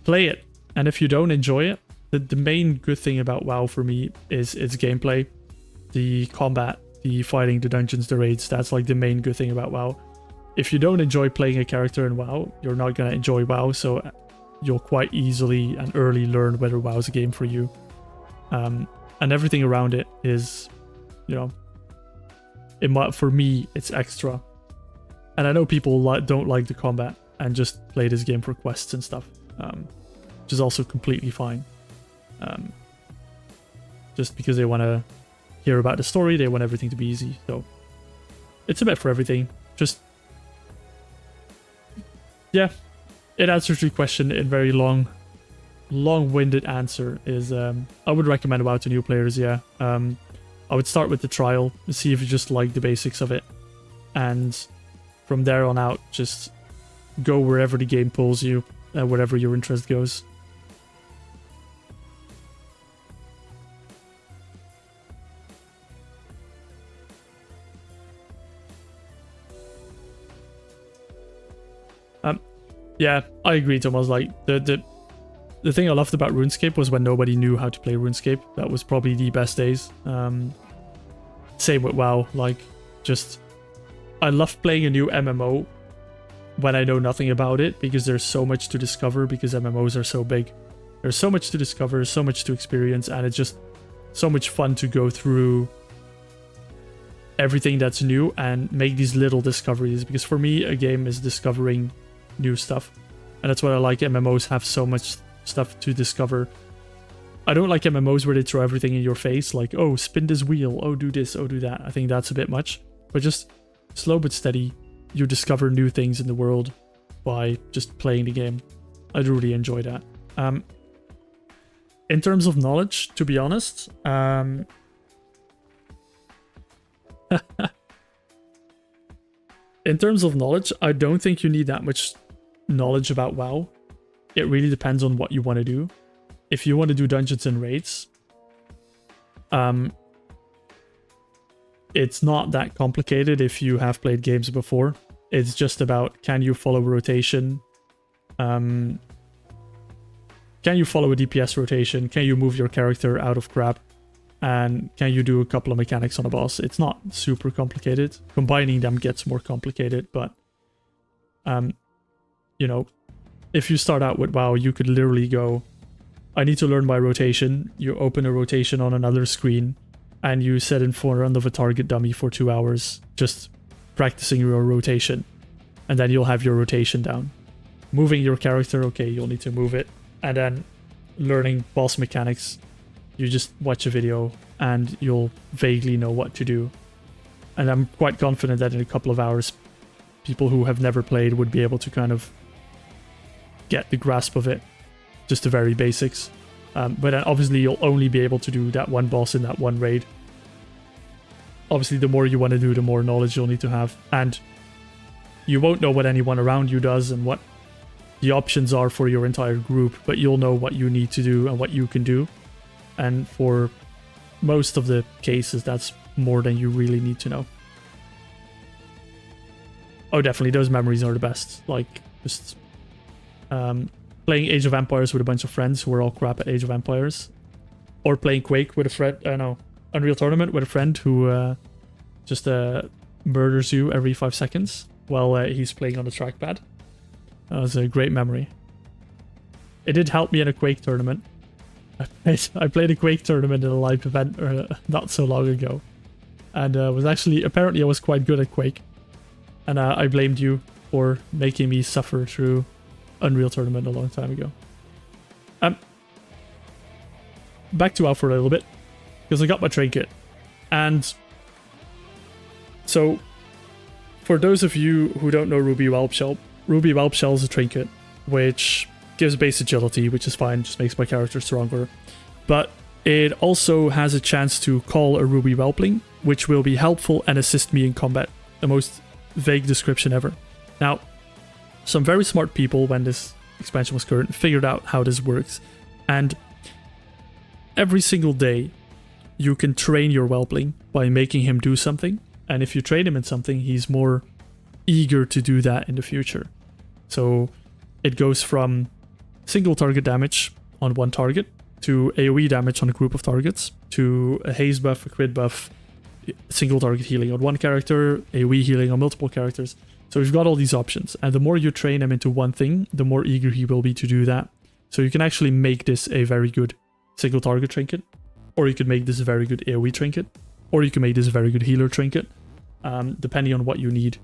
play it. And if you don't enjoy it, the main good thing about WoW for me is its gameplay. The combat, the fighting, the dungeons, the raids, that's like the main good thing about WoW. If you don't enjoy playing a character in WoW, you're not going to enjoy WoW, so you'll quite easily and early learn whether WoW's a game for you. And everything around it is, you know, for me, it's extra. And I know people don't like the combat and just play this game for quests and stuff, which is also completely fine. Just because they want to hear about the story, they want everything to be easy. So it's a bit for everything. Just, yeah, it answers your question in very long-winded answer is I would recommend WoW to new players. Yeah, I would start with the trial, see if you just like the basics of it, and from there on out, just go wherever the game pulls you, wherever your interest goes. Yeah, I agree, Thomas. Like, the thing I loved about RuneScape was when nobody knew how to play RuneScape. That was probably the best days. Same with WoW. Like, just... I love playing a new MMO when I know nothing about it, because there's so much to discover, because MMOs are so big. There's so much to discover, so much to experience, and it's just so much fun to go through everything that's new and make these little discoveries. Because for me, a game is discovering new stuff. And that's what I like. MMOs have so much stuff to discover. I don't like MMOs where they throw everything in your face, like, oh, spin this wheel, oh, do this, oh, do that. I think that's a bit much. But just slow but steady, you discover new things in the world by just playing the game. I do really enjoy that. In terms of knowledge, to be honest, in terms of knowledge, I don't think you need that much knowledge about WoW. It really depends on what you want to do. If you want to do dungeons and raids, it's not that complicated if you have played games before. It's just about, can you follow rotation? Can you follow a DPS rotation? Can you move your character out of crap? And can you do a couple of mechanics on a boss? It's not super complicated. Combining them gets more complicated, but you know, if you start out with WoW, you could literally go, I need to learn my rotation. You open a rotation on another screen and you sit in front of a target dummy for 2 hours just practicing your rotation. And then you'll have your rotation down. Moving your character, okay, you'll need to move it. And then learning boss mechanics, you just watch a video and you'll vaguely know what to do. And I'm quite confident that in a couple of hours, people who have never played would be able to kind of get the grasp of it. Just the very basics. But then obviously you'll only be able to do that one boss in that one raid. Obviously the more you want to do, the more knowledge you'll need to have. And you won't know what anyone around you does and what the options are for your entire group, but you'll know what you need to do and what you can do. And for most of the cases, that's more than you really need to know. Oh, definitely, those memories are the best. Like, just playing Age of Empires with a bunch of friends who are all crap at Age of Empires. Or playing Quake with a friend, Unreal Tournament with a friend who just murders you every 5 seconds while he's playing on the trackpad. That was a great memory. It did help me in a Quake tournament. I played a Quake tournament in a live event not so long ago. And was actually, apparently I was quite good at Quake. And I blamed you for making me suffer through Unreal Tournament a long time ago. Back to WoW for a little bit, because I got my trinket. And so, for those of you who don't know Ruby Whelp Shell is a trinket, which gives base agility, which is fine, just makes my character stronger. But it also has a chance to call a Ruby Whelpling, which will be helpful and assist me in combat. The most vague description ever. Now, some very smart people, when this expansion was current, figured out how this works. And every single day, you can train your Whelpling by making him do something. And if you train him in something, he's more eager to do that in the future. So it goes from single target damage on one target to AoE damage on a group of targets to a haze buff, a crit buff, single target healing on one character, AoE healing on multiple characters. So we've got all these options, and the more you train him into one thing, the more eager he will be to do that. So you can actually make this a very good single target trinket, or you could make this a very good AoE trinket, or you can make this a very good healer trinket, depending on what you need.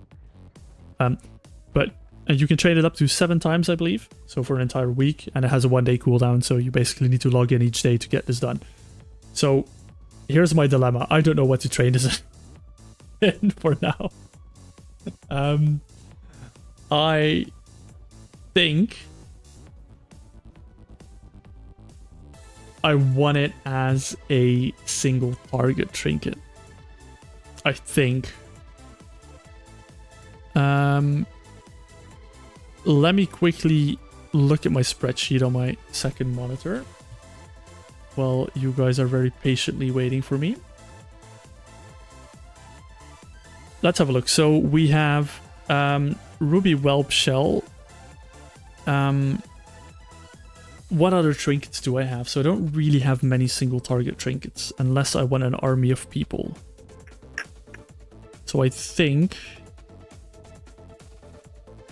But you can train it up to 7 times, I believe, so for an entire week, and it has a 1-day cooldown, so you basically need to log in each day to get this done. So here's my dilemma. I don't know what to train this in for now. I think I want it as a single target trinket. I think. Let me quickly look at my spreadsheet on my second monitor while you guys are very patiently waiting for me. Let's have a look. So we have Ruby Whelp Shell What other trinkets do I have? So I don't really have many single target trinkets unless I want an army of people. So I think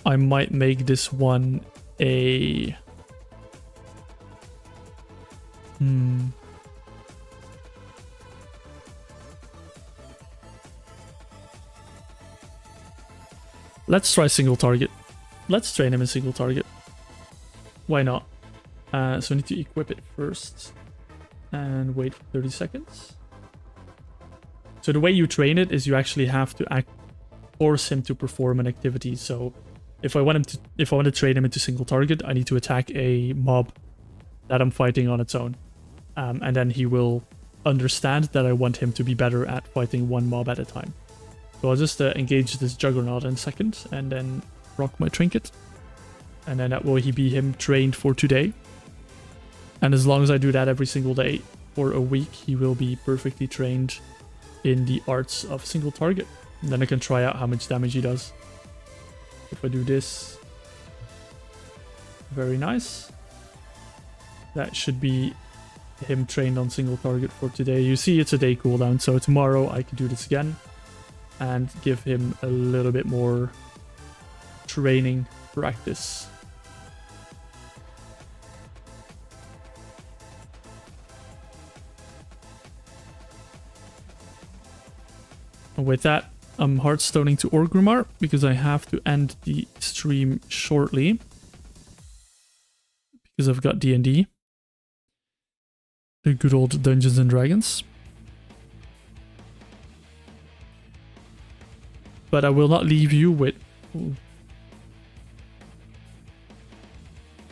I might make this one a... Let's try single target. Let's train him in single target. Why not? So I need to equip it first and wait for 30 seconds. So the way you train it is you actually have to force him to perform an activity. So if I want to train him into single target, I need to attack a mob that I'm fighting on its own. And then he will understand that I want him to be better at fighting one mob at a time. So I'll just engage this Juggernaut in a second and then rock my Trinket. And then that will be him trained for today. And as long as I do that every single day for a week, he will be perfectly trained in the arts of single target. And then I can try out how much damage he does. If I do this, very nice. That should be him trained on single target for today. You see it's a day cooldown, so tomorrow I can do this again and give him a little bit more training practice. And with that, I'm hardstoning to Orgrimmar because I have to end the stream shortly because I've got D&D. The good old Dungeons and Dragons. But I will not leave you with...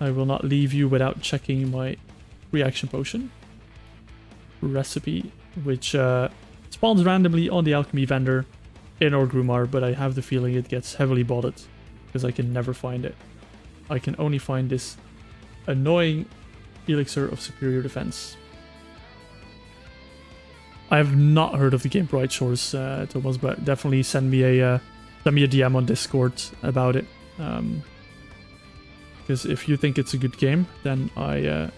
I will not leave you without checking my reaction potion recipe, which spawns randomly on the alchemy vendor in Orgrimmar, but I have the feeling it gets heavily botted because I can never find it. I can only find this annoying elixir of superior defense. I have not heard of the game Bright Shores, Thomas, but definitely send me a DM on Discord about it. Because if you think it's a good game, then I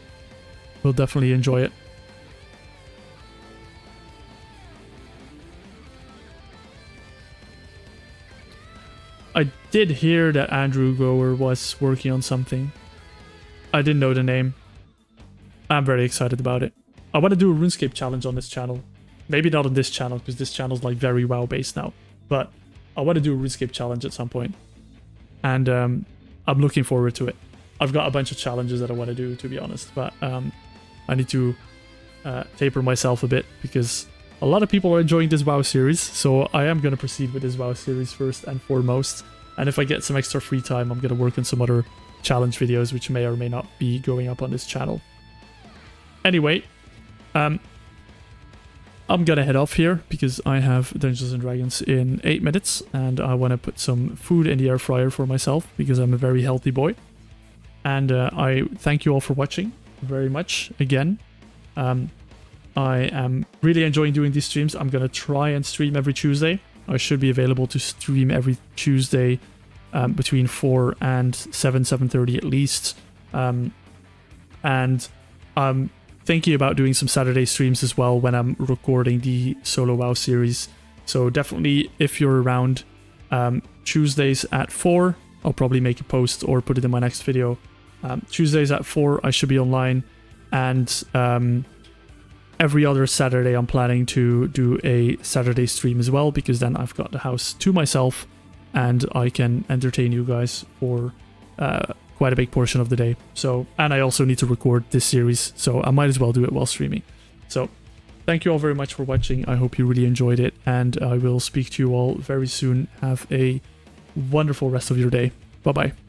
will definitely enjoy it. I did hear that Andrew Gower was working on something. I didn't know the name. I'm very excited about it. I want to do a RuneScape challenge on this channel. Maybe not on this channel, because this channel's like very WoW based now. But I want to do a RuneScape challenge at some point. And I'm looking forward to it. I've got a bunch of challenges that I want to do, to be honest. But I need to taper myself a bit, because a lot of people are enjoying this WoW series. So I am going to proceed with this WoW series first and foremost. And if I get some extra free time, I'm going to work on some other challenge videos, which may or may not be going up on this channel. Anyway, I'm gonna head off here because I have Dungeons and Dragons in 8 minutes and I want to put some food in the air fryer for myself because I'm a very healthy boy. And I thank you all for watching very much again. I am really enjoying doing these streams. I'm gonna try and stream every Tuesday. I should be available to stream every Tuesday between 4 and 7:30 at least. And I'm thinking about doing some Saturday streams as well when I'm recording the solo WoW series. So definitely, if you're around Tuesdays at 4, I'll probably make a post or put it in my next video. Tuesdays at 4, I should be online. And every other Saturday, I'm planning to do a Saturday stream as well, because then I've got the house to myself and I can entertain you guys for quite a big portion of the day. So, and I also need to record this series, so I might as well do it while streaming. So thank you all very much for watching. I hope you really enjoyed it, and I will speak to you all very soon. Have a wonderful rest of your day. Bye bye.